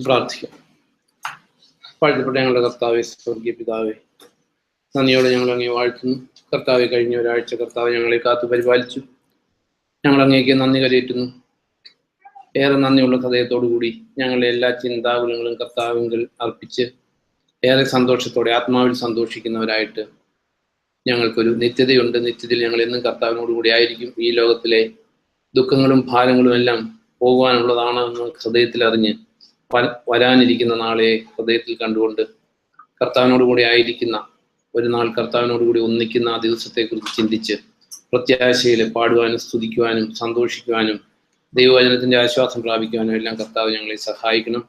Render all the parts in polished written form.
പ്രാർത്ഥിക്കാം. വാഴ്ത്തപ്പെട്ട ഞങ്ങളുടെ കർത്താവേ, സ്വർഗീയ പിതാവേ, നന്ദിയോടെ ഞങ്ങൾ അങ്ങേ വാഴ്ത്തുന്നു. കർത്താവെ, കഴിഞ്ഞ ഒരാഴ്ച കർത്താവ് ഞങ്ങളെ കാത്തു പരിപാലിച്ചു. ഞങ്ങൾ അങ്ങേക്ക് നന്ദി കരയേറ്റുന്നു. ഏറെ നന്ദിയുള്ള ഹൃദയത്തോടുകൂടി ഞങ്ങളുടെ എല്ലാ ചിന്താകുലങ്ങളും കർത്താവിങ്കിൽ അർപ്പിച്ച് ഏറെ സന്തോഷത്തോടെ ആത്മാവിൽ സന്തോഷിക്കുന്നവരായിട്ട് ഞങ്ങൾക്കൊരു നിത്യതയുണ്ട്. നിത്യതയിൽ ഞങ്ങൾ എന്നും കർത്താവിനോടുകൂടി ആയിരിക്കും. ഈ ലോകത്തിലെ ദുഃഖങ്ങളും ഭാരങ്ങളും എല്ലാം പോകുവാനുള്ളതാണെന്ന് ഹൃദയത്തിൽ അറിഞ്ഞ് വരാനിരിക്കുന്ന നാളെ ഹൃദയത്തിൽ കണ്ടുകൊണ്ട് കർത്താവിനോടുകൂടി ആയിരിക്കുന്ന ഒരു നാൾ കർത്താവിനോടുകൂടി ഒന്നിക്കുന്ന ആ ദിവസത്തെക്കുറിച്ച് ചിന്തിച്ച് പ്രത്യാശയിൽ പാടുവാനും സ്തുതിക്കുവാനും സന്തോഷിക്കുവാനും ദൈവവചനത്തിൻ്റെ ആശ്വാസം പ്രാപിക്കുവാനും എല്ലാം കർത്താവ് ഞങ്ങളെ സഹായിക്കണം.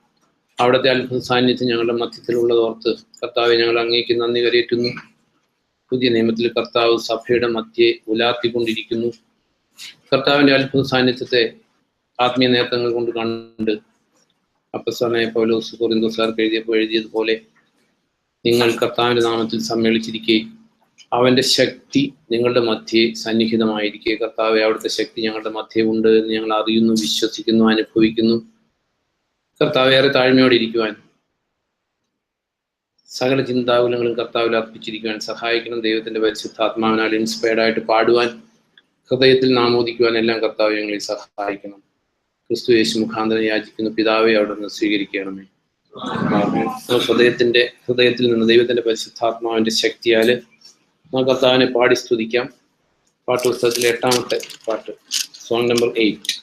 അവിടുത്തെ അത്ഭുത സാന്നിധ്യം ഞങ്ങളുടെ മധ്യത്തിലുള്ളതോർത്ത് കർത്താവെ ഞങ്ങൾ അങ്ങേക്ക് നന്ദി കരയേറ്റുന്നു. പുതിയ നിയമത്തിൽ കർത്താവ് സഭയുടെ മധ്യേ ഉലാത്തിക്കൊണ്ടിരിക്കുന്നു. കർത്താവിൻ്റെ അത്ഭുത സാന്നിധ്യത്തെ ആത്മീയ നേതൃത്വങ്ങൾ കൊണ്ട് കണ്ട് അപ്പസ്തലനായ പൗലോസ് കൊരിന്തോസുകാർക്ക് എഴുതിയതുപോലെ നിങ്ങൾ കർത്താവിൻ്റെ നാമത്തിൽ സമ്മേളിച്ചിരിക്കുകയും അവൻ്റെ ശക്തി നിങ്ങളുടെ മധ്യേ സന്നിഹിതമായിരിക്കുക. കർത്താവെ, അവിടുത്തെ ശക്തി ഞങ്ങളുടെ മധ്യേ ഉണ്ട് എന്ന് ഞങ്ങൾ അറിയുന്നു, വിശ്വസിക്കുന്നു, അനുഭവിക്കുന്നു. കർത്താവ്, ഏറെ താഴ്മയോടെ ഇരിക്കുവാൻ സകല ചിന്താകുലങ്ങളും കർത്താവിൽ അർപ്പിച്ചിരിക്കുവാൻ സഹായിക്കണം. ദൈവത്തിൻ്റെ പരിശുദ്ധാത്മാവിനാൽ ഇൻസ്പയർഡായിട്ട് പാടുവാൻ, ഹൃദയത്തിൽ നാമോദിക്കുവാൻ എല്ലാം കർത്താവ് ഞങ്ങളെ സഹായിക്കണം. ക്രിസ്തു യേശു മുഖാന്തരം യാചിക്കുന്നു. പിതാവെ, അവിടെ നിന്ന് സ്വീകരിക്കണമേ. ഹൃദയത്തിൽ നിന്ന് ദൈവത്തിന്റെ പരിശുദ്ധാത്മാവിന്റെ ശക്തിയാല് നമുക്ക് കർത്താവിനെ പാടി സ്തുതിക്കാം. പാട്ടുപുസ്തകത്തിലെ 8ാമത്തെ പാട്ട്, സോങ് നമ്പർ 8.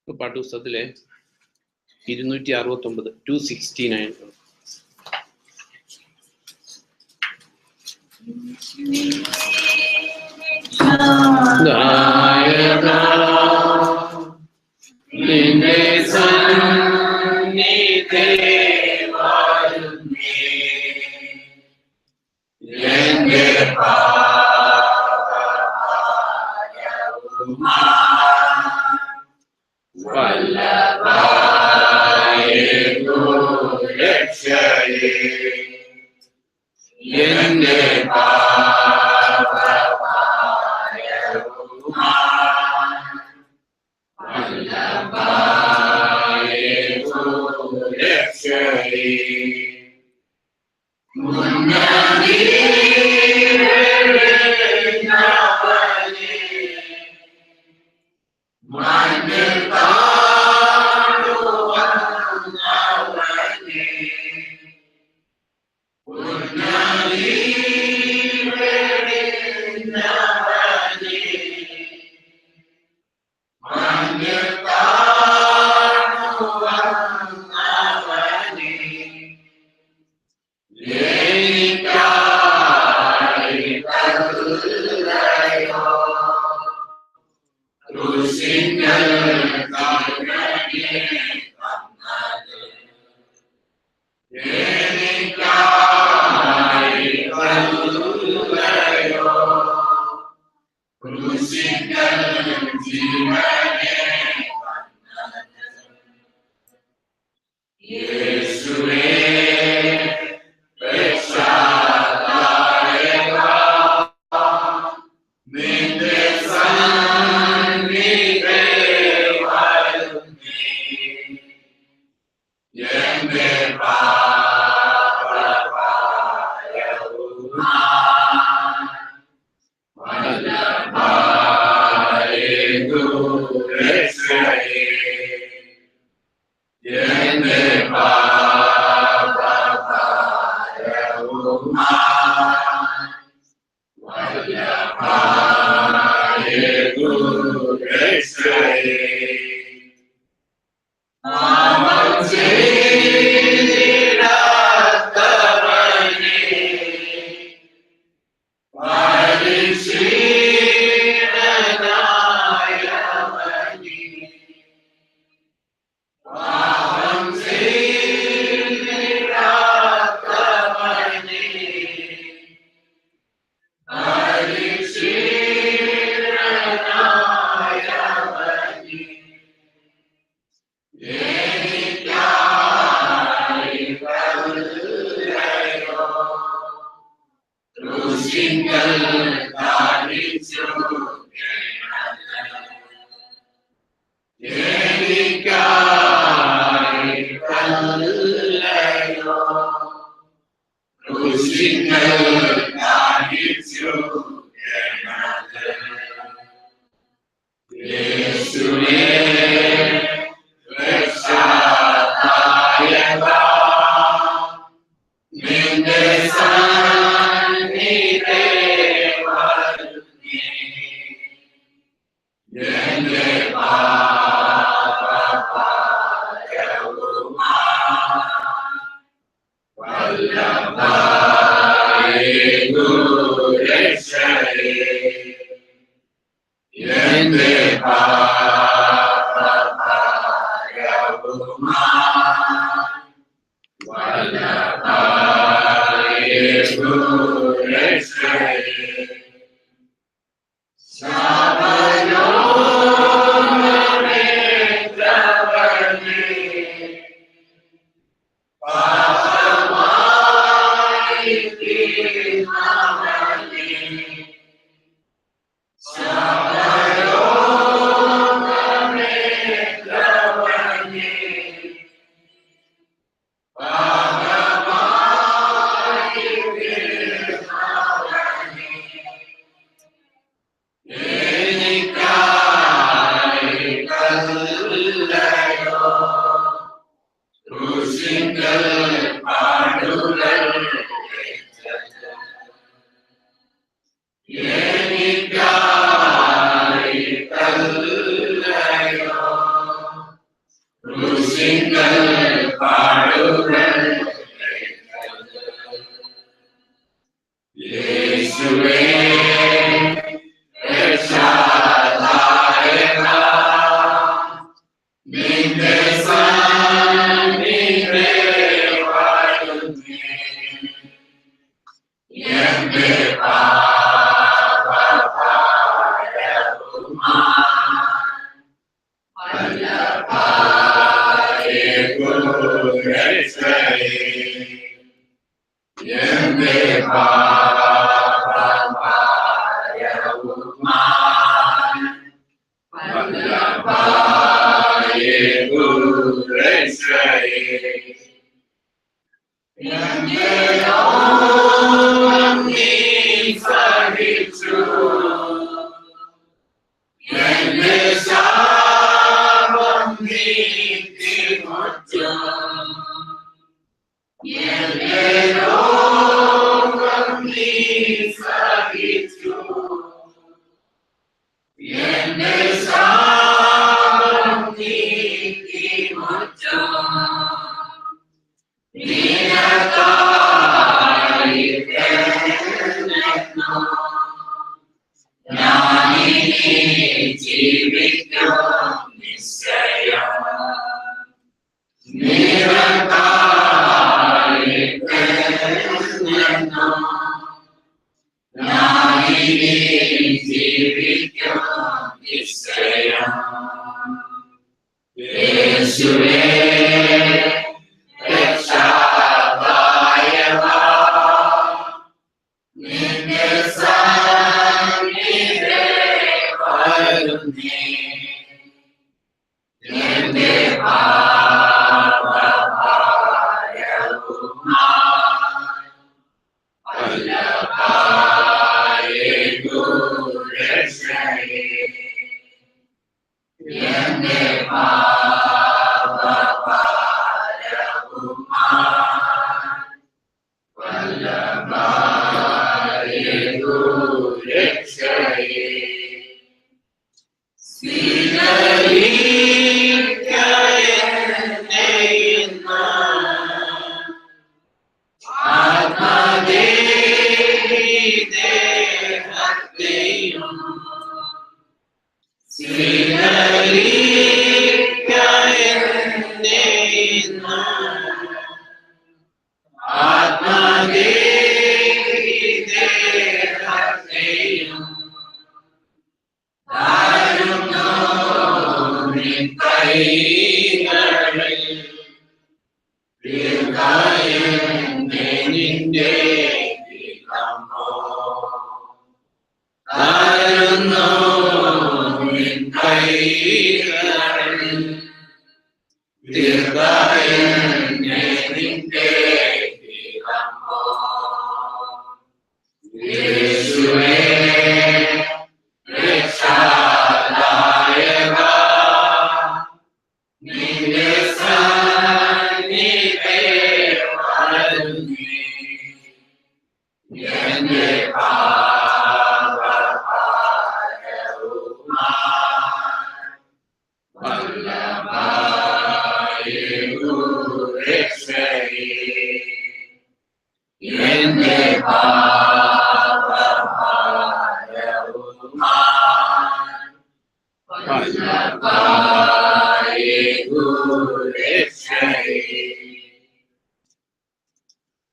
പാഠപുസ്തകത്തിലെ 269 269 നിന്റെ സന്നിധി വരുന്നേ എന്റെ എന്റെ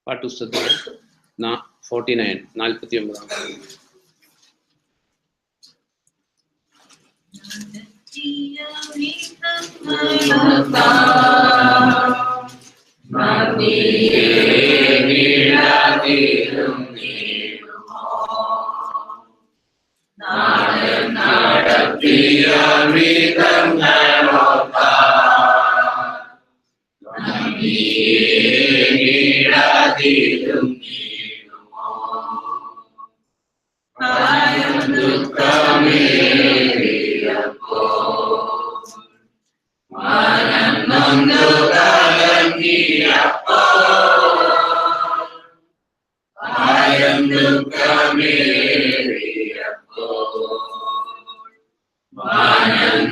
പാട്ടുപുസ്തകത്തിൽ 49 I am the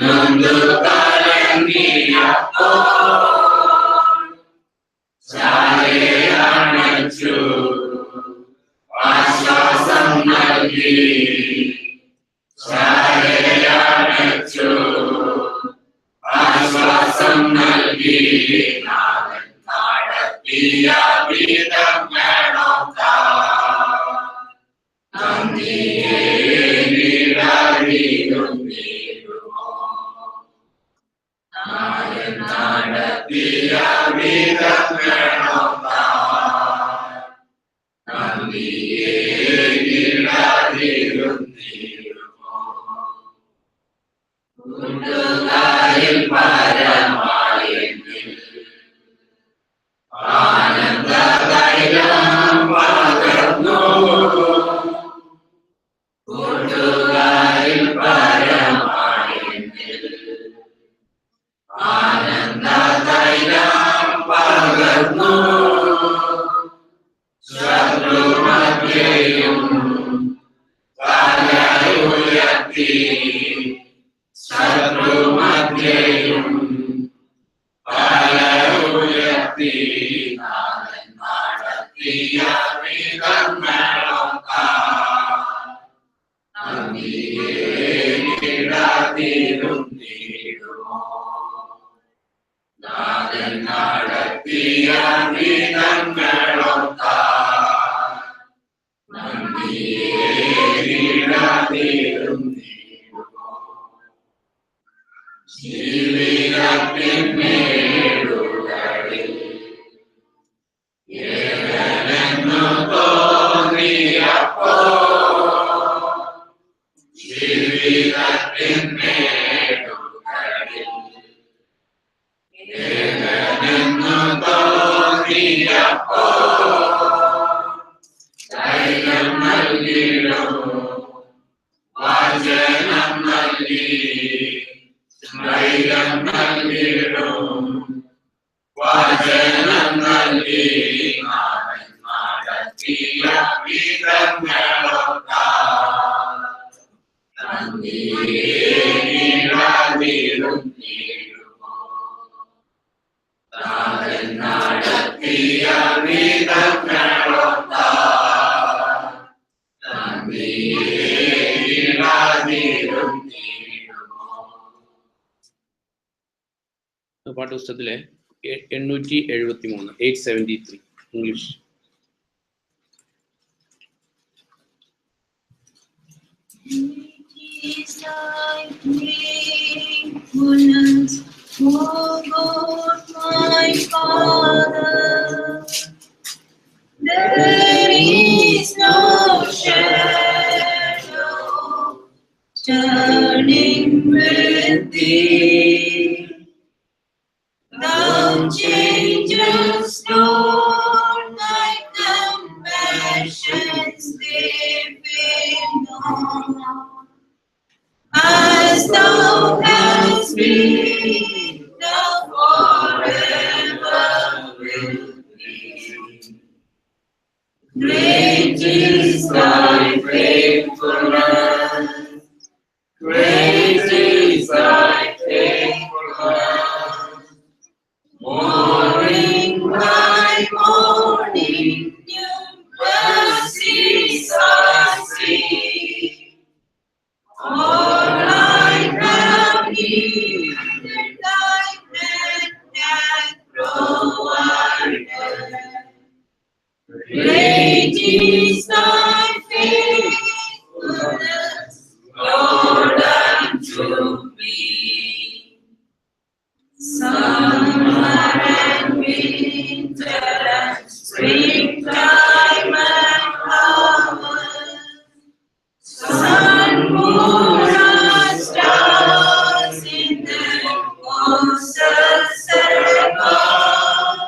നൊന്തു കലങ്ങിയപ്പോൾ ചായയണച്ചു ആശ്വാസം നൽകി. ചായയണച്ചു ആശ്വാസം നൽകി. നാഥൻ നടത്തിയ വിധങ്ങളൊക്കെ നന്ദിയെ നിഴലിടുന്നിടുമോ. നാഥൻ നടത്തിയ വിധങ്ങളൊക്കെ നന്ദിയെ നിഴലിടുന്നിടുമോ. കൂട്ടുകാരിൽ പരമായെങ്കിൽ ആനന്ദതൈലം പകർന്നു. കൂട്ടുകാരിൽ പരമായെങ്കിൽ ആനന്ദതൈലം പകർന്നു. ശത്രുമധ്യേയും തല ഉയർത്തി. ശത്രുമധ്യേയും തല ഉയർത്തി. നാഥൻ നടത്തിയ വിധങ്ങളൊക്കെ നന്ദിയെ നിഴലിടുന്നിടുമോ. നാഥൻ നടത്തിയ വിധങ്ങളൊക്കെ നന്ദിയെ നിഴലിടുന്നിടുമോ. ജീവിതത്തിന്മേടുകളിൽ ഏകനെന്നു തോന്നിയപ്പോൾ ജീവിതത്തിന്മേടുകളിൽ ഏകനെന്നു തോന്നിയപ്പോൾ ധൈര്യം നൽകിയിടും വചനം നൽകി. ധൈര്യം നൽകിയിടും വചനം നൽകി. നാഥൻ നടത്തിയ വിധങ്ങളൊക്കെ നന്ദിയെ നിഴലിടുന്നിടുമോ. നാഥൻ നടത്തിയ വിധങ്ങളൊക്കെ നന്ദിയെ നിഴലിടുന്നിടുമോ. പാഠപുസ്തകത്തിലെ 873 873 English. Oh God, my Father, there is no shadow turning with thee. Thou changest not, thy compassions they fail not. As thou hast been, thou forever wilt be. Great is thy faithfulness. Great is thy faithfulness. Morning by morning, new mercies I see. All I have needed, thy hand hath provided. Great is thy faithfulness, Lord, unto me. Summer and winter and springtime and harvest, sun, moon, and stars in their courses above,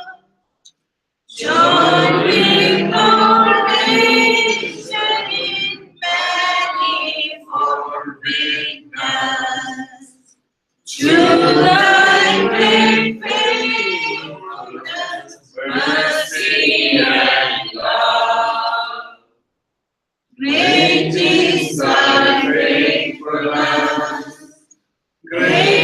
join with all nature in manifold witness to thy great faithfulness, mercy, and love. Great is thy faithfulness. Great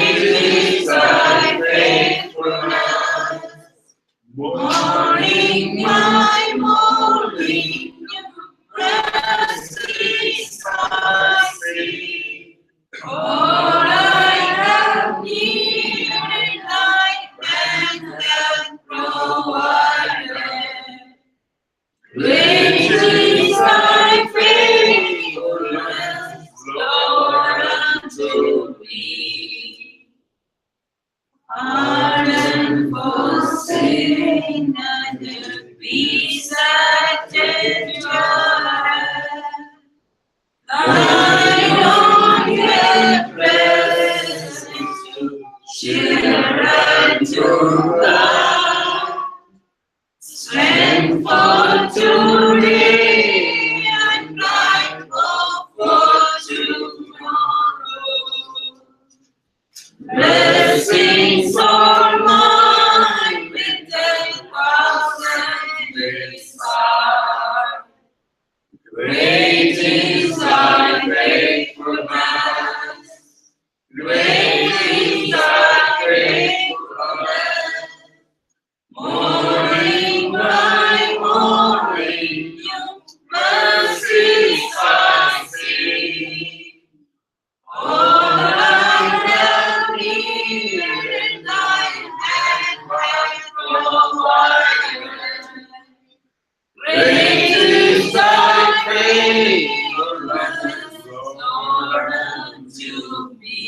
unto me.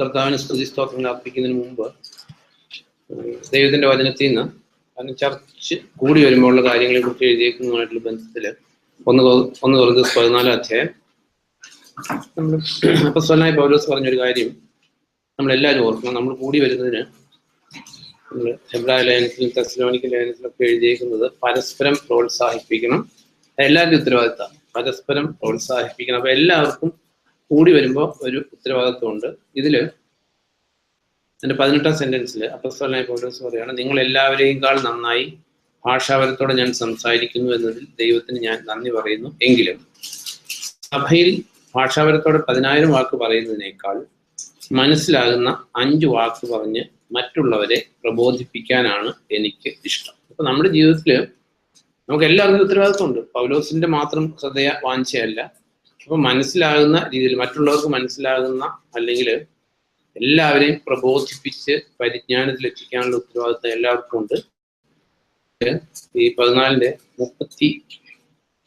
കർത്താവിന് സ്തുതി സ്തോത്രങ്ങൾ അർപ്പിക്കുന്നതിന് മുമ്പ് ദൈവത്തിന്റെ വചനത്തിൽ നിന്ന് കാരണം church കൂടി വരുമ്പോഴുള്ള കാര്യങ്ങളെ കുറിച്ച് എഴുതിയേക്കുന്നതുമായിട്ടുള്ള ബന്ധത്തിൽ ഒന്ന് കൊറിന്തോസ് 14 അധ്യായം നമ്മൾ അപ്പോസ്തലനായ പൗലോസ് പറഞ്ഞൊരു കാര്യം നമ്മളെല്ലാവരും ഓർക്കണം. നമ്മൾ കൂടി വരുന്നതിന് നമ്മൾ ഹെബ്രായ ലേഖനത്തിലും തെസ്സലോനിക്ക ലേഖനത്തിലൊക്കെ എഴുതിയേക്കുന്നത് പരസ്പരം പ്രോത്സാഹിപ്പിക്കണം. എല്ലാവരുടെയും ഉത്തരവാദിത്തമാണ് പരസ്പരം പ്രോത്സാഹിപ്പിക്കണം. അപ്പൊ എല്ലാവർക്കും കൂടി വരുമ്പോൾ ഒരു ഉത്തരവാദിത്വമുണ്ട്. ഇതില് എൻ്റെ 18ാം സെന്റൻസിൽ അപ്പോസ്തലനായ പൗലോസ് പറയുകയാണ്, നിങ്ങൾ എല്ലാവരെയുംകാൾ നന്നായി ഭാഷാപരത്തോടെ ഞാൻ സംസാരിക്കുന്നു എന്നതിൽ ദൈവത്തിന് ഞാൻ നന്ദി പറയുന്നു. എങ്കിലും സഭയിൽ ഭാഷാപരത്തോടെ 10,000 വാക്ക് പറയുന്നതിനേക്കാൾ മനസ്സിലാകുന്ന 5 വാക്ക് പറഞ്ഞ് മറ്റുള്ളവരെ പ്രബോധിപ്പിക്കാനാണ് എനിക്ക് ഇഷ്ടം. അപ്പൊ നമ്മുടെ ജീവിതത്തിൽ നമുക്ക് എല്ലാവർക്കും ഉത്തരവാദിത്വമുണ്ട്. പൗലോസിന്റെ മാത്രം ഹൃദയ വാഞ്ചയല്ല. അപ്പൊ മനസ്സിലാകുന്ന രീതിയിൽ മറ്റുള്ളവർക്ക് മനസ്സിലാകുന്ന അല്ലെങ്കിൽ എല്ലാവരെയും പ്രബോധിപ്പിച്ച് പരിജ്ഞാനത്തിൽ എത്തിക്കാനുള്ള ഉത്തരവാദിത്വം എല്ലാവർക്കും ഉണ്ട്. ഈ 14ന്റെ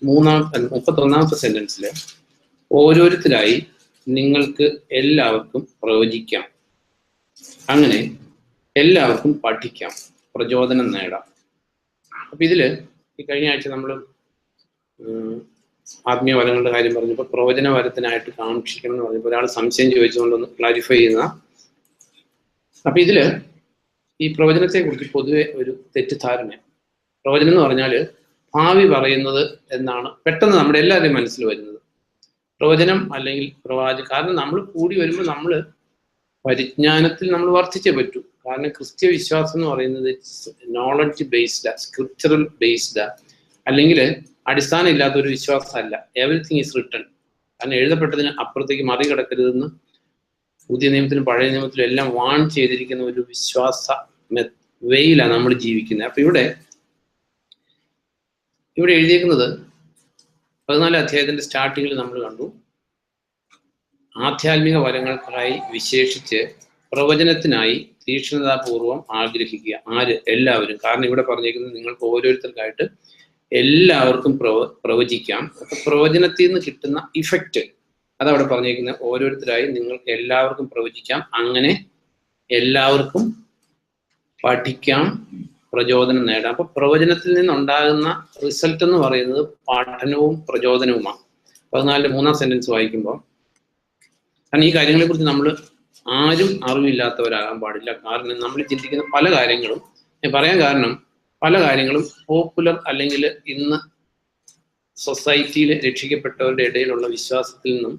31ാമത്തെ സെന്റൻസിൽ ഓരോരുത്തരായി നിങ്ങൾക്ക് എല്ലാവർക്കും പ്രവചിക്കാം, അങ്ങനെ എല്ലാവർക്കും പഠിക്കാം, പ്രചോദനം നേടാം. അപ്പൊ ഇതില് ഈ കഴിഞ്ഞ ആഴ്ച നമ്മൾ ആത്മീയ വരങ്ങളുടെ കാര്യം പറഞ്ഞപ്പോൾ പ്രവചന വരത്തിനായിട്ട് കാക്ഷിക്കണം എന്ന് പറഞ്ഞപ്പോൾ ഒരാൾ സംശയം ചോദിച്ചുകൊണ്ടൊന്ന് ക്ലാരിഫൈ ചെയ്യുന്ന. അപ്പൊ ഇതില് ഈ പ്രവചനത്തെ കുറിച്ച് പൊതുവെ ഒരു തെറ്റിദ്ധാരണ. പ്രവചനം എന്ന് പറഞ്ഞാൽ ഭാവി പറയുന്നത് എന്നാണ് പെട്ടെന്ന് നമ്മുടെ എല്ലാവരുടെയും മനസ്സിൽ വരുന്നത്. പ്രവചനം അല്ലെങ്കിൽ പ്രവാചകം, കാരണം നമ്മൾ കൂടി വരുമ്പോൾ നമ്മൾ പരിജ്ഞാനത്തിൽ നമ്മൾ വർദ്ധിച്ചേ പറ്റൂ. കാരണം ക്രിസ്ത്യ വിശ്വാസം എന്ന് പറയുന്നത് നോളജ് ബേസ്ഡാ, സ്ക്രിപ്ചറൽ ബേസ്ഡാ, അല്ലെങ്കിൽ അടിസ്ഥാനം ഇല്ലാത്തൊരു വിശ്വാസമല്ല. Everything is written. കാരണം എഴുതപ്പെട്ടതിന് അപ്പുറത്തേക്ക് മറികടക്കരുതെന്ന് പുതിയ നിയമത്തിലും പഴയ നിയമത്തിലും എല്ലാം വാൺ ചെയ്തിരിക്കുന്ന ഒരു വിശ്വാസ വേയിലാണ് നമ്മൾ ജീവിക്കുന്നത്. അപ്പൊ ഇവിടെ എഴുതിയിരിക്കുന്നത് 14 അധ്യായത്തിന്റെ സ്റ്റാർട്ടിങ്ങിൽ നമ്മൾ കണ്ടു, ആധ്യാത്മിക വരങ്ങൾക്കായി വിശേഷിച്ച് പ്രവചനത്തിനായി തീക്ഷ്ണതാപൂർവം ആഗ്രഹിക്കുക. ആര്? എല്ലാവരും. കാരണം ഇവിടെ പറഞ്ഞിരിക്കുന്നത് നിങ്ങൾക്ക് ഓരോരുത്തർക്കായിട്ട് എല്ലാവർക്കും പ്രവചിക്കാം. അപ്പൊ പ്രവചനത്തിൽ നിന്ന് കിട്ടുന്ന ഇഫക്റ്റ് അതവിടെ പറഞ്ഞിരിക്കുന്നത്, ഓരോരുത്തരായി നിങ്ങൾക്ക് എല്ലാവർക്കും പ്രവചിക്കാം, അങ്ങനെ എല്ലാവർക്കും പഠിക്കാം, പ്രചോദനം നേടാം. അപ്പൊ പ്രവചനത്തിൽ നിന്നുണ്ടാകുന്ന റിസൾട്ട് എന്ന് പറയുന്നത് പഠനവും പ്രചോദനവുമാണ്. 14 3ാം സെന്റൻസ് വായിക്കുമ്പോൾ, കാരണം ഈ കാര്യങ്ങളെ കുറിച്ച് നമ്മൾ ആരും അറിവില്ലാത്തവരാകാൻ പാടില്ല. കാരണം നമ്മൾ ചിന്തിക്കുന്ന പല കാര്യങ്ങളും, ഞാൻ പറയാൻ കാരണം പല കാര്യങ്ങളും പോപ്പുലർ അല്ലെങ്കിൽ ഇന്ന് സൊസൈറ്റിയിൽ രക്ഷിക്കപ്പെട്ടവരുടെ ഇടയിലുള്ള വിശ്വാസത്തിൽ നിന്നും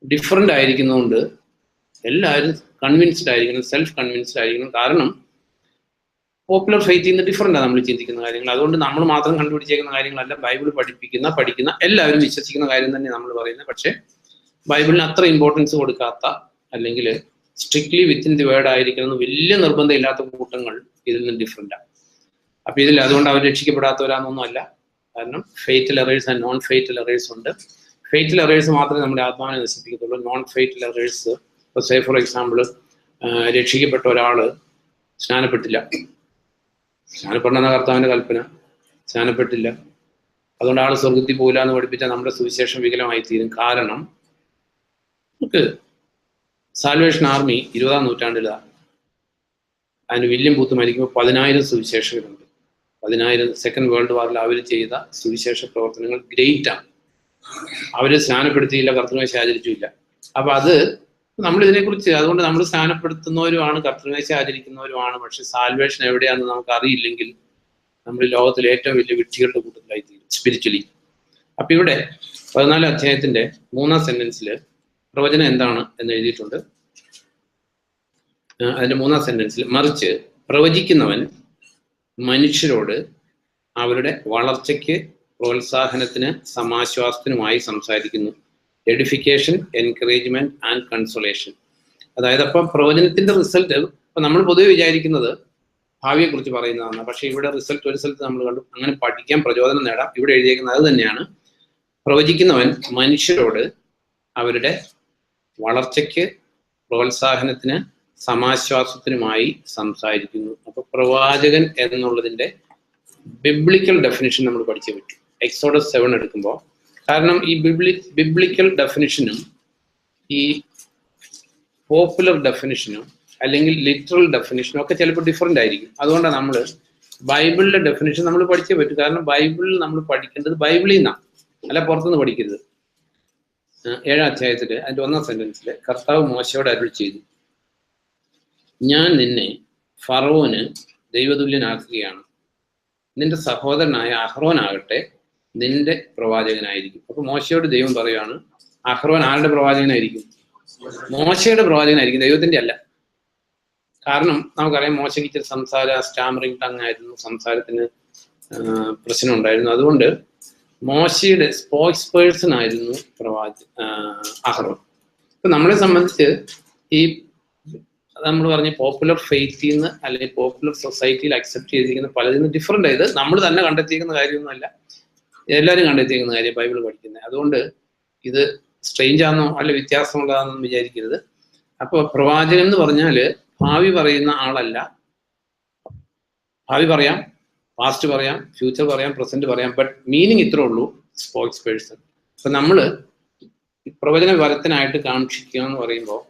ഡിഫറെൻ്റ് ആയിരിക്കുന്നതുകൊണ്ട് എല്ലാവരും കൺവിൻസ്ഡ് ആയിരിക്കണം, സെൽഫ് കൺവിൻസ്ഡ് ആയിരിക്കണം. കാരണം പോപ്പുലർ ഫെയ്ത്തിൽ നിന്ന് ഡിഫറെൻ്റാണ് നമ്മൾ ചിന്തിക്കുന്ന കാര്യങ്ങൾ. അതുകൊണ്ട് നമ്മൾ മാത്രം കണ്ടുപിടിച്ചേക്കുന്ന കാര്യങ്ങളല്ല, ബൈബിൾ പഠിക്കുന്ന എല്ലാവരും വിശ്വസിക്കുന്ന കാര്യം തന്നെ നമ്മൾ പറയുന്നത്. പക്ഷേ ബൈബിളിന് അത്ര ഇമ്പോർട്ടൻസ് കൊടുക്കാത്ത അല്ലെങ്കിൽ സ്ട്രിക്ട്ലി വിത്തിൻ ദി വേർഡ് ആയിരിക്കണം വലിയ നിർബന്ധം ഇല്ലാത്ത കൂട്ടങ്ങൾ ഇതിൽ നിന്ന് ഡിഫറെൻ്റാണ്. അപ്പൊ ഇതിൽ അതുകൊണ്ട് അവർ രക്ഷിക്കപ്പെടാത്തവരാണെന്നൊന്നും അല്ല. കാരണം fatal errors and non fatal errors ഉണ്ട്. ഫെയ്റ്റൽ എറേഴ്സ് മാത്രമേ നമ്മുടെ ആത്മാവിനെ നശിപ്പിക്കത്തുള്ളൂ. നോൺ ഫെയ്റ്റൽ എറേഴ്സ്, ഇപ്പോൾ സേ ഫോർ എക്സാമ്പിൾ, രക്ഷിക്കപ്പെട്ട ഒരാള് സ്നാനപ്പെട്ടില്ല, സ്നാനപ്പെടണമെന്ന കർത്താവിന്റെ കൽപ്പന, സ്നാനപ്പെട്ടില്ല, അതുകൊണ്ട് ആൾ സ്വർഗത്തിൽ പോകില്ല എന്ന് പഠിപ്പിച്ചാൽ നമ്മുടെ സുവിശേഷം വികലമായി തീരും. കാരണം നമുക്ക് സാൽവേഷൻ ആർമി 20ാം നൂറ്റാണ്ടിലാണ്. അതിന് വില്യം ബൂത്ത് മരിക്കുമ്പോൾ 10,000 സുവിശേഷകരുണ്ട്. 10,000 സെക്കൻഡ് വേൾഡ് വാറിൽ അവർ ചെയ്ത സുവിശേഷ പ്രവർത്തനങ്ങൾ ഗ്രേറ്റാണ്. അവര് സ്നാനപ്പെടുത്തിയില്ല, കർത്തൃമേശ ആചരിച്ചില്ല. അപ്പൊ അത് നമ്മൾ ഇതിനെക്കുറിച്ച്, അതുകൊണ്ട് നമ്മൾ സ്നാനപ്പെടുത്തുന്നവരുമാണ്, കർത്തൃമേശ ആചരിക്കുന്നവരുമാണ്. പക്ഷെ സാൽവേഷൻ എവിടെയാണെന്ന് നമുക്ക് അറിയില്ലെങ്കിൽ നമ്മൾ ലോകത്തിലെ ഏറ്റവും വലിയ വിഡ്ഢികളുടെ കൂട്ടത്തിലായി തീരും സ്പിരിച്വലി. അപ്പൊ ഇവിടെ 14 അധ്യായത്തിന്റെ 3ാം സെന്റൻസിൽ പ്രവചനം എന്താണ് എന്ന് എഴുതിയിട്ടുണ്ട്. അതിന്റെ 3ാം സെന്റൻസിൽ, മറിച്ച് പ്രവചിക്കുന്നവൻ മനുഷ്യരോട് അവരുടെ വളർച്ചയ്ക്ക്, പ്രോത്സാഹനത്തിന്, സമാശ്വാസത്തിനുമായി സംസാരിക്കുന്നു. Edification, encouragement and consolation. അതായത് അപ്പം പ്രവചനത്തിന്റെ റിസൾട്ട് ഇപ്പൊ നമ്മൾ പൊതുവെ വിചാരിക്കുന്നത് ഭാവിയെ കുറിച്ച് പറയുന്നതാണ്. പക്ഷെ ഇവിടെ റിസൾട്ട് ഒരു സ്ഥലത്ത് നമ്മൾ കണ്ടു, അങ്ങനെ പഠിക്കാൻ, പ്രചോദനം നേടാം. ഇവിടെ എഴുതിയേക്കുന്നത് അത് തന്നെയാണ്. പ്രവചിക്കുന്നവൻ മനുഷ്യരോട് അവരുടെ വളർച്ചയ്ക്ക്, പ്രോത്സാഹനത്തിന്, സമാശ്വാസത്തിനുമായി സംസാരിക്കുന്നു. അപ്പൊ പ്രവാചകൻ എന്നുള്ളതിന്റെ ബിബ്ലിക്കൽ ഡെഫിനിഷൻ നമ്മൾ പഠിച്ചേ പറ്റും. എക്സോഡസ് 7 എടുക്കുമ്പോൾ, കാരണം ഈ ബിബ്ലിക്കൽ ഡെഫിനിഷനും ഈ പോപ്പുലർ ഡെഫിനിഷനും അല്ലെങ്കിൽ ലിറ്ററൽ ഡെഫിനിഷനും ഒക്കെ ചിലപ്പോൾ ഡിഫറെൻ്റ് ആയിരിക്കും. അതുകൊണ്ടാണ് നമ്മൾ ബൈബിളിലെ ഡെഫിനിഷൻ നമ്മൾ പഠിച്ചേ പറ്റും. കാരണം ബൈബിളിൽ നമ്മൾ പഠിക്കേണ്ടത് ബൈബിളിൽ നിന്നാണ്, അല്ല പുറത്തുനിന്ന് പഠിക്കരുത്. 7-ാം അധ്യായത്തിൽ അതിൻ്റെ 1-ാം സെന്റൻസിൽ കർത്താവ് മോശയോട് അരുളി ചെയ്തു, ഞാൻ നിന്നെ ഫറവോന് ദൈവതുല്യനാക്കുകയാണ്, നിന്റെ സഹോദരനായ അഹ്റോനാകട്ടെ നിന്റെ പ്രവാചകനായിരിക്കും. അപ്പൊ മോശയോട് ദൈവം പറയുകയാണ്, അഹ്റോൻ ആരുടെ പ്രവാചകനായിരിക്കും? മോശയുടെ പ്രവാചകനായിരിക്കും, ദൈവത്തിന്റെ അല്ല. കാരണം നമുക്കറിയാം മോശയ്ക്ക് ഇച്ചിരി സ്റ്റാമറിങ് ടങ് ആയിരുന്നു, സംസാരത്തിന് പ്രശ്നം ഉണ്ടായിരുന്നു. അതുകൊണ്ട് മോശയുടെ സ്പോക്സ് പേഴ്സൺ ആയിരുന്നു അഹ്റോൻ. ഇപ്പൊ നമ്മളെ സംബന്ധിച്ച് ഈ നമ്മൾ പറഞ്ഞ പോപ്പുലർ ഫെയ്ത്തിൽ നിന്ന് അല്ലെങ്കിൽ പോപ്പുലർ സൊസൈറ്റിയിൽ അക്സെപ്റ്റ് ചെയ്തിരിക്കുന്ന പലതിൽ നിന്ന് ഡിഫറെൻ്റ് ആയത് നമ്മൾ തന്നെ കണ്ടെത്തിയിരിക്കുന്ന കാര്യമൊന്നുമല്ല, എല്ലാവരും കണ്ടെത്തിയിരിക്കുന്ന കാര്യം ബൈബിൾ പഠിക്കുന്നത്. അതുകൊണ്ട് ഇത് സ്ട്രെയിഞ്ച് ആണെന്നോ അല്ല വ്യത്യാസമുള്ളതാണെന്നും വിചാരിക്കരുത്. അപ്പോൾ പ്രവാചകൻ എന്ന് പറഞ്ഞാൽ ഭാവി പറയുന്ന ആളല്ല. ഭാവി പറയാം, പാസ്റ്റ് പറയാം, ഫ്യൂച്ചർ പറയാം, പ്രസന്റ് പറയാം, ബട്ട് മീനിങ് ഇത്രേ ഉള്ളൂ, സ്പോക്സ് പേഴ്സൺ. അപ്പൊ നമ്മൾ പ്രവചന വരത്തിനായിട്ട് കാക്ഷിക്കുക എന്ന് പറയുമ്പോൾ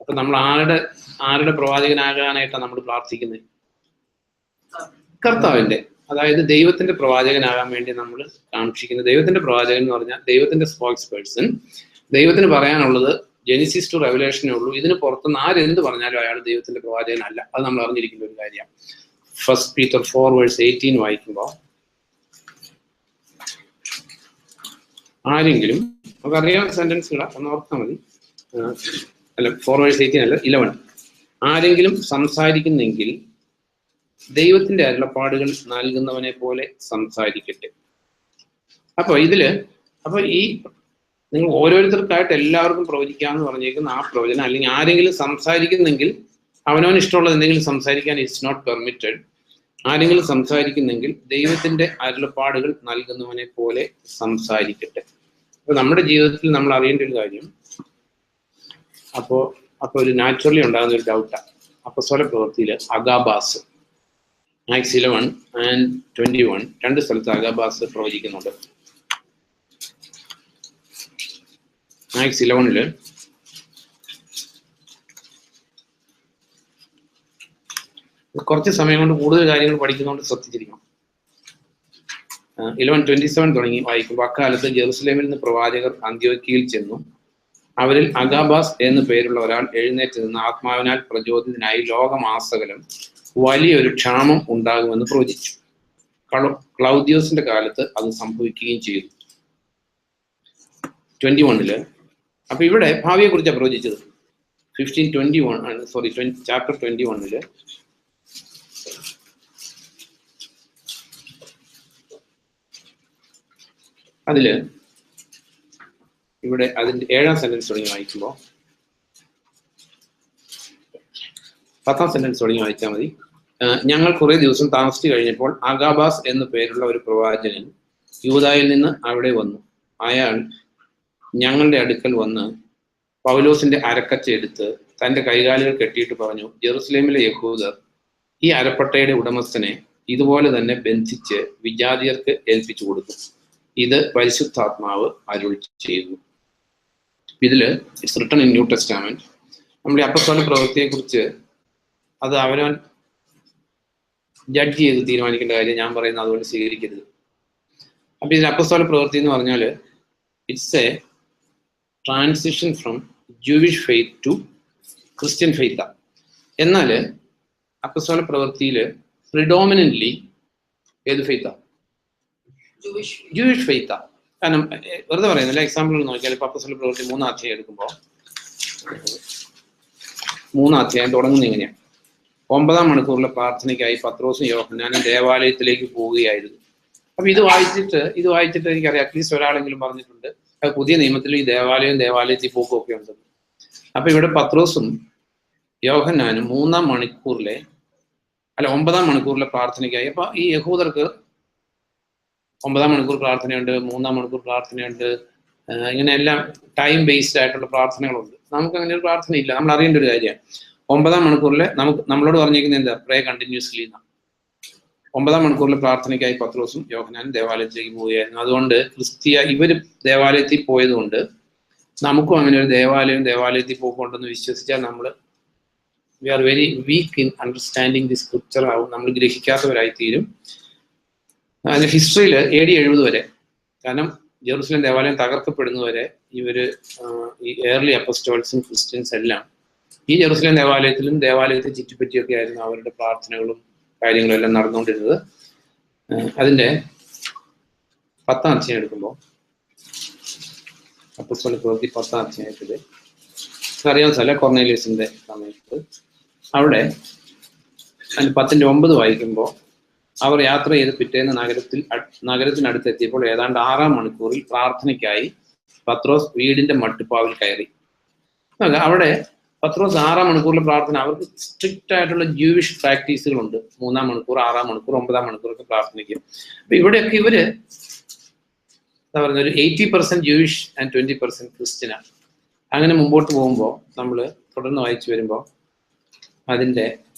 അപ്പൊ നമ്മൾ ആരുടെ പ്രവാചകനാകാനായിട്ടാണ് നമ്മൾ പ്രാർത്ഥിക്കുന്നത്? കർത്താവിന്റെ, അതായത് ദൈവത്തിന്റെ പ്രവാചകനാകാൻ വേണ്ടി നമ്മൾ കാക്ഷിക്കുന്നത്. ദൈവത്തിന്റെ പ്രവാചകൻ എന്ന് പറഞ്ഞാൽ ദൈവത്തിന്റെ സ്പോക്സ് പേഴ്സൺ. ദൈവത്തിന് പറയാനുള്ളത് ജെനിസിസ് ടു റെവലേഷനേ ഉള്ളൂ. ഇതിന് പുറത്തുനിന്ന് ആരെന്ത് പറഞ്ഞാലും അയാൾ ദൈവത്തിന്റെ പ്രവാചകനല്ല. അത് നമ്മൾ അറിഞ്ഞിരിക്കുന്ന ഒരു കാര്യമാണ്. 1 Peter 4:18 വായിക്കുമ്പോൾ ആരെങ്കിലും, നമുക്കറിയാവുന്ന സെന്റൻസുകളാണ്, ഒന്ന് ഓർത്താൽ മതി. അല്ല 4:18 അല്ല 11. ആരെങ്കിലും സംസാരിക്കുന്നെങ്കിൽ ദൈവത്തിന്റെ അരുളപ്പാടുകൾ നൽകുന്നവനെ പോലെ സംസാരിക്കട്ടെ. അപ്പൊ ഈ നിങ്ങൾ ഓരോരുത്തർക്കായിട്ട് എല്ലാവർക്കും പ്രവചിക്കാമെന്ന് പറഞ്ഞേക്കുന്ന ആ പ്രവചനം, അല്ലെങ്കിൽ ആരെങ്കിലും സംസാരിക്കുന്നെങ്കിൽ അവനവന് ഇഷ്ടമുള്ളത് എന്തെങ്കിലും സംസാരിക്കാൻ ഇറ്റ്സ് നോട്ട് പെർമിറ്റഡ്. ആരെങ്കിലും സംസാരിക്കുന്നെങ്കിൽ ദൈവത്തിന്റെ അരുളപ്പാടുകൾ നൽകുന്നവനെ പോലെ സംസാരിക്കട്ടെ. അപ്പൊ നമ്മുടെ ജീവിതത്തിൽ നമ്മൾ അറിയേണ്ട ഒരു കാര്യം, അപ്പൊ ഒരു നാച്ചുറലി ഉണ്ടാകുന്ന ഒരു ഡൗട്ടാണ്. അപ്പോസ്തല പ്രവൃത്തിയിൽ അഗാബാസ് Acts 11 and 21 രണ്ട് സ്ഥലത്ത് അഗാബാസ് പ്രവചിക്കുന്നുണ്ട്. Acts 11 കുറച്ച് സമയം കൊണ്ട് കൂടുതൽ കാര്യങ്ങൾ പഠിക്കുന്നതുകൊണ്ട് ശ്രദ്ധിച്ചിരിക്കണം. 11:27 തുടങ്ങി വായിക്കുമ്പോൾ, അക്കാലത്ത് ജെറുസലേമിൽ നിന്ന് പ്രവാചകർ അന്ത്യോക്യയിൽ ചെന്നു. അവരിൽ അഗാബാസ് എന്നു പേരുള്ള ഒരാൾ എഴുന്നേറ്റ് നിന്ന് ആത്മാവിനാൽ പ്രചോദിതനായി ലോകമാസകലം വലിയൊരു ക്ഷാമം ഉണ്ടാകുമെന്ന് പ്രവചിച്ചു. ക്ലൗദിയോസിന്റെ കാലത്ത് അത് സംഭവിക്കുകയും ചെയ്തു. 21 അപ്പൊ ഇവിടെ ഭാവിയെ കുറിച്ചാണ് പ്രവചിച്ചത്. 15:21 ചാപ്റ്റർ 21 അതില് ഇവിടെ അതിന്റെ 7-ാം സെന്റൻസ് തുടങ്ങി വായിക്കുമ്പോൾ 10-ാം സെന്റൻസ് തുടങ്ങി വായിച്ചാൽ മതി. ഞങ്ങൾ കുറെ ദിവസം താമസിച്ചു കഴിഞ്ഞപ്പോൾ അഗാബാസ് എന്നു പേരുള്ള ഒരു പ്രവാചകൻ യൂദായിൽ നിന്ന് അവിടെ വന്നു. അയാൾ ഞങ്ങളുടെ അടുക്കൽ വന്ന് പൗലോസിന്റെ അരക്കച്ച എടുത്ത് തന്റെ കൈകാലുകൾ കെട്ടിയിട്ട് പറഞ്ഞു, ജെറുസലേമിലെ യഹൂദർ ഈ അരപ്പട്ടയുടെ ഉടമസ്ഥനെ ഇതുപോലെ തന്നെ ബന്ധിച്ച് വിജാതിയർക്ക് ഏൽപ്പിച്ചു കൊടുത്തു. ഇത് പരിശുദ്ധാത്മാവ് അരുളി ചെയ്തു. ഇതില് it's written in new testament. നമ്മുടെ അപ്പസ്തോല പ്രവൃത്തിയെ കുറിച്ച് അത് അവനവൻ ജഡ്ജ് ചെയ്ത് തീരുമാനിക്കേണ്ട കാര്യം ഞാൻ പറയുന്നത് അതുകൊണ്ട് സ്വീകരിക്കരുത്. അപ്പൊ ഇതിൽ അപ്പസ്തോല പ്രവൃത്തി എന്ന് പറഞ്ഞാൽ it's a transition from Jewish faith to Christian ഫെയ്ത്താ. എന്നാൽ അപ്പസ്തോല പ്രവൃത്തിയിൽ പ്രിഡോമിനന്റ്ലി ഏത് ഫെയ്ത്താ? ജൂവിഷ് ഫെയ്ത്താ. കാരണം വെറുതെ പറയുന്നില്ല, എക്സാമ്പിൾ നോക്കിയാൽ ഇപ്പൊ അപ്പസ്തോല പ്രവൃത്തി 3-ാം അധ്യായം എടുക്കുമ്പോൾ 3-ാം അധ്യായം തുടങ്ങുന്ന എങ്ങനെയാണ്? 9-ാം മണിക്കൂറിലെ പ്രാർത്ഥനയ്ക്കായി പത്രോസും യോഹന്നാനും ദേവാലയത്തിലേക്ക് പോവുകയായിരുന്നു. അപ്പൊ ഇത് വായിച്ചിട്ട് എനിക്കറിയാം അറ്റ്ലീസ്റ്റ് ഒരാളെങ്കിലും പറഞ്ഞിട്ടുണ്ട് അത് പുതിയ നിയമത്തിൽ ഈ ദേവാലയത്തിൽ പോക്കും ഒക്കെ ഉണ്ട്. അപ്പൊ ഇവിടെ പത്രോസും യോഹന്നാനും 9-ാം മണിക്കൂറിലെ പ്രാർത്ഥനയ്ക്കായി. അപ്പൊ ഈ യഹൂദർക്ക് 9-ാം മണിക്കൂർ പ്രാർത്ഥനയുണ്ട്, 3-ാം മണിക്കൂർ പ്രാർത്ഥനയുണ്ട്, ഇങ്ങനെ എല്ലാം ടൈം ബേസ്ഡ് ആയിട്ടുള്ള പ്രാർത്ഥനകളുണ്ട്. നമുക്ക് അങ്ങനെ ഒരു പ്രാർത്ഥന ഇല്ല. നമ്മൾ അറിയേണ്ട ഒരു കാര്യമാണ്, 9-ാം മണിക്കൂറിൽ നമ്മളോട് പറഞ്ഞിരിക്കുന്നത് എന്താ? പ്രേ കണ്ടിന്യൂസ്ലി എന്നാണ്. 9-ാം മണിക്കൂറിലെ പ്രാർത്ഥനയ്ക്കായി പത്രോസും യോഹന്നാനും ദേവാലയത്തിലേക്ക് പോവുകയായിരുന്നു. അതുകൊണ്ട് ഇവർ ദേവാലയത്തിൽ പോയതുകൊണ്ട് നമുക്കും അങ്ങനെ ഒരു ദേവാലയത്തിൽ പോയിട്ടുണ്ടെന്ന് വിശ്വസിച്ചാൽ നമ്മൾ we are very weak in understanding the scripture ആവും, നമ്മൾ ഗ്രഹിക്കാത്തവരായി തീരും. അതിന്റെ ഹിസ്റ്ററിയിൽ AD 70 വരെ, കാരണം ജെറുസലേം ദേവാലയം തകർക്കപ്പെടുന്നവരെ ഈ ഏർലി അപ്പസ്റ്റോൾസും ക്രിസ്ത്യൻസ് എല്ലാം ഈ ജെറുസലേം ദേവാലയത്തെ ചുറ്റിപ്പറ്റിയൊക്കെ ആയിരുന്നു അവരുടെ പ്രാർത്ഥനകളും കാര്യങ്ങളും എല്ലാം നടന്നുകൊണ്ടിരുന്നത്. അതിന്റെ 10-ാം അധ്യായം എടുക്കുമ്പോൾ, അപ്പോസ്തല പ്രവൃത്തി 10-ാം അധ്യായത്തില് അറിയാവുന്ന സ്ഥലം കൊർണേലിയസിന്റെ സമയത്ത് അവിടെ 10-9 വായിക്കുമ്പോൾ, അവർ യാത്ര ചെയ്ത് പിറ്റേന്ന് നഗരത്തിനടുത്ത് എത്തിയപ്പോൾ ഏതാണ്ട് 6-ാം മണിക്കൂറിൽ പ്രാർത്ഥനയ്ക്കായി പത്രോസ് വീടിന്റെ മട്ടുപ്പാവിൽ കയറി. അവിടെ പത്രോസ് 6-ാം മണിക്കൂറിലെ പ്രാർത്ഥന, അവർക്ക് സ്ട്രിക്റ്റ് ആയിട്ടുള്ള ജൂയിഷ് പ്രാക്ടീസുകളുണ്ട്. 3-ാം മണിക്കൂർ, 6-ാം മണിക്കൂർ, 9-ാം മണിക്കൂറൊക്കെ പ്രാർത്ഥനയ്ക്കും. അപ്പൊ ഇവിടെയൊക്കെ ഇവര് എന്താ പറയുക, ഒരു 80% ജൂയിഷ് ആൻഡ് 20% ക്രിസ്ത്യനാണ്. അങ്ങനെ മുമ്പോട്ട് പോകുമ്പോൾ നമ്മൾ തുടർന്ന് വായിച്ചു വരുമ്പോൾ അതിന്റെ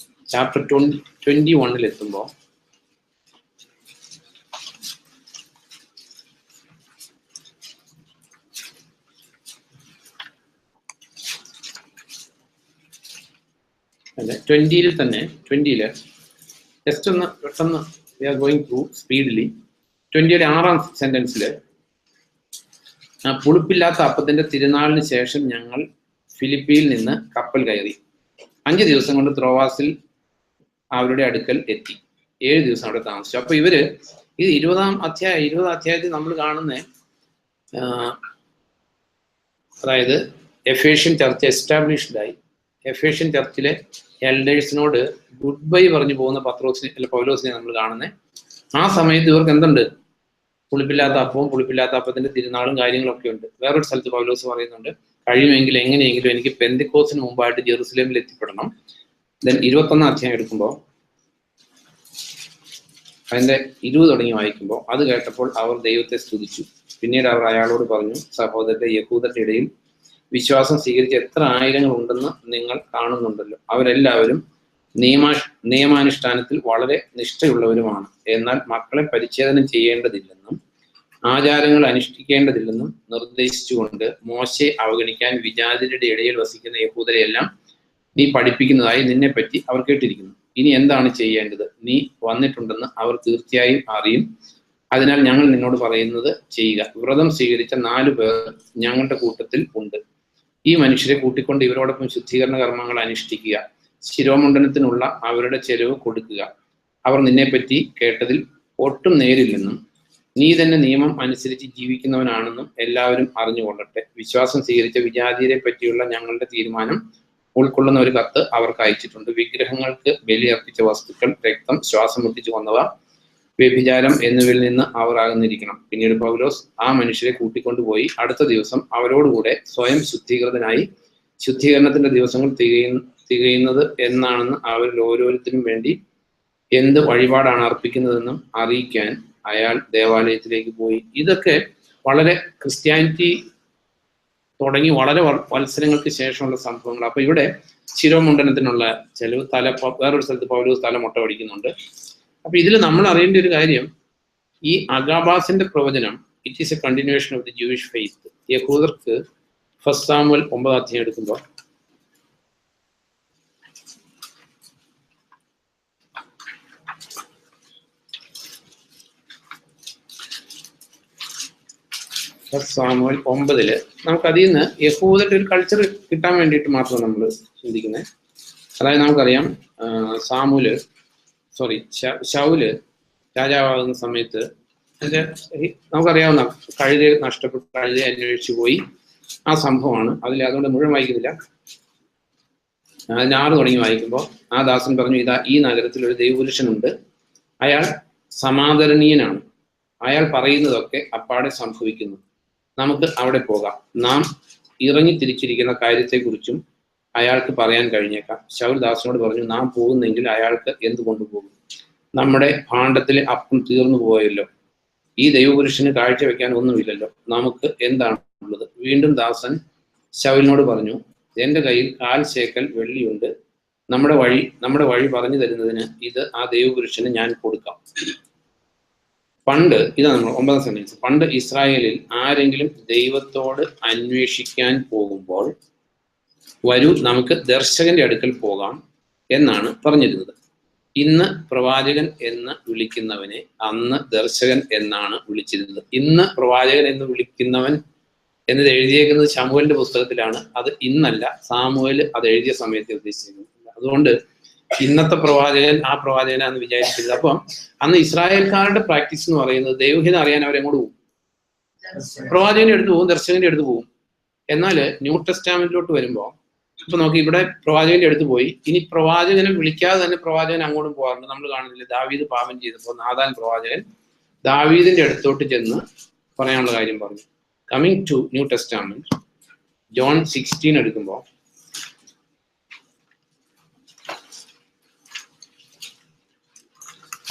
ചാപ്റ്റർ 21 എത്തുമ്പോൾ അല്ലെ 20-ൽ തന്നെ 20-ല് ജസ്റ്റ് ഒന്ന് പെട്ടെന്ന് വി ആർ ഗോയിങ് ത്രൂ സ്പീഡിലി. 20-യുടെ 6-ാം സെന്റൻസിൽ, പുളിപ്പില്ലാത്ത അപ്പത്തിന്റെ തിരുനാളിന് ശേഷം ഞങ്ങൾ ഫിലിപ്പിയിൽ നിന്ന് കപ്പൽ കയറി 5 ദിവസം കൊണ്ട് ത്രോവാസിൽ അവരുടെ അടുക്കൽ എത്തി. 7 ദിവസം അവിടെ താമസിച്ചു. അപ്പൊ ഇത് 20-ാം അധ്യായത്തിൽ നമ്മൾ കാണുന്ന, അതായത് എഫേഷ്യൻ ചർച്ച് എസ്റ്റാബ്ലിഷ്ഡ് ആയി. എഫേഷ്യൻ ചർച്ചിലെ എൽഡേഴ്സിനോട് ഗുഡ് ബൈ പറഞ്ഞു പോകുന്ന പൗലോസിനെ നമ്മൾ കാണുന്നത്. ആ സമയത്ത് ഇവർക്ക് എന്തുണ്ട്? പുളിപ്പില്ലാത്ത അപ്പവും പുളിപ്പില്ലാത്ത അപ്പത്തിന്റെ തിരുനാളും കാര്യങ്ങളൊക്കെ ഉണ്ട്. വേറൊരു സ്ഥലത്ത് പൗലോസ് പറയുന്നുണ്ട്, കഴിയുമെങ്കിൽ എങ്ങനെയെങ്കിലും എനിക്ക് പെന്തിക്കോസിന് മുമ്പായിട്ട് ജെറുസലേമിൽ എത്തിപ്പെടണം. ദെൻ 21-ാം അധ്യായം എടുക്കുമ്പോൾ അതിന്റെ 20 തുടങ്ങി വായിക്കുമ്പോൾ, അത് കേട്ടപ്പോൾ അവർ ദൈവത്തെ സ്തുതിച്ചു. പിന്നീട് അവർ അയാളോട് പറഞ്ഞു, സഹോദരന്റെ യഹൂദരുടെ ഇടയിൽ വിശ്വാസം സ്വീകരിച്ച എത്ര ആയിരങ്ങൾ ഉണ്ടെന്ന് നിങ്ങൾ കാണുന്നുണ്ടല്ലോ. അവരെല്ലാവരും നിയമാനുഷ്ഠാനത്തിൽ വളരെ നിഷ്ഠയുള്ളവരുമാണ്. എന്നാൽ മക്കളെ പരിച്ഛേദനം ചെയ്യേണ്ടതില്ലെന്നും ആചാരങ്ങൾ അനുഷ്ഠിക്കേണ്ടതില്ലെന്നും നിർദ്ദേശിച്ചുകൊണ്ട് മോശയെ അവഗണിക്കാൻ വിജാതിരുടെ ഇടയിൽ വസിക്കുന്ന യഹൂദരെയെല്ലാം നീ പഠിപ്പിക്കുന്നതായി നിന്നെപ്പറ്റി അവർ കേട്ടിരിക്കുന്നു. ഇനി എന്താണ് ചെയ്യേണ്ടത്? നീ വന്നിട്ടുണ്ടെന്ന് അവർ തീർച്ചയായും അറിയും. അതിനാൽ ഞങ്ങൾ നിന്നോട് പറയുന്നത് ചെയ്യുക. വ്രതം സ്വീകരിച്ച 4 പേർ ഞങ്ങളുടെ കൂട്ടത്തിൽ ഉണ്ട്. ഈ മനുഷ്യരെ കൂട്ടിക്കൊണ്ട് ഇവരോടൊപ്പം ശുദ്ധീകരണ കർമ്മങ്ങൾ അനുഷ്ഠിക്കുക. ശിരോമുണ്ടനത്തിനുള്ള അവരുടെ ചെലവ് കൊടുക്കുക. അവർ നിന്നെപ്പറ്റി കേട്ടതിൽ ഒട്ടും നേരില്ലെന്നും നീ തന്നെ നിയമം അനുസരിച്ച് ജീവിക്കുന്നവനാണെന്നും എല്ലാവരും അറിഞ്ഞുകൊള്ളട്ടെ. വിശ്വാസം സ്വീകരിച്ച വിജാതിയരെ പറ്റിയുള്ള ഞങ്ങളുടെ തീരുമാനം ഉൾക്കൊള്ളുന്ന ഒരു കത്ത് അവർക്ക് അയച്ചിട്ടുണ്ട്. വിഗ്രഹങ്ങൾക്ക് ബലിയർപ്പിച്ച വസ്തുക്കൾ, രക്തം, ശ്വാസം മുട്ടിച്ചു കൊന്നവ, വ്യഭിചാരം എന്നിവയിൽ നിന്ന് അവർ അകന്നിരിക്കണം. പിന്നീട് പൗലോസ് ആ മനുഷ്യരെ കൂട്ടിക്കൊണ്ടുപോയി അടുത്ത ദിവസം അവരോടുകൂടെ സ്വയം ശുദ്ധീകൃതനായി ശുദ്ധീകരണത്തിന്റെ ദിവസങ്ങൾ തികയുന്നത് എന്നാണെന്ന് അവരിൽ ഓരോരുത്തരും വേണ്ടി എന്ത് വഴിപാടാണ് അർപ്പിക്കുന്നതെന്നും അറിയിക്കാൻ അയാൾ ദേവാലയത്തിലേക്ക് പോയി. ഇതൊക്കെ വളരെ ക്രിസ്ത്യാനിറ്റി തുടങ്ങി വളരെ വത്സരങ്ങൾക്ക് ശേഷമുള്ള സംഭവങ്ങൾ. അപ്പൊ ഇവിടെ ശിരോമുണ്ടനത്തിനുള്ള ചെലവ്, വേറൊരു സ്ഥലത്ത് പൗലോസ് തല മുട്ട പഠിക്കുന്നുണ്ട്. അപ്പൊ ഇതിൽ നമ്മൾ അറിയേണ്ട ഒരു കാര്യം, ഈ അഗാബാസിന്റെ പ്രവചനം it is a continuation of the Jewish faith. യഹൂദർക്ക് 1 സാമുവൽ 9-ാം അധ്യായം എടുക്കുമ്പോൾ സാമുവൽ 9-ല് നമുക്ക് അതിൽ നിന്ന് യഹൂദരുടെ ഒരു കൾച്ചർ കിട്ടാൻ വേണ്ടിയിട്ട് മാത്രം നമ്മൾ ചിന്തിക്കുന്നത്. അതായത് നമുക്കറിയാം, ശൗല് രാജാവാകുന്ന സമയത്ത് നമുക്കറിയാവുന്ന കഴുത നഷ്ടപ്പെട്ട കഴുതയെ അന്വേഷിച്ചു പോയി. ആ സംഭവമാണ് അതുകൊണ്ട് മുഴുവൻ വായിക്കുന്നില്ല. അതിന് 6 തുടങ്ങി വായിക്കുമ്പോൾ, ആ ദാസൻ പറഞ്ഞു, ഇതാ ഈ നഗരത്തിൽ ഒരു ദൈവപുരുഷനുണ്ട്, അയാൾ സമാദരണീയനാണ്, അയാൾ പറയുന്നതൊക്കെ അപ്പാടെ സംഭവിക്കുന്നു, നമുക്ക് അവിടെ പോകാം, നാം ഇറങ്ങി തിരിച്ചിരിക്കുന്ന കാര്യത്തെക്കുറിച്ചും അയാൾക്ക് പറയാൻ കഴിഞ്ഞേക്കാം. ശൗൽ ദാസനോട് പറഞ്ഞു, നാം പോകുന്നെങ്കിൽ അയാൾക്ക് എന്ത് കൊണ്ടുപോകും? നമ്മുടെ ഭാണ്ഡത്തിലെ അപ്പം തീർന്നു പോയല്ലോ, ഈ ദൈവപുരുഷന് കാഴ്ചവെക്കാൻ ഒന്നുമില്ലല്ലോ, നമുക്ക് എന്താണ് ഉള്ളത്? വീണ്ടും ദാസൻ ശൗലിനോട് പറഞ്ഞു, എന്റെ കയ്യിൽ 4 ശേക്കൽ വെള്ളിയുണ്ട്, നമ്മുടെ വഴി പറഞ്ഞു തരുന്നതിന് ഇത് ആ ദൈവപുരുഷന് ഞാൻ കൊടുക്കാം. പണ്ട് ഇതാണ് നമ്മൾ 9ാം സെന്റൻസ്. പണ്ട് ഇസ്രായേലിൽ ആരെങ്കിലും ദൈവത്തോട് അന്വേഷിക്കാൻ പോകുമ്പോൾ വരൂ നമുക്ക് ദർശകന്റെ അടുക്കൽ പോകാം എന്നാണ് പറഞ്ഞിരുന്നത്. ഇന്ന് പ്രവാചകൻ എന്ന് വിളിക്കുന്നവനെ അന്ന് ദർശകൻ എന്നാണ് വിളിച്ചിരുന്നത്. ഇന്ന് പ്രവാചകൻ എന്ന് വിളിക്കുന്നവൻ എന്നത് എഴുതിയേക്കുന്നത് ശമൂവേലിന്റെ പുസ്തകത്തിലാണ്. അത് ഇന്നല്ല, സാമുവേൽ അത് എഴുതിയ സമയത്ത് ഉദ്ദേശിച്ചിരുന്നത്. അതുകൊണ്ട് ഇന്നത്തെ പ്രവാചകൻ ആ പ്രവാചകനാന്ന് വിചാരിച്ചിരുന്നത്. അപ്പം അന്ന് ഇസ്രായേൽക്കാരുടെ പ്രാക്ടീസ് എന്ന് പറയുന്നത് ദൈവഹിതം അറിയാൻ അവരെങ്ങോട്ട് പോകും, പ്രവാചകന്റെ അടുത്ത് പോകും, ദർശകന്റെ അടുത്ത് പോകും. എന്നാൽ ന്യൂ ടെസ്റ്റാമെന്റിലോട്ട് വരുമ്പോൾ ഇപ്പൊ നോക്കി, ഇവിടെ പ്രവാചകന്റെ അടുത്ത് പോയി, ഇനി പ്രവാചകനെ വിളിക്കാതെ തന്നെ പ്രവാചകൻ അങ്ങോട്ടും പോകാറുണ്ട്. നമ്മൾ കാണുന്നില്ല, ദാവീദ് പാപം ചെയ്തപ്പോൾ നാഥാൻ പ്രവാചകൻ ദാവീദിന്റെ അടുത്തോട്ട് ചെന്ന് പറയാനുള്ള കാര്യം പറഞ്ഞു. Coming to New Testament, John 16 എടുക്കുമ്പോൾ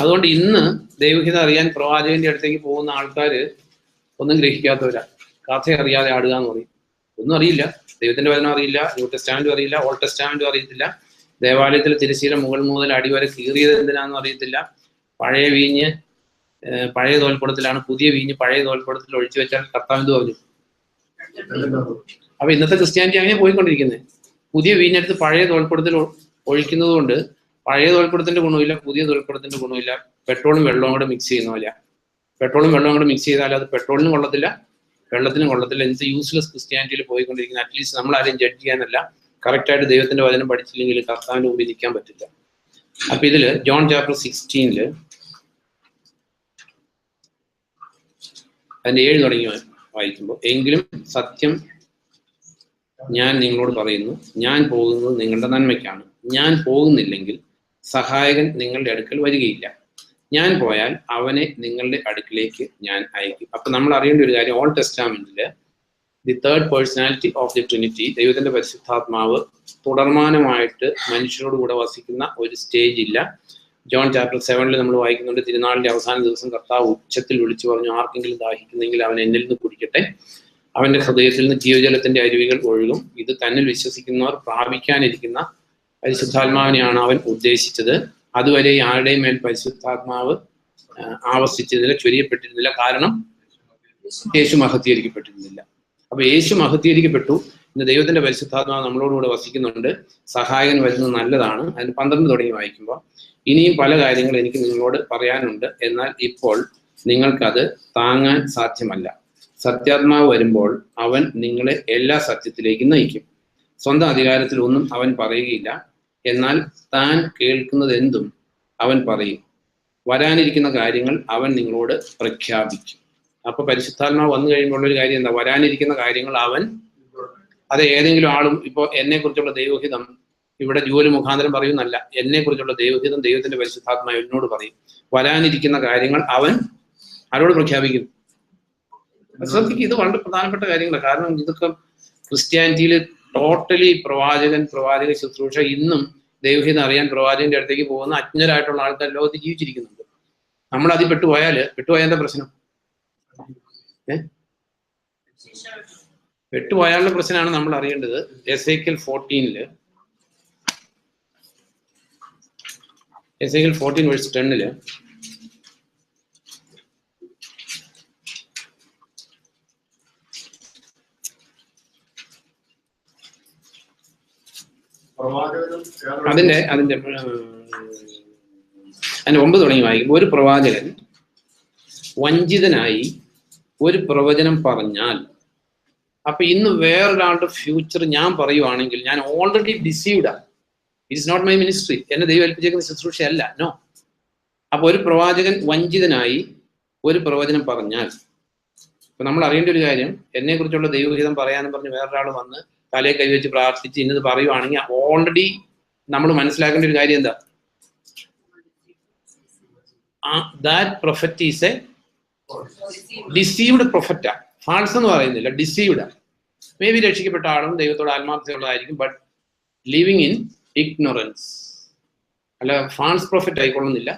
അതുകൊണ്ട് ഇന്ന് ദൈവഹിതം അറിയാൻ പ്രവാചകന്റെ അടുത്തേക്ക് പോകുന്ന ആൾക്കാർ ഒന്നും ഗ്രഹിക്കാത്തവരാ. കഥ അറിയാതെ ആടുക എന്ന് പറയും. ഒന്നും അറിയില്ല, ദൈവത്തിന്റെ വചനം അറിയില്ല, ന്യൂ ടെസ്റ്റാമെന്റും അറിയില്ല, ഓൾഡ് ടെസ്റ്റാമെന്റും അറിയത്തില്ല, ദേവാലയത്തിൽ തിരശ്ശീല മുകൾ മുതൽ അടിവരെ കീറിയത് എന്തിനാണെന്ന് അറിയത്തില്ല, പഴയ വീഞ്ഞ് പഴയ തോൽപ്പടത്തിലാണ്, പുതിയ വീഞ്ഞ് പഴയ തോൽപ്പടത്തിൽ ഒഴിച്ചു വെച്ചാൽ കർത്താവ് എന്ത് പറഞ്ഞു? അപ്പൊ ഇന്നത്തെ ക്രിസ്ത്യാനിറ്റി അങ്ങനെ പോയിക്കൊണ്ടിരിക്കുന്നത്. പുതിയ വീഞ്ഞെടുത്ത് പഴയ തോൽപ്പടത്തിൽ ഒഴിക്കുന്നത് കൊണ്ട് പഴയ തോൽപ്പടത്തിന്റെ ഗുണമില്ല, പുതിയ തോൽപ്പടത്തിന്റെ ഗുണമില്ല. പെട്രോളും വെള്ളവും കൂടെ മിക്സ് ചെയ്യുന്ന പോലെ. പെട്രോളും വെള്ളവും കൂടെ മിക്സ് ചെയ്താൽ അത് പെട്രോളിനും കൊള്ളത്തില്ല, വെള്ളത്തിനും കൊള്ളത്തില്ല. എന്ത് യൂസ്ലെസ് ക്രിസ്ത്യാനിറ്റിയിൽ പോയിക്കൊണ്ടിരിക്കുന്നത്. അറ്റ്ലീസ്റ്റ് നമ്മൾ ആരെയും ജഡ്ജ് ചെയ്യാനല്ല, കറക്റ്റായിട്ട് ദൈവത്തിന്റെ വചനം പഠിച്ചില്ലെങ്കിൽ കർത്താവിന്റെ മുമ്പിൽ നിൽക്കാൻ പറ്റില്ല. അപ്പൊ ഇതില് ജോൺ ചാപ്റ്റർ 16 അതിന്റെ 7 തുടങ്ങി വായിക്കുമ്പോൾ, എങ്കിലും സത്യം ഞാൻ നിങ്ങളോട് പറയുന്നു, ഞാൻ പോകുന്നത് നിങ്ങളുടെ നന്മയ്ക്കാണ്. ഞാൻ പോകുന്നില്ലെങ്കിൽ സഹായകൻ നിങ്ങളുടെ അടുക്കൽ വരികയില്ല. ഞാൻ പോയാൽ അവനെ നിങ്ങളുടെ അടുക്കിലേക്ക് ഞാൻ അയക്കും. അപ്പൊ നമ്മൾ അറിയേണ്ട ഒരു കാര്യം, ഓൾഡ് ടെസ്റ്റാമെന്റില് the third personality of the trinity, ദൈവത്തിന്റെ പരിശുദ്ധാത്മാവ് തുടർമാനമായിട്ട് മനുഷ്യരോട് കൂടെ വസിക്കുന്ന ഒരു സ്റ്റേജ് ഇല്ല. ജോൺ ചാപ്റ്റർ 7 നമ്മൾ വായിക്കുന്നുണ്ട്, തിരുനാളിന്റെ അവസാന ദിവസം കർത്താവ് ഉച്ചത്തിൽ വിളിച്ചു പറഞ്ഞു, ആർക്കെങ്കിലും ദാഹിക്കുന്നെങ്കിൽ അവൻ എന്നിൽ നിന്ന് കുടിക്കട്ടെ, അവന്റെ ഹൃദയത്തിൽ നിന്ന് ജീവജലത്തിന്റെ അരുവികൾ ഒഴുകും. ഇത് തന്നിൽ വിശ്വസിക്കുന്നവർ പ്രാപിക്കാനിരിക്കുന്ന പരിശുദ്ധാത്മാവിനെയാണ് അവൻ ഉദ്ദേശിച്ചത്. അതുവരെ ആരുടെയും മേൽ പരിശുദ്ധാത്മാവ് ആവർത്തിച്ചിരുന്നില്ല, ചൊരിയപ്പെട്ടിരുന്നില്ല. കാരണം യേശു മഹത്വീകരിക്കപ്പെട്ടിരുന്നില്ല. അപ്പൊ യേശു മഹത്വീകരിക്കപ്പെട്ടു. ഇന്ന് ദൈവത്തിന്റെ പരിശുദ്ധാത്മാവ് നമ്മളോടുകൂടെ വസിക്കുന്നുണ്ട്. സഹായകൻ വരുന്നത് നല്ലതാണ്. അതിന് 12 തുടങ്ങി വായിക്കുമ്പോൾ, ഇനിയും പല കാര്യങ്ങൾ എനിക്ക് നിങ്ങളോട് പറയാനുണ്ട്, എന്നാൽ ഇപ്പോൾ നിങ്ങൾക്കത് താങ്ങാൻ സാധ്യമല്ല. സത്യാത്മാവ് വരുമ്പോൾ അവൻ നിങ്ങളെ എല്ലാ സത്യത്തിലേക്കും നയിക്കും. സ്വന്തം അധികാരത്തിൽ ഒന്നും അവൻ പറയുകയില്ല, എന്നാൽ താൻ കേൾക്കുന്നത് എന്തും അവൻ പറയും. വരാനിരിക്കുന്ന കാര്യങ്ങൾ അവൻ നിങ്ങളോട് പ്രഖ്യാപിക്കും. അപ്പൊ പരിശുദ്ധാത്മാവ് വന്നു കഴിയുമ്പോൾ ഒരു കാര്യം എന്താ? വരാനിരിക്കുന്ന കാര്യങ്ങൾ അവൻ, അത് ഏതെങ്കിലും ആളും ഇപ്പൊ എന്നെ കുറിച്ചുള്ള ദൈവഹിതം ഇവിടെ ജോലി മുഖാന്തരം പറയുന്നല്ല, എന്നെ കുറിച്ചുള്ള ദൈവഹിതം ദൈവത്തിന്റെ പരിശുദ്ധാത്മാവ് എന്നോട് പറയും. വരാനിരിക്കുന്ന കാര്യങ്ങൾ അവൻ ആരോട് പ്രഖ്യാപിക്കും? ശ്രദ്ധിക്കും, ഇത് വളരെ പ്രധാനപ്പെട്ട കാര്യങ്ങളാണ്. കാരണം ഇതൊക്കെ ക്രിസ്ത്യാനിറ്റിയിൽ ടോട്ടലി പ്രവാചക ശുശ്രൂഷ ഇന്നും ദൈവഹിതം അറിയാൻ പ്രവാചകന്റെ അടുത്തേക്ക് പോകുന്ന അജ്ഞരായിട്ടുള്ള ആൾക്കാർ ലോകത്ത് ജീവിച്ചിരിക്കുന്നുണ്ട്. നമ്മൾ അതിൽ പെട്ടുപോയാൽ എന്താ പ്രശ്നം? പെട്ടുപോയാലുള്ള പ്രശ്നമാണ് നമ്മൾ അറിയേണ്ടത്. എസേക്കിയൽ 14 verse 10 അതിന്റെ 9 തുടങ്ങി വായിക്കുമ്പോൾ, ഒരു പ്രവാചകൻ വഞ്ചിതനായി ഒരു പ്രവചനം പറഞ്ഞാൽ, അപ്പൊ ഇന്ന് വേറൊരാളുടെ ഫ്യൂച്ചർ ഞാൻ പറയുവാണെങ്കിൽ ഞാൻ ഓൾറെഡി ഡിസീവ്ഡാ. ഇറ്റ്സ് നോട്ട് മൈ മിനിസ്ട്രി, എന്നെ ദൈവം ഏൽപ്പിച്ചേക്കുന്ന ശുശ്രൂഷയല്ല. നോ. അപ്പൊ ഒരു പ്രവാചകൻ വഞ്ചിതനായി ഒരു പ്രവചനം പറഞ്ഞാൽ, ഇപ്പൊ നമ്മൾ അറിയേണ്ട ഒരു കാര്യം, എന്നെ കുറിച്ചുള്ള ദൈവഹിതം പറയാനും പറഞ്ഞ് വേറൊരാൾ വന്ന് തലയെ കൈവച്ച് പ്രാർത്ഥിച്ച് ഇന്നത് പറയുവാണെങ്കിൽ ഓൾറെഡി നമ്മൾ മനസ്സിലാക്കേണ്ട ഒരു കാര്യം എന്താ? That prophet is a deceived പ്രൊഫറ്റാ. ഫാൾസ് എന്ന് പറയുന്നില്ല, ഡിസീവ്ഡാ. മേ ബി രക്ഷിക്കപ്പെട്ട ആളും ദൈവത്തോട് ആത്മാർത്ഥതയുള്ളതായിരിക്കും, ബട്ട് ലിവിങ് ഇൻ ഇഗ്നോറൻസ്. അല്ല, ഫാൾസ് പ്രൊഫറ്റ് ആയിക്കൊള്ളുന്നില്ല,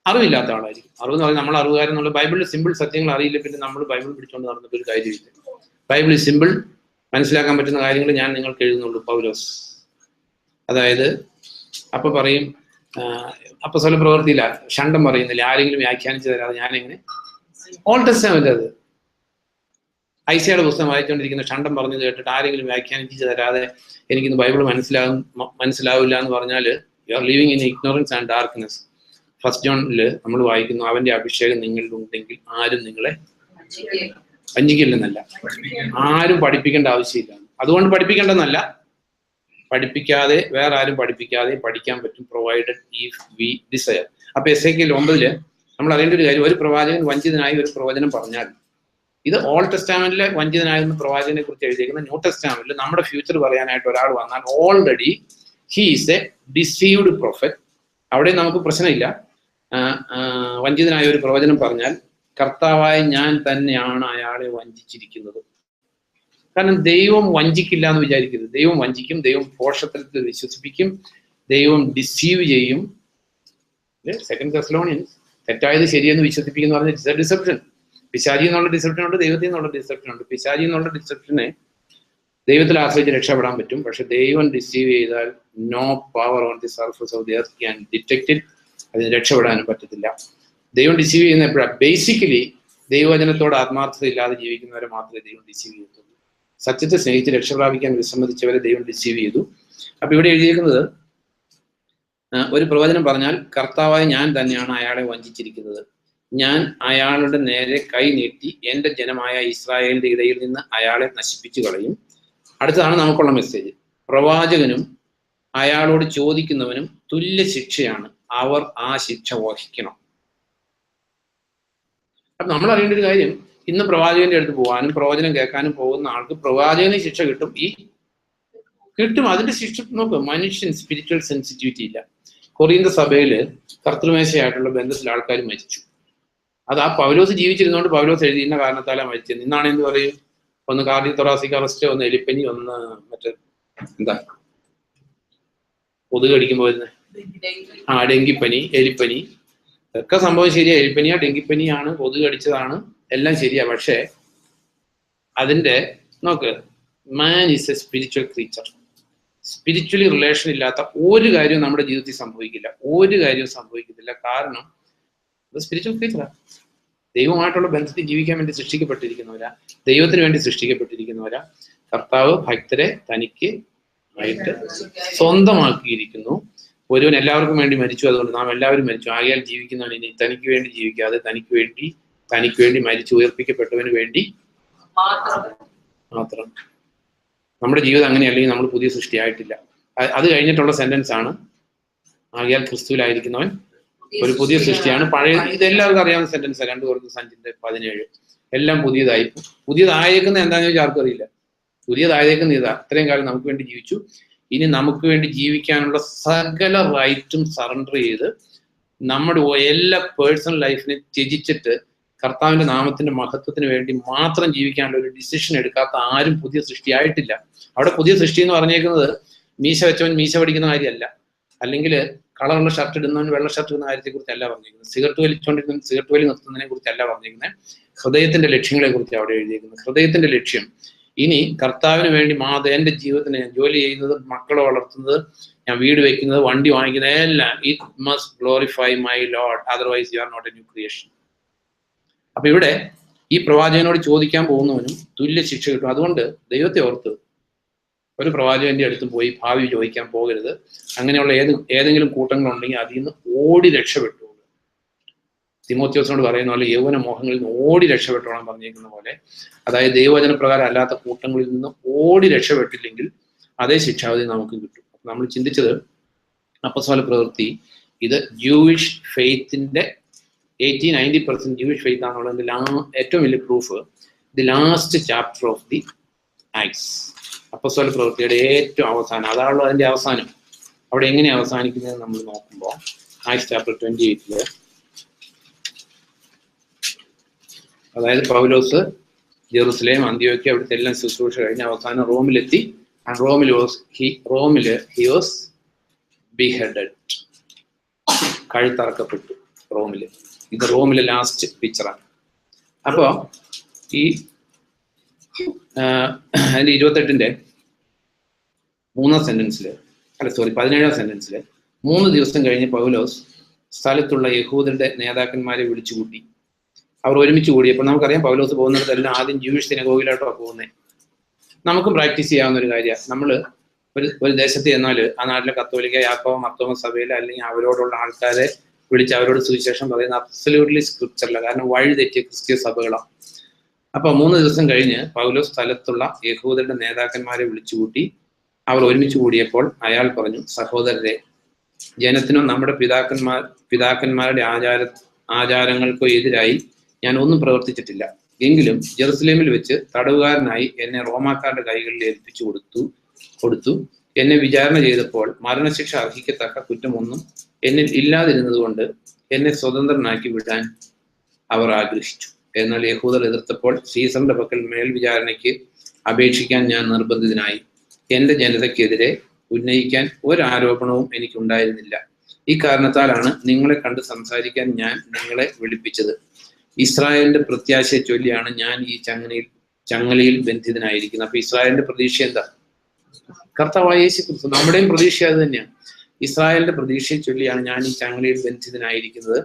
അറിവില്ലാത്ത ആളായിരിക്കും. അറിവെന്ന് പറയുന്നത് നമ്മൾ അറിവുകാരൻ എന്നുള്ള, ബൈബിളിൽ സിമ്പിൾ സത്യങ്ങൾ അറിയില്ല, പിന്നെ നമ്മൾ ബൈബിൾ പിടിച്ചുകൊണ്ട് നടന്നിട്ട് ഒരു കാര്യമില്ല. ബൈബിളിൽ സിമ്പിൾ മനസ്സിലാക്കാൻ പറ്റുന്ന കാര്യങ്ങൾ ഞാൻ നിങ്ങൾക്ക് എഴുതുന്നുള്ളൂ. പൗലോസ്, അതായത് അപ്പൊ പറയും അപ്പസ്തല പ്രവൃത്തിയില്ല, ഷണ്ടം പറയുന്നില്ല, ആരെങ്കിലും വ്യാഖ്യാനിച്ചു തരാതെ ഞാനെങ്ങനെ. ഓൾഡ് ടെസ്റ്റമെന്റ് അത്. ഐസയുടെ പുസ്തകം വായിച്ചുകൊണ്ടിരിക്കുന്ന ഷണ്ടം പറഞ്ഞത് കേട്ടിട്ട് ആരെങ്കിലും വ്യാഖ്യാനിച്ചു തരാതെ എനിക്കിന്ന് ബൈബിൾ മനസ്സിലാവില്ല എന്ന് പറഞ്ഞാൽ you are living in ignorance and darkness. First ജോണിൽ നമ്മൾ വായിക്കുന്നു, അവന്റെ അഭിഷേകം നിങ്ങളിലുണ്ടെങ്കിൽ ആരും നിങ്ങളെ വഞ്ചിക്കില്ലെന്നല്ല. ആരും പഠിപ്പിക്കേണ്ട ആവശ്യമില്ല. അതുകൊണ്ട് പഠിപ്പിക്കേണ്ടെന്നല്ല, പഠിപ്പിക്കാതെ വേറെ ആരും പഠിപ്പിക്കാതെ പഠിക്കാൻ പറ്റും, പ്രൊവൈഡഡ് ഇഫ് വി ഡിസയർ. അപ്പൊ എസേക്കിയേൽ 9 നമ്മൾ അറിയേണ്ട ഒരു കാര്യം, ഒരു പ്രവാചകൻ വഞ്ചിതനായി ഒരു പ്രവചനം പറഞ്ഞാൽ, ഇത് ഓൾഡ് ടെസ്റ്റാമെന്റിലെ വഞ്ചിതനായിരുന്ന പ്രവാചകനെ കുറിച്ച് എഴുതിയിരിക്കുന്ന ന്യൂ ടെസ്റ്റാമെന്റിൽ നമ്മുടെ ഫ്യൂച്ചർ പറയാനായിട്ട് ഒരാൾ വന്നാൽ already he is a deceived prophet. അവിടെ നമുക്ക് പ്രശ്നമില്ല. വഞ്ചിതനായ ഒരു പ്രവചനം പറഞ്ഞാൽ കർത്താവായ ഞാൻ തന്നെയാണ് അയാളെ വഞ്ചിച്ചിരിക്കുന്നത്. കാരണം ദൈവം വഞ്ചിക്കില്ല എന്ന് വിചാരിക്കരുത്. ദൈവം വഞ്ചിക്കും, ദൈവം പോഷത്തിൽ വിശ്വസിപ്പിക്കും, ദൈവം ഡിസീവ് ചെയ്യും. 2 Thessalonians തെറ്റായത് ശരിയെന്ന് വിശ്വസിപ്പിക്കുന്ന പറഞ്ഞാൽ ഇറ്റ്സ് എ ഡിസെപ്ഷൻ. പിശാചി എന്നുള്ള ഡിസെപ്ഷൻ ഉണ്ട്, ദൈവത്തിൽ നിന്നുള്ള ഡിസെപ്ഷൻ ഉണ്ട്. പിശാചി എന്നുള്ള ഡിസെപ്ഷനെ ദൈവത്തിൽ ആശ്രയിച്ച് രക്ഷപ്പെടാൻ പറ്റും. പക്ഷെ ദൈവം ഡിസീവ് ചെയ്താൽ no power on the surface of the earth can detect it. അതിന് രക്ഷപ്പെടാനും പറ്റത്തില്ല. ദൈവം ഡിസീവ് ചെയ്യുന്ന എപ്പോഴാണ്? ബേസിക്കലി ദൈവവചനത്തോട് ആത്മാർത്ഥത ഇല്ലാതെ ജീവിക്കുന്നവരെ മാത്രമേ ദൈവം ഡിസീവ് ചെയ്യത്തുള്ളൂ. സത്യത്തെ സ്നേഹിച്ച് രക്ഷപ്രാപിക്കാൻ വിസമ്മതിച്ചവരെ ദൈവം ഡിസീവ് ചെയ്തു. അപ്പൊ ഇവിടെ എഴുതിയിരിക്കുന്നത്, ഒരു പ്രവചനം പറഞ്ഞാൽ കർത്താവായ ഞാൻ തന്നെയാണ് അയാളെ വഞ്ചിച്ചിരിക്കുന്നത്, ഞാൻ അയാളുടെ നേരെ കൈ നീട്ടി എൻ്റെ ജനമായ ഇസ്രായേലിന്റെ ഇടയിൽ നിന്ന് അയാളെ നശിപ്പിച്ചു കളയും. അടുത്തതാണ് നമുക്കുള്ള മെസ്സേജ്. പ്രവാചകനും അയാളോട് ചോദിക്കുന്നവനും തുല്യ ശിക്ഷയാണ്, അവർ ആ ശിക്ഷ വഹിക്കണം. അപ്പൊ നമ്മൾ അറിയേണ്ട ഒരു കാര്യം, ഇന്ന് പ്രവാചകന്റെ അടുത്ത് പോകാനും പ്രവചനം കേൾക്കാനും പോകുന്ന ആൾക്ക് പ്രവാചകന് ശിക്ഷ കിട്ടും. കിട്ടും. അതിന്റെ ശിക്ഷ നോക്ക്. മനുഷ്യൻ സ്പിരിച്വൽ സെൻസിറ്റിവിറ്റി ഇല്ല. കൊറിന്ത സഭയില് കർത്തൃമേശയായിട്ടുള്ള ബന്ധത്തിൽ ആൾക്കാർ മരിച്ചു. അത് ആ പൗലോസ് ജീവിച്ചിരുന്നോണ്ട് പൗലോസ് എഴുതി ഇന്ന കാരണത്താലാ മരിച്ചത്. ഇന്നാണ് എന്ത് പറയും, ഒന്ന് കാർഡിയോതൊറാസിക് അറസ്റ്റ്, ഒന്ന് എലിപ്പനി, ഒന്ന് മറ്റേ എന്താ കൊതുക് കടിക്കുമ്പോൾ വരുന്നത് ഡെങ്കിപ്പനി, എലിപ്പനി. ഒക്കെ സംഭവം ശരിയാ. എലിപ്പനിയാ ഡെങ്കിപ്പനിയാണ്, കൊതുക് കടിച്ചതാണ്, എല്ലാം ശരിയാ. പക്ഷെ അതിന്റെ നോക്ക്, man is A spiritual creature. Spiritually relation ഇല്ലാത്ത ഒരു കാര്യവും നമ്മുടെ ജീവിതത്തിൽ സംഭവിക്കില്ല. ഒരു കാര്യവും സംഭവിക്കത്തില്ല. കാരണം സ്പിരിച്വൽ ക്രീച്ചറാണ്. ദൈവമായിട്ടുള്ള ബന്ധത്തിൽ ജീവിക്കാൻ വേണ്ടി സൃഷ്ടിക്കപ്പെട്ടിരിക്കുന്നവരാ, ദൈവത്തിന് വേണ്ടി സൃഷ്ടിക്കപ്പെട്ടിരിക്കുന്നവരാ. കർത്താവ് ഭക്തരെ തനിക്ക് ആയിട്ട് സ്വന്തമാക്കിയിരിക്കുന്നു. ഒരുവൻ എല്ലാവർക്കും വേണ്ടി മരിച്ചു, അതുകൊണ്ട് നാം എല്ലാവരും മരിച്ചു. ആകയാൽ ജീവിക്കുന്നവൻ ഇനി തനിക്ക് വേണ്ടി ജീവിക്കാതെ തനിക്ക് വേണ്ടി മരിച്ചു ഉയർപ്പിക്കപ്പെട്ടവന് വേണ്ടി മാത്രം. നമ്മുടെ ജീവിതം അങ്ങനെ അല്ലെങ്കിൽ നമ്മൾ പുതിയ സൃഷ്ടിയായിട്ടില്ല. അത് കഴിഞ്ഞിട്ടുള്ള സെന്റൻസ് ആണ്, ആകയാൽ ക്രിസ്തുവിലായിരിക്കുന്നവൻ ഒരു പുതിയ സൃഷ്ടിയാണ്. പഴയ ഇതെല്ലാവർക്കും അറിയാവുന്ന സെന്റൻസ്. 2 Corinthians 5:17 എല്ലാം പുതിയതായി. പുതിയതായേക്കുന്ന എന്താണെന്ന് ചോദിച്ചാൽ ആർക്കും അറിയില്ല. പുതിയതായേക്കുന്ന ഇതാ, ഇത്രയും കാലം നമുക്ക് വേണ്ടി ജീവിച്ചു, ഇനി നമുക്ക് വേണ്ടി ജീവിക്കാനുള്ള സകല റൈറ്റും സറണ്ടർ ചെയ്ത് നമ്മുടെ എല്ലാ പേഴ്സണൽ ലൈഫിനെ ത്യജിച്ചിട്ട് കർത്താവിന്റെ നാമത്തിന്റെ മഹത്വത്തിന് വേണ്ടി മാത്രം ജീവിക്കാനുള്ള ഒരു ഡിസിഷൻ എടുക്കാത്ത ആരും പുതിയ സൃഷ്ടിയായിട്ടില്ല. അവിടെ പുതിയ സൃഷ്ടി എന്ന് പറഞ്ഞേക്കുന്നത് മീശ വെച്ചവൻ മീശ പഠിക്കുന്ന കാര്യമല്ല, അല്ലെങ്കിൽ കളറുള്ള ഷർട്ട് ഇടുന്നവൻ വെള്ള ഷർട്ട് ഇടുന്ന കാര്യത്തെ കുറിച്ചല്ല പറഞ്ഞിരിക്കുന്നത്, സിഗരറ്റ് വലിച്ചുകൊണ്ടിരുന്ന സിഗരറ്റ് വലി നിർത്തുന്നതിനെ കുറിച്ചല്ല പറഞ്ഞിരിക്കുന്നത്, ഹൃദയത്തിന്റെ ലക്ഷ്യങ്ങളെ കുറിച്ച് അവിടെ എഴുതിയിരിക്കുന്നത്. ഹൃദയത്തിന്റെ ലക്ഷ്യം ഇനി കർത്താവിന് വേണ്ടി മാത്രം എൻ്റെ ജീവിതത്തിന്, ഞാൻ ജോലി ചെയ്യുന്നത്, മക്കളെ വളർത്തുന്നത്, ഞാൻ വീട് വെക്കുന്നത്, വണ്ടി വാങ്ങിക്കുന്നത് എല്ലാം it must glorify my Lord, otherwise you are not a new creation. അപ്പൊ ഇവിടെ ഈ പ്രവാചകനോട് ചോദിക്കാൻ പോകുന്നവനും തുല്യ ശിക്ഷ കിട്ടും. അതുകൊണ്ട് ദൈവത്തെ ഓർത്ത് ഒരു പ്രവാചകന്റെ അടുത്തും പോയി ഭാവി ചോദിക്കാൻ പോകരുത്. അങ്ങനെയുള്ള ഏതെങ്കിലും കൂട്ടങ്ങളുണ്ടെങ്കിൽ അതിൽ നിന്ന് ഓടി രക്ഷപ്പെട്ടു. തിമോത്തിയോസിനോട് പറയുന്ന പോലെ യൗവന മോഹങ്ങളിൽ നിന്ന് ഓടി രക്ഷപ്പെട്ടോളാൻ പറഞ്ഞിരിക്കുന്ന പോലെ, അതായത് ദൈവവചന പ്രകാരം അല്ലാത്ത കൂട്ടങ്ങളിൽ നിന്ന് ഓടി രക്ഷപ്പെട്ടില്ലെങ്കിൽ അതേ ശിക്ഷാവിധി നമുക്ക് കിട്ടും. നമ്മൾ ചിന്തിച്ചത് അപ്പസ്തോല പ്രവൃത്തി, ഇത് ജൂയിഷ് ഫെയ്ത്തിന്റെ 80-90% ജൂയിഷ് ഫെയ്ത്ത് ആണെന്നുള്ളതിന്റെ ഏറ്റവും വലിയ proof the last chapter of the acts. അപ്പസ്തോല പ്രവൃത്തിയുടെ ഏറ്റവും അവസാനം, അതാണല്ലോ അതിന്റെ അവസാനം. അവിടെ എങ്ങനെ അവസാനിക്കുന്നത് നമ്മൾ നോക്കുമ്പോൾ ആക്ട്സ് ചാപ്റ്റർ 28 അതായത് പൗലോസ് ജെറുസലേം, അന്ത്യോക്യ, അവിടുത്തെ എല്ലാം ശുശ്രൂഷ കഴിഞ്ഞ് അവസാനം റോമിലെത്തി. റോമില് ഹി വാസ് ബിഹെഡഡ്, കഴുത്തറക്കപ്പെട്ടു റോമില്. ഇത് റോമിലെ ലാസ്റ്റ് പിക്ചറാണ്. അപ്പോ ഈ അതിന്റെ 28-ന്റെ 3-ാം സെന്റൻസില്, 17-ാം സെന്റൻസില് 3 ദിവസം കഴിഞ്ഞ് പൗലോസ് സ്ഥലത്തുള്ള യഹൂദരുടെ നേതാക്കന്മാരെ വിളിച്ചുകൂട്ടി. അവർ ഒരുമിച്ച് കൂടിയപ്പോൾ നമുക്കറിയാം പൗലോസ് പോകുന്നിടത്തെല്ലാം ആദ്യം ജൂയിഷ് സിനഗോഗിലോട്ടാണ് പോകുന്നത്. നമുക്കും പ്രാക്ടീസ് ചെയ്യാവുന്ന ഒരു കാര്യമാണ്. നമ്മൾ ഒരു ദേശത്ത് ചെന്നാൽ ആ നാട്ടിലെ കത്തോലിക്ക യാക്കോബ മർത്തോമ സഭയിൽ അല്ലെങ്കിൽ അവരോടുള്ള ആൾക്കാരെ വിളിച്ച് അവരോട് സുവിശേഷം പറയുന്ന അബ്സല്യൂട്ട്ലി സ്ക്രിപ്ചറല്ല. കാരണം വഴി തെറ്റിയ ക്രിസ്ത്യ സഭകളാണ്. അപ്പൊ 3 ദിവസം കഴിഞ്ഞ് പൗലോസ് സ്ഥലത്തുള്ള യഹൂദരുടെ നേതാക്കന്മാരെ വിളിച്ചുകൂട്ടി. അവർ ഒരുമിച്ച് കൂടിയപ്പോൾ അയാൾ പറഞ്ഞു, സഹോദരരെ, ജനത്തിനും നമ്മുടെ പിതാക്കന്മാരുടെ ആചാരങ്ങൾക്കോ എതിരായി ഞാൻ ഒന്നും പ്രവർത്തിച്ചിട്ടില്ല. എങ്കിലും ജെറുസലേമിൽ വെച്ച് തടവുകാരനായി എന്നെ റോമാക്കാരുടെ കൈകളിൽ ഏൽപ്പിച്ചു കൊടുത്തു. എന്നെ വിചാരണ ചെയ്തപ്പോൾ മരണശിക്ഷ അർഹിക്കത്തക്ക കുറ്റമൊന്നും എന്നിൽ ഇല്ലാതിരുന്നതുകൊണ്ട് എന്നെ സ്വതന്ത്രനാക്കി വിടാൻ അവർ ആഗ്രഹിച്ചു. എന്നാൽ യഹൂദർ എതിർത്തപ്പോൾ സീസറിന്റെ പക്കൽ മേൽവിചാരണയ്ക്ക് അപേക്ഷിക്കാൻ ഞാൻ നിർബന്ധിതനായി. എന്റെ ജനതയ്ക്കെതിരെ ഉന്നയിക്കാൻ ഒരാരോപണവും എനിക്കുണ്ടായിരുന്നില്ല. ഈ കാരണത്താലാണ് നിങ്ങളെ കണ്ട് സംസാരിക്കാൻ ഞാൻ നിങ്ങളെ വിളിപ്പിച്ചത്. ഇസ്രായേലിന്റെ പ്രത്യാശയെ ചൊല്ലിയാണ് ഞാൻ ഈ ചങ്ങലയിൽ ബന്ധിതനായിരിക്കുന്നത്. അപ്പൊ ഇസ്രായേലിന്റെ പ്രതീക്ഷ എന്താ? കർത്താവായ യേശു ക്രിസ്തു. നമ്മുടെയും പ്രതീക്ഷ അത് തന്നെയാണ്. ഇസ്രായേലിന്റെ പ്രതീക്ഷയെ ചൊല്ലിയാണ് ഞാൻ ഈ ചങ്ങലയിൽ ബന്ധിതനായിരിക്കുന്നത്.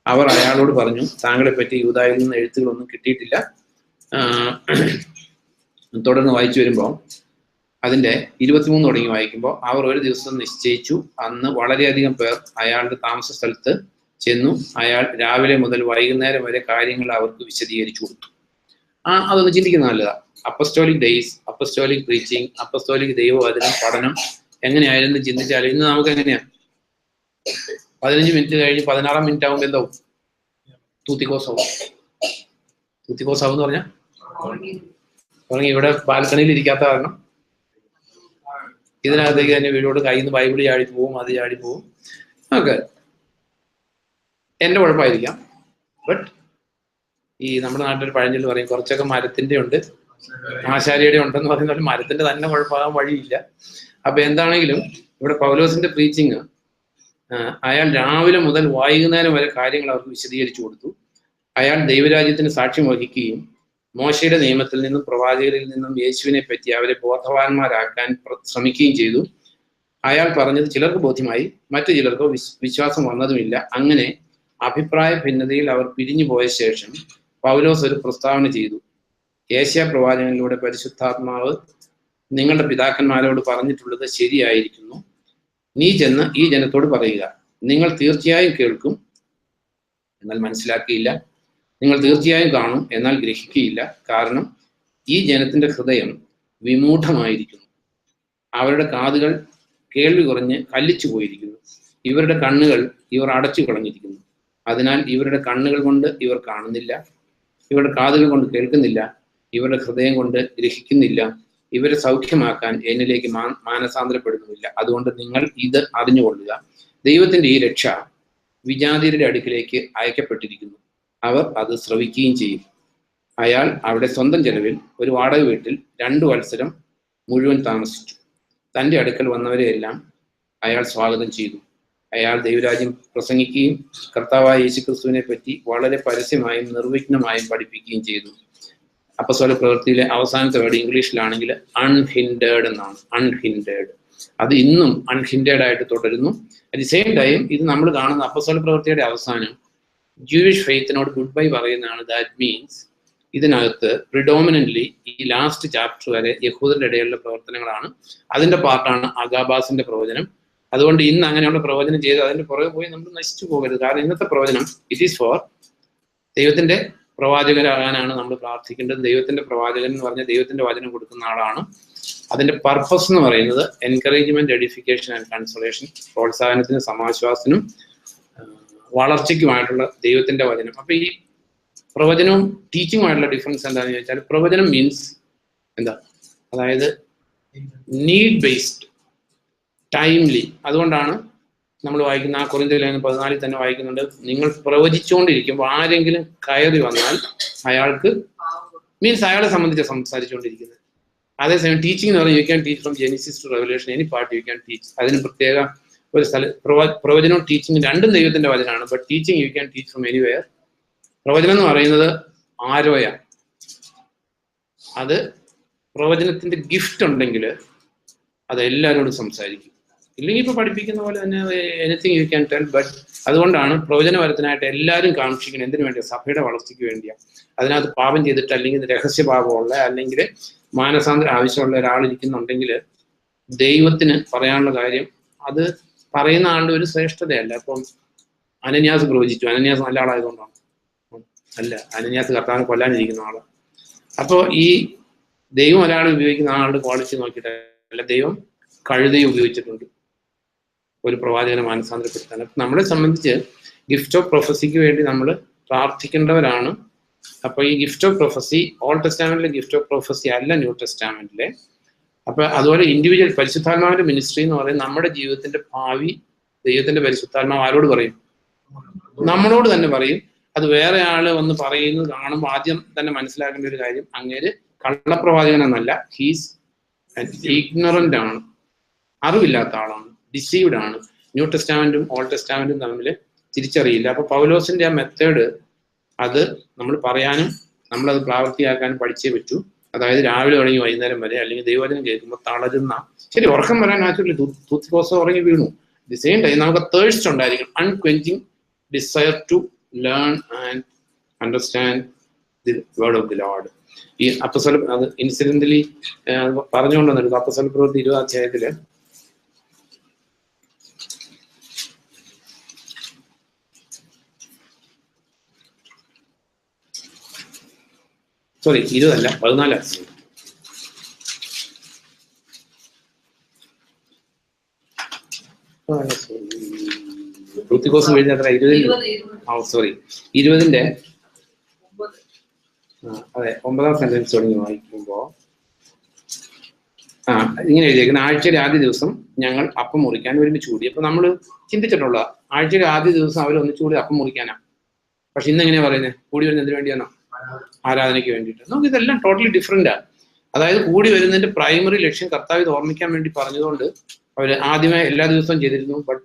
അവർ അയാളോട് പറഞ്ഞു, താങ്കളെ പറ്റി യൂദായിൽ നിന്ന് എഴുത്തുകളൊന്നും കിട്ടിയിട്ടില്ല. തുടർന്ന് വായിച്ചു വരുമ്പോൾ അതിന്റെ 23 തുടങ്ങി വായിക്കുമ്പോൾ അവർ ഒരു ദിവസം നിശ്ചയിച്ചു. അന്ന് വളരെയധികം പേർ അയാളുടെ താമസ സ്ഥലത്ത് ചെന്നു. അയാൾ രാവിലെ മുതൽ വൈകുന്നേരം വരെ കാര്യങ്ങൾ അവർക്ക് വിശദീകരിച്ചു കൊടുത്തു. അതൊന്ന് ചിന്തിക്കുന്ന നല്ലതാണ്. Apostolic days, apostolic preaching, apostolic ദൈവവചനം പഠനം എങ്ങനെയായിരുന്നു ചിന്തിച്ചാൽ ഇന്ന് നമുക്ക് എങ്ങനെയാ 15 മിനിറ്റ് കഴിഞ്ഞ് 16 മിനിറ്റ് ആകുമ്പോൾ എന്താവും? തൂത്തിക്കോസാവും എന്ന് പറഞ്ഞാൽ തുടങ്ങി. ഇവിടെ ബാൽക്കണിയിൽ ഇരിക്കാത്ത കാരണം ഇതിനകത്തേക്ക് തന്നെ വീടോട് കയ്യിൽ നിന്ന് ബൈബിൾ ചാടിപ്പോവും, അത് ചാടിപ്പോവും. ഓക്കെ, എന്റെ കുഴപ്പമായിരിക്കാം. ബട്ട് ഈ നമ്മുടെ നാട്ടിൽ പഴഞ്ചൊല്ല് പറയും, കുറച്ചൊക്കെ മരത്തിന്റെ ഉണ്ട് ആശാരിയുടെ ഉണ്ടെന്ന് പറയുന്ന പോലെ മരത്തിന്റെ തന്നെ കുഴപ്പമാകാൻ വഴിയില്ല. അപ്പൊ എന്താണെങ്കിലും ഇവിടെ പൗലോസിന്റെ പ്രീച്ചിങ്, അയാൾ രാവിലെ മുതൽ വൈകുന്നേരം വരെ കാര്യങ്ങൾ അവർക്ക് വിശദീകരിച്ചു കൊടുത്തു. അയാൾ ദൈവരാജ്യത്തിന് സാക്ഷ്യം വഹിക്കുകയും മോശയുടെ നിയമത്തിൽ നിന്നും പ്രവാചകരിൽ നിന്നും യേശുവിനെ പറ്റി അവരെ ബോധവാന്മാരാക്കാൻ ശ്രമിക്കുകയും ചെയ്തു. അയാൾ പറഞ്ഞത് ചിലർക്ക് ബോധ്യമായി, മറ്റു ചിലർക്കോ വിശ്വാസം വന്നതുമില്ല. അങ്ങനെ അഭിപ്രായ ഭിന്നതയിൽ അവർ പിരിഞ്ഞു പോയ ശേഷം പൗലോസ് ഒരു പ്രസ്താവന ചെയ്തു. യേശയ്യാ പ്രവാചകനിലൂടെ പരിശുദ്ധാത്മാവ് നിങ്ങളുടെ പിതാക്കന്മാരോട് പറഞ്ഞിട്ടുള്ളത് ശരിയായിരിക്കുന്നു. നീ ചെന്ന് ഈ ജനത്തോട് പറയുക, നിങ്ങൾ തീർച്ചയായും കേൾക്കും, എന്നാൽ മനസ്സിലാക്കിയില്ല. നിങ്ങൾ തീർച്ചയായും കാണും, എന്നാൽ ഗ്രഹിക്കുകയില്ല. കാരണം ഈ ജനത്തിന്റെ ഹൃദയം വിമൂഢമായിരിക്കുന്നു. അവരുടെ കാതുകൾ കേൾവി കുറഞ്ഞ് കല്ലിച്ചു പോയിരിക്കുന്നു. ഇവരുടെ കണ്ണുകൾ ഇവർ അടച്ചു കളഞ്ഞിരിക്കുന്നു. അതിനാൽ ഇവരുടെ കണ്ണുകൾ കൊണ്ട് ഇവർ കാണുന്നില്ല, ഇവരുടെ കാതുകൾ കൊണ്ട് കേൾക്കുന്നില്ല, ഇവരുടെ ഹൃദയം കൊണ്ട് ഗ്രഹിക്കുന്നില്ല. ഇവരെ സൗഖ്യമാക്കാൻ എന്നിലേക്ക് മാനസാന്തരപ്പെടുന്നുമില്ല. അതുകൊണ്ട് നിങ്ങൾ ഇത് അറിഞ്ഞുകൊള്ളുക, ദൈവത്തിന്റെ ഈ രക്ഷ വിജാതിയരുടെ അടുക്കിലേക്ക് അയക്കപ്പെട്ടിരിക്കുന്നു. അവർ അത് ശ്രവിക്കുകയും ചെയ്യും. അയാൾ അവിടെ സ്വന്തം ചെലവിൽ ഒരു വാടക വീട്ടിൽ 2 വത്സരം മുഴുവൻ താമസിച്ചു. തൻ്റെ അടുക്കൽ വന്നവരെയെല്ലാം അയാൾ സ്വാഗതം ചെയ്തു. അയാൾ ദൈവരാജ്യം പ്രസംഗിക്കുകയും കർത്താവായ യേശുക്രിസ്തുവിനെ പറ്റി വളരെ പരസ്യമായും നിർവിഘ്നമായും പഠിപ്പിക്കുകയും ചെയ്തു. അപ്പസ്തോല പ്രവൃത്തിയിലെ അവസാനത്തെ വേർഡ് ഇംഗ്ലീഷിലാണെങ്കിൽ അൺഹിൻഡേർഡ് എന്നാണ്. അൺഹിൻഡേർഡ്. അത് ഇന്നും അൺഹിൻഡേർഡ് ആയിട്ട് തുടരുന്നു. അറ്റ് ദി സെയിം ടൈം ഇത് നമ്മൾ കാണുന്ന അപ്പസ്തോല പ്രവൃത്തിയുടെ അവസാനം ജൂയിഷ് ഫെയ്ത്തിനോട് ഗുഡ് ബൈ പറയുന്നതാണ്. ദാറ്റ് മീൻസ് ഇതിനകത്ത് പ്രിഡോമിനന്റ്ലി ഈ ലാസ്റ്റ് ചാപ്റ്റർ വരെ യഹൂദരുടെ ഇടയിലുള്ള പ്രവർത്തനങ്ങളാണ്. അതിന്റെ പാർട്ടാണ് അഗാബാസിന്റെ പ്രവചനം. അതുകൊണ്ട് ഇന്ന് അങ്ങനെയുള്ള പ്രവചനം ചെയ്ത് അതിന്റെ പുറകെ പോയി നമ്മൾ നശിച്ചു പോകരുത്. കാരണം ഇന്നത്തെ പ്രവചനം ഇറ്റ് ഈസ് ഫോർ ദൈവത്തിന്റെ പ്രവാചകരാകാനാണ് നമ്മൾ പ്രാർത്ഥിക്കേണ്ടത്. ദൈവത്തിന്റെ പ്രവാചകൻ എന്ന് പറഞ്ഞാൽ ദൈവത്തിന്റെ വചനം കൊടുക്കുന്ന ആളാണ്. അതിന്റെ പർപ്പസ് എന്ന് പറയുന്നത് എൻകറേജ്മെന്റ്, എഡിഫിക്കേഷൻ ആൻഡ് കൺസോളേഷൻ, പ്രോത്സാഹനത്തിനും സമാശ്വാസത്തിനും വളർച്ചയ്ക്കുമായിട്ടുള്ള ദൈവത്തിന്റെ വചനം. അപ്പൊ ഈ പ്രവചനവും ടീച്ചിങ്ങുമായിട്ടുള്ള ഡിഫറൻസ് എന്താണെന്ന് ചോദിച്ചാൽ, പ്രവചനം മീൻസ് എന്താ, അതായത് നീഡ് ബേസ്ഡ്, ടൈംലി. അതുകൊണ്ടാണ് നമ്മൾ വായിക്കുന്ന ആ കൊരിന്ത്യർ ലേഖനം 14 തന്നെ വായിക്കുന്നുണ്ട്, നിങ്ങൾ പ്രവചിച്ചുകൊണ്ടിരിക്കുമ്പോൾ ആരെങ്കിലും കയറി വന്നാൽ അയാൾക്ക് മീൻസ് അയാളെ സംബന്ധിച്ച് സംസാരിച്ചുകൊണ്ടിരിക്കുന്നത്. അതേസമയം ടീച്ചിങ് എന്ന് പറഞ്ഞാൽ you can teach from Genesis to Revelation, any part you can teach. അതിന് പ്രത്യേക ഒരു പ്രവചനവും ടീച്ചിങ് രണ്ടും ദൈവത്തിന്റെ വചനമാണ്. But teaching you can teach from anywhere. പ്രവചനം എന്ന് പറയുന്നത് ആരോയാണ്. അത് പ്രവചനത്തിന്റെ ഗിഫ്റ്റ് ഉണ്ടെങ്കിൽ അത് എല്ലാവരോടും സംസാരിക്കും. ഇല്ലെങ്കിൽ ഇപ്പൊ പഠിപ്പിക്കുന്ന പോലെ തന്നെ anything you can tell. But അതുകൊണ്ടാണ് പ്രവചനപരത്തിനായിട്ട് എല്ലാവരും കാക്ഷിക്കുന്നത്. എന്തിനു വേണ്ടിയാണ്? സഭയുടെ വളർച്ചയ്ക്ക് വേണ്ടിയാണ്. അതിനകത്ത് പാപം ചെയ്തിട്ട് അല്ലെങ്കിൽ രഹസ്യ പാപമുള്ള അല്ലെങ്കിൽ മാനസാന്തരം ആവശ്യമുള്ള ഒരാളിരിക്കുന്നുണ്ടെങ്കിൽ ദൈവത്തിന് പറയാനുള്ള കാര്യം അത് പറയുന്ന ആളുടെ ഒരു ശ്രേഷ്ഠതയല്ല. അപ്പം അനന്യാസ് പ്രവചിച്ചു, അനന്യാസ് നല്ല ആളായതുകൊണ്ടാണ്? അല്ല, അനന്യാസ് കർത്താവിനെ കൊല്ലാനിരിക്കുന്ന ആള്. അപ്പോൾ ഈ ദൈവം ഒരാളെ ഉപയോഗിക്കുന്ന ആളുടെ ക്വാളിറ്റി നോക്കിയിട്ടല്ല, ദൈവം കഴുതയെ ഉപയോഗിച്ചിട്ടുണ്ട് ഒരു പ്രവാചകനെ മാനസാന്തരപ്പെടുത്താൻ. അപ്പം നമ്മളെ സംബന്ധിച്ച് ഗിഫ്റ്റ് ഓഫ് പ്രൊഫസിക്ക് വേണ്ടി നമ്മൾ പ്രാർത്ഥിക്കേണ്ടവരാണ്. അപ്പൊ ഈ ഗിഫ്റ്റ് ഓഫ് പ്രൊഫസി ഓൾഡ് ടെസ്റ്റാമെന്റിലെ ഗിഫ്റ്റ് ഓഫ് പ്രൊഫസി അല്ല ന്യൂ ടെസ്റ്റാമെന്റിലെ. അപ്പൊ അതുപോലെ ഇൻഡിവിജ്വൽ പരിശുദ്ധാത്മാവിന്റെ മിനിസ്ട്രി എന്ന് പറയുന്നത് നമ്മുടെ ജീവിതത്തിന്റെ ഭാവി ദൈവത്തിന്റെ പരിശുദ്ധാത്മാവ് ആരോട് പറയും? നമ്മളോട് തന്നെ പറയും. അത് വേറെ ആള് വന്ന് പറയുന്നത് കാണുമ്പോൾ ആദ്യം തന്നെ മനസ്സിലാക്കേണ്ട ഒരു കാര്യം, അങ്ങേര് കള്ളപ്രവാചകനെന്നല്ല, ഹീസ് ഇഗ്നോറന്റ് ആണ്, അറിവില്ലാത്ത ആളാണ്, ഡിസീവ്ഡ് ആണ്. ന്യൂ ടെസ്റ്റാമെന്റും ഓൾഡ് ടെസ്റ്റാമെന്റും തമ്മിൽ തിരിച്ചറിയില്ല. അപ്പൊ പൗലോസിന്റെ ആ മെത്തേഡ് അത് നമ്മൾ പറയാനും നമ്മളത് പ്രാവർത്തിയാക്കാനും പഠിച്ചേ പറ്റൂ. അതായത് രാവിലെ തുടങ്ങി വൈകുന്നേരം വരെ, അല്ലെങ്കിൽ ദൈവവചനം കേൾക്കുമ്പോൾ തളരുന്ന, ശരി ഉറക്കം വരാൻ നാച്ചുറലി തൂത്തിക്കോസം ഉറങ്ങി വീണു, ദി സെയിം ടൈം നമുക്ക് തേഴ്സ്റ്റ് ഉണ്ടായിരിക്കും, unquenching desire to learn and understand the word of the Lord. ഈ അപ്പസ്വല അത് ഇൻസിഡന്റലി പറഞ്ഞുകൊണ്ടുവന്നെടുക്കും. അപ്പസ്വല പ്രവൃത്തി 20 അധ്യായത്തില് സോറി 20 അല്ല 14 വൃത്തിക്കോസം കഴിഞ്ഞ അത്ര 20ന്റെ അതെ 9ാം സെന്റൻസ് തുടങ്ങി വായിക്കുമ്പോ ഇങ്ങനെ എഴുതിയേക്കുന്ന, ആഴ്ചയുടെ ആദ്യ ദിവസം ഞങ്ങൾ അപ്പം മുറിക്കാൻ ഒരുമിച്ച് കൂടി. അപ്പൊ നമ്മൾ ചിന്തിച്ചിട്ടുള്ള ആഴ്ചയുടെ ആദ്യ ദിവസം അവർ ഒന്നിച്ചു കൂടി അപ്പം മുറിക്കാനാ. പക്ഷെ ഇന്ന് എങ്ങനെയാ പറയുന്നത്? കൂടി വരുന്നത് എന്തിനു വേണ്ടിയാണോ? ആരാധനയ്ക്ക് വേണ്ടിയിട്ട്. നമുക്ക് ഇതെല്ലാം ടോട്ടലി ഡിഫറെന്റാണ്. അതായത് കൂടി വരുന്നതിന്റെ പ്രൈമറി ലക്ഷ്യം കർത്താവ് ഇത് ഓർമ്മിക്കാൻ വേണ്ടി പറഞ്ഞതുകൊണ്ട് അവർ ആദ്യമേ എല്ലാ ദിവസവും ചെയ്തിരുന്നു. ബട്ട്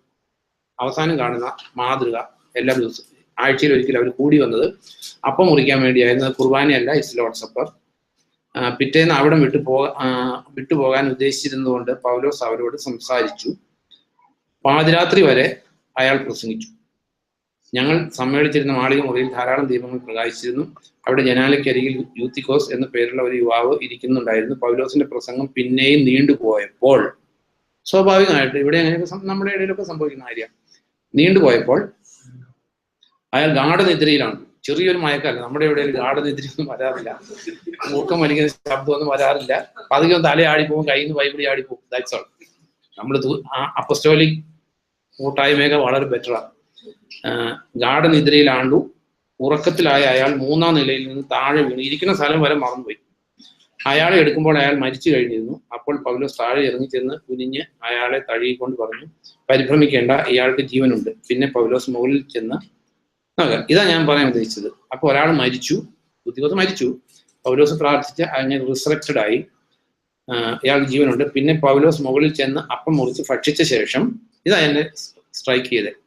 അവസാനം കാണുന്ന മാതൃക എല്ലാ ദിവസവും ആഴ്ചയിൽ ഒരിക്കലും അവർ കൂടി വന്നത് അപ്പം മുറിക്കാൻ വേണ്ടിയായിരുന്നു. കുർബാനയല്ല, ഇറ്റ്സ് ലോർഡ് സപ്പർ. പിറ്റേന്ന് അവിടെ വിട്ടുപോകാൻ ഉദ്ദേശിച്ചിരുന്നതുകൊണ്ട് പൗലോസ് അവരോട് സംസാരിച്ചു. പാതിരാത്രി വരെ അയാൾ പ്രസംഗിച്ചു. ഞങ്ങൾ സമ്മേളിച്ചിരുന്ന മാളിക മുറിയിൽ ധാരാളം ദീപങ്ങൾ പ്രകാശിച്ചിരുന്നു. അവിടെ ജനാലയ്ക്കരികിൽ യൂത്തിക്കോസ് എന്ന പേരുള്ള ഒരു യുവാവ് ഇരിക്കുന്നുണ്ടായിരുന്നു. പൗലോസിന്റെ പ്രസംഗം പിന്നെയും നീണ്ടുപോയപ്പോൾ, സ്വാഭാവികമായിട്ട് ഇവിടെ അങ്ങനെയൊക്കെ നമ്മുടെ ഇടയിലൊക്കെ സംഭവിക്കുന്ന കാര്യമാണ്, നീണ്ടുപോയപ്പോൾ അയാൾ ഗാഠനിദ്രയിലാണ്. ചെറിയൊരു മയക്കല്ല, നമ്മുടെ ഇവിടെ ഗാഠനിദ്രയൊന്നും വരാറില്ല, മൂക്കം വലിക്കുന്ന ശബ്ദമൊന്നും വരാറില്ല. അധികം തലയാടിപ്പോവും, കയ്യിൽ നിന്ന് ബൈബിളി ആടിപ്പോവും. That's all. നമ്മൾ അപ്പസ്റ്റോലിക് കൂട്ടായ്മയൊക്കെ വളരെ ബെറ്ററാണ്. ഗാഠനിദ്രയിലാണ്ടു. ഉറക്കത്തിലായ അയാൾ 3ാം നിലയിൽ നിന്ന് താഴെ വീണു. ഇരിക്കുന്ന സ്ഥലം വരെ മറന്നുപോയി. അയാളെ എടുക്കുമ്പോൾ അയാൾ മരിച്ചു കഴിഞ്ഞിരുന്നു. അപ്പോൾ പൗലോസ് താഴെ ഇറങ്ങി ചെന്ന് കുനിഞ്ഞ് അയാളെ തഴുകിക്കൊണ്ട് പറഞ്ഞു, പരിഭ്രമിക്കേണ്ട, ഇയാൾക്ക് ജീവനുണ്ട്. പിന്നെ പൗലോസ് മുകളിൽ ചെന്ന് ഇതാ ഞാൻ പറയാൻ ഉദ്ദേശിച്ചത്. അപ്പൊ ഒരാൾ മരിച്ചു, ബുദ്ധിമുട്ട് മരിച്ചു. പൗലോസ് പ്രാർത്ഥിച്ച് അങ്ങനെ റിസറക്റ്റഡ് ആയി, ഇയാൾക്ക് ജീവനുണ്ട്. പിന്നെ പൗലോസ് മുകളിൽ ചെന്ന് അപ്പം മുറിച്ച് ഭക്ഷിച്ച ശേഷം, ഇതാ എന്നെ സ്ട്രൈക്ക് ചെയ്തത്,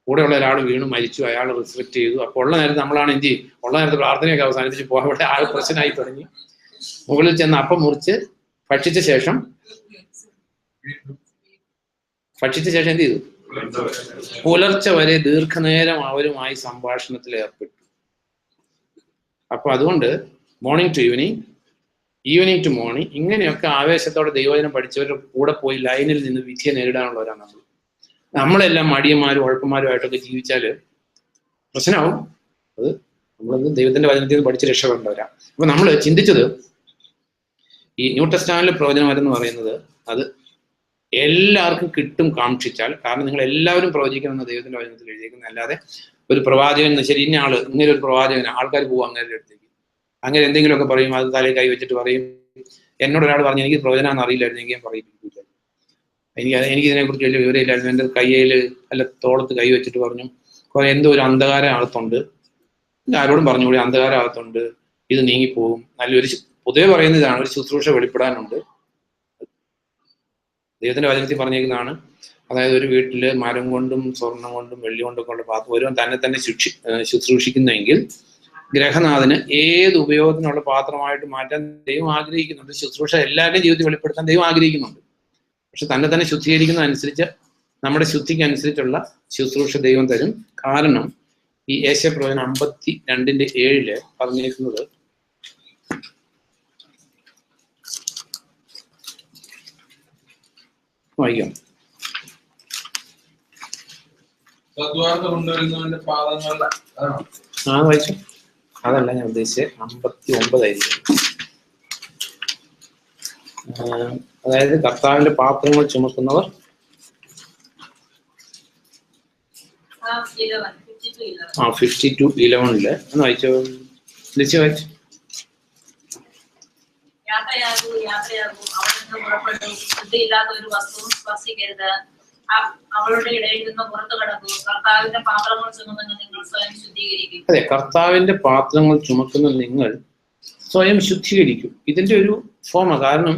കൂടെയുള്ള ഒരാൾ വീണു മരിച്ചു, അയാൾ റിസറക്റ്റ് ചെയ്തു. അപ്പോൾ ഉള്ള നേരത്തെ നമ്മളാണ് എന്ത് ചെയ്യും? ഉള്ള നേരത്തെ പ്രാർത്ഥനയൊക്കെ അവസാനിപ്പിച്ച് പോകാൻ ഇവിടെ ആൾ പ്രശ്നമായി തുടങ്ങി. മുകളിൽ ചെന്ന് അപ്പം മുറിച്ച് ഭക്ഷിച്ച ശേഷം എന്ത് ചെയ്തു? പുലർച്ചെ വരെ ദീർഘനേരം അവരുമായി സംഭാഷണത്തിൽ ഏർപ്പെട്ടു. അപ്പൊ അതുകൊണ്ട് morning to evening, evening to morning, ഇങ്ങനെയൊക്കെ ആവേശത്തോടെ ദൈവവചനം പഠിച്ചവരുടെ കൂടെ പോയി ലൈനിൽ നിന്ന് വിധിയെ നേരിടാനുള്ളവരാണ് നമ്മൾ. നമ്മളെല്ലാം മടിയന്മാരും ഉഴപ്പന്മാരുമായിട്ടൊക്കെ ജീവിച്ചാൽ പ്രശ്നമാവും. അത് നമ്മളൊന്നും ദൈവത്തിന്റെ വചനത്തിൽ നിന്ന് പഠിച്ച് രക്ഷപ്പെടേണ്ടവരാ. അപ്പൊ നമ്മൾ ചിന്തിച്ചത് ഈ ന്യൂ ടെസ്റ്റാമെന്റിലെ പ്രവചനം എന്ന് പറയുന്നത് അത് എല്ലാവർക്കും കിട്ടും കാക്ഷിച്ചാൽ. കാരണം നിങ്ങൾ എല്ലാവരും പ്രവചിക്കണമെന്ന് ദൈവത്തിന്റെ വചനത്തിൽ എഴുതിയിരിക്കുന്നത്. അല്ലാതെ ഒരു പ്രവാചകൻ, ശരി ഇന്ന ആള് ഇങ്ങനെ ഒരു പ്രവാചകൻ, ആൾക്കാർ പോകും അങ്ങനെ അടുത്തേക്ക്, അങ്ങനെ എന്തെങ്കിലുമൊക്കെ പറയും, അത് തലയിൽ കൈ വെച്ചിട്ട് പറയും. എന്നോട് ഒരാൾ പറഞ്ഞു എനിക്ക് പ്രവചനം അറിയില്ലായിരുന്നെങ്കിൽ ഞാൻ പറയിപ്പിക്കില്ല, എനിക്ക് ഇതിനെക്കുറിച്ച് വലിയ വിവരമില്ലായിരുന്നു. എൻ്റെ കയ്യിൽ അല്ല തോളത്ത് കൈ വെച്ചിട്ട് പറഞ്ഞു, എന്തോ ഒരു അന്ധകാരം അകത്തുണ്ട്, ആരോടും പറഞ്ഞുകൂടി അന്ധകാരം അകത്തുണ്ട്, ഇത് നീങ്ങിപ്പോകും. നല്ലൊരു പൊതുവെ പറയുന്ന ഇതാണ്, ഒരു ശുശ്രൂഷ വെളിപ്പെടാനുണ്ട്. ദൈവത്തിന്റെ വചനത്തിൽ പറഞ്ഞിരിക്കുന്നതാണ്. അതായത് ഒരു വീട്ടില് മരം കൊണ്ടും സ്വർണം കൊണ്ടും വെള്ളി കൊണ്ടൊക്കെ ഉള്ള പാത്രം ഒരുവൻ തന്നെ ശുശ്രൂഷിക്കുന്നെങ്കിൽ ഗ്രഹനാഥന് ഏത് ഉപയോഗത്തിനുള്ള പാത്രമായിട്ട് മാറ്റാൻ ദൈവം ആഗ്രഹിക്കുന്നുണ്ട്. ശുശ്രൂഷ എല്ലാവരുടെയും ജീവിതത്തിൽ വെളിപ്പെടുത്താൻ ദൈവം ആഗ്രഹിക്കുന്നുണ്ട്. പക്ഷെ തന്നെ തന്നെ ശുദ്ധീകരിക്കുന്നതനുസരിച്ച് നമ്മുടെ ശുദ്ധിക്ക് അനുസരിച്ചുള്ള ശുശ്രൂഷ ദൈവം തരും. കാരണം ഈ യേശയ്യാപ്രവചനം 52:7 പറഞ്ഞിരിക്കുന്നത് വായിക്കാം. വായിച്ചു. അതല്ല ഞാൻ ഉദ്ദേശിച്ചത്, 59 അതായത് കർത്താവിന്റെ പാത്രങ്ങൾ ചുമക്കുന്നവർ. 52:11 എന്ന് വായിച്ചു. ലിസി വായിച്ചു. യാത്രയാകൂ, അവിടെ നിന്ന് പുറപ്പെട്ടു, ശുദ്ധിയില്ലാത്ത ഒരു വസ്തുവും സ്പർശിക്കരുത്. അവളുടെ ഇടയിൽ നിന്ന് പുറത്തു കടക്കൂ. കർത്താവിന്റെ പാത്രങ്ങൾ ചുമക്കുന്ന നിങ്ങൾ സ്വയം ശുദ്ധീകരിക്കും. അതെ, കർത്താവിന്റെ പാത്രങ്ങൾ ചുമക്കുന്ന നിങ്ങൾ സ്വയം ശുദ്ധീകരിക്കും. ഇതിന്റെ ഒരു ഫോമാണ്. കാരണം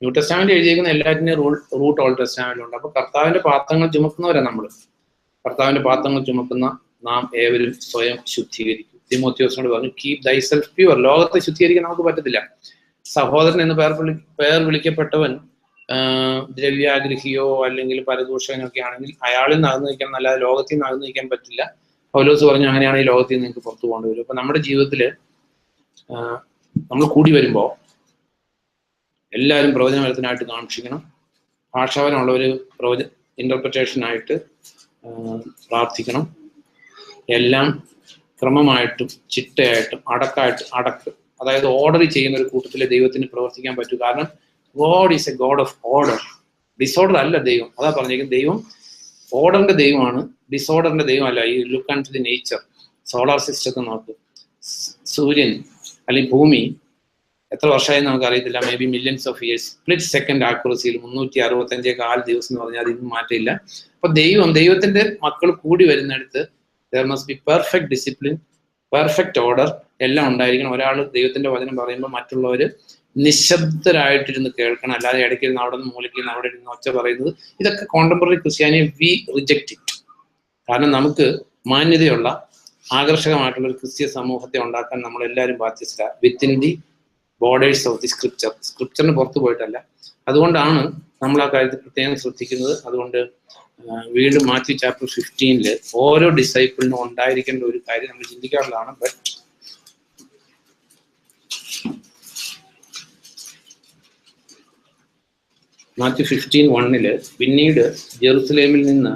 ന്യൂ ടെസ്റ്റ്മെന്റ് എഴുതിയിരിക്കുന്ന എല്ലാറ്റിനും റൂട്ട് ഓൾഡ് ടെസ്റ്റ്മെന്റിലുണ്ട്. അപ്പൊ കർത്താവിന്റെ പാത്രങ്ങൾ ചുമക്കുന്നവരാണ് നമ്മൾ. കർത്താവിന്റെ പാത്രങ്ങൾ ചുമക്കുന്ന നാം ഏവരും സ്വയം ശുദ്ധീകരിക്കും. തിമോത്തിയോസിനോട് പറഞ്ഞു, കീപ് ദൈ സെൽഫ് പ്യുവർ. ലോകത്തെ ശുദ്ധീകരിക്കാൻ നമുക്ക് പറ്റത്തില്ല. സഹോദരൻ എന്ന് പേർ വിളിക്കപ്പെട്ടവൻ ദ്രവ്യാഗ്രഹിയോ അല്ലെങ്കിൽ പരദൂഷകനോ ഒക്കെ ആണെങ്കിൽ അയാളിൽ നിന്ന് അകന്നു നിൽക്കാൻ, അല്ലാതെ ലോകത്തിൽ നിന്ന് അകന്നു നിൽക്കാൻ പറ്റില്ല. പൗലോസ് പറഞ്ഞു, അങ്ങനെയാണെങ്കിൽ ലോകത്തിൽ നിന്ന് നിങ്ങൾക്ക് പുറത്തു പോകേണ്ടി വരും. അപ്പൊ നമ്മുടെ ജീവിതത്തിൽ നമ്മൾ കൂടി വരുമ്പോൾ എല്ലാവരും പ്രവചനപരത്തിനായിട്ട് കാക്ഷിക്കണം. ഭാഷാപരമുള്ളവർ ഇന്റർപ്രിറ്റേഷനായിട്ട് പ്രാർത്ഥിക്കണം. എല്ലാം ക്രമമായിട്ടും ചിട്ടയായിട്ടും അടക്ക്, അതായത് ഓർഡർ ചെയ്യുന്ന ഒരു കൂട്ടത്തിലെ ദൈവത്തിന് പ്രവർത്തിക്കാൻ പറ്റൂ. കാരണം God is A God of order. Disorder അല്ല ദൈവം. അതാ പറഞ്ഞിരിക്കുന്നത്, ദൈവം ഓർഡറിന്റെ ദൈവമാണ്, ഡിസോർഡറിന്റെ ദൈവമല്ല. ഈ look and to the nature, solar സിസ്റ്റത്തെ നോക്ക്. സൂര്യൻ അല്ലെങ്കിൽ ഭൂമി എത്ര വർഷമായി നമുക്ക് അറിയത്തില്ല, may be millions of years. Split second ആക്യുറസിയിൽ 365 ദിവസം എന്ന് പറഞ്ഞാൽ അതിന് മാറ്റമില്ല. അപ്പൊ ദൈവത്തിന്റെ മക്കൾ കൂടി വരുന്നിടത്ത് there must be perfect discipline, perfect order എല്ലാം ഉണ്ടായിരിക്കണം. ഒരാൾ ദൈവത്തിന്റെ വചനം പറയുമ്പോൾ മറ്റുള്ളവർ നിശബ്ദരായിട്ടിരുന്ന് കേൾക്കണം. അല്ലാതെ ഇടയ്ക്കിരുന്ന് അവിടെ നിന്ന് മൂലയ്ക്കിരുന്ന് അവിടെ ഇരുന്ന് ഒച്ച പറയുന്നത്, ഇതൊക്കെ കോണ്ടംപററി ക്രിസ്ത്യാനിയെ വി റിജക്റ്റ് ഇറ്റ്. കാരണം നമുക്ക് മാന്യതയുള്ള ആകർഷകമായിട്ടുള്ള ഒരു ക്രിസ്ത്യ സമൂഹത്തെ ഉണ്ടാക്കാൻ നമ്മളെല്ലാവരും ബാധ്യസ്ഥ within the borders of the സ്ക്രിപ്ചറിന് പുറത്തു പോയിട്ടല്ല. അതുകൊണ്ടാണ് നമ്മൾ ആ കാര്യത്തിൽ പ്രത്യേകം ശ്രദ്ധിക്കുന്നത്. അതുകൊണ്ട് വീണ്ടും മാത്യു ചാപ്റ്റർ 15 ഓരോ ഡിസൈപ്പിളിനും ഉണ്ടായിരിക്കേണ്ട ഒരു കാര്യം നമ്മൾ ചിന്തിക്കാറുള്ളതാണ്. ബട്ട് മാത്യു 15:1 പിന്നീട് ജെറുസലേമിൽ നിന്ന്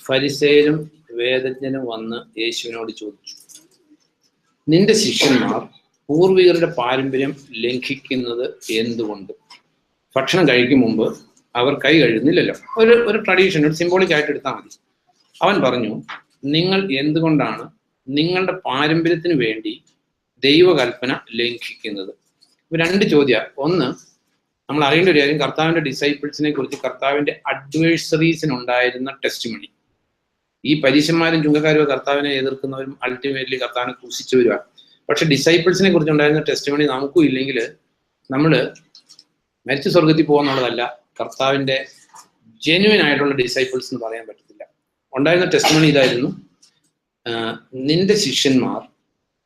ഫരിസേയരും വേദജ്ഞനും വന്ന് യേശുവിനോട് ചോദിച്ചു, നിന്റെ ശിഷ്യന്മാർ പൂർവികരുടെ പാരമ്പര്യം ലംഘിക്കുന്നത് എന്തുകൊണ്ട്? ഭക്ഷണം കഴിക്കും മുമ്പ് അവർ കൈ കഴുകുന്നില്ലല്ലോ. ഒരു ട്രഡീഷൻ, ഒരു സിംബോളിക് ആയിട്ട് എടുത്താൽ മതി. അവൻ പറഞ്ഞു, നിങ്ങൾ എന്തുകൊണ്ടാണ് നിങ്ങളുടെ പാരമ്പര്യത്തിന് വേണ്ടി ദൈവകൽപ്പന ലംഘിക്കുന്നത്? രണ്ട് ചോദ്യം. ഒന്ന്, നമ്മൾ അറിയേണ്ട ഒരു കാര്യം, കർത്താവിന്റെ ഡിസൈപ്പിൾസിനെ കുറിച്ച് കർത്താവിന്റെ അഡ്വൈസറീസിനുണ്ടായിരുന്ന ടെസ്റ്റിമണി. ഈ പരീശന്മാരും ചുങ്കക്കാരും കർത്താവിനെ എതിർക്കുന്നവരും അൾട്ടിമേറ്റ്ലി കർത്താവിനെ ക്രൂശിച്ചവരുമാണ്. പക്ഷെ ഡിസൈപ്പിൾസിനെ കുറിച്ച് ഉണ്ടായിരുന്ന ടെസ്റ്റിമണി നമുക്കും ഇല്ലെങ്കിൽ നമ്മൾ മരിച്ച സ്വർഗത്തിൽ പോകുന്നുള്ളതല്ല, കർത്താവിന്റെ ജെന്യുവൻ ആയിട്ടുള്ള ഡിസൈപ്പിൾസ് എന്ന് പറയാൻ പറ്റത്തില്ല. ഉണ്ടായിരുന്ന ടെസ്റ്റിമണി ഇതായിരുന്നു, നിന്റെ ശിഷ്യന്മാർ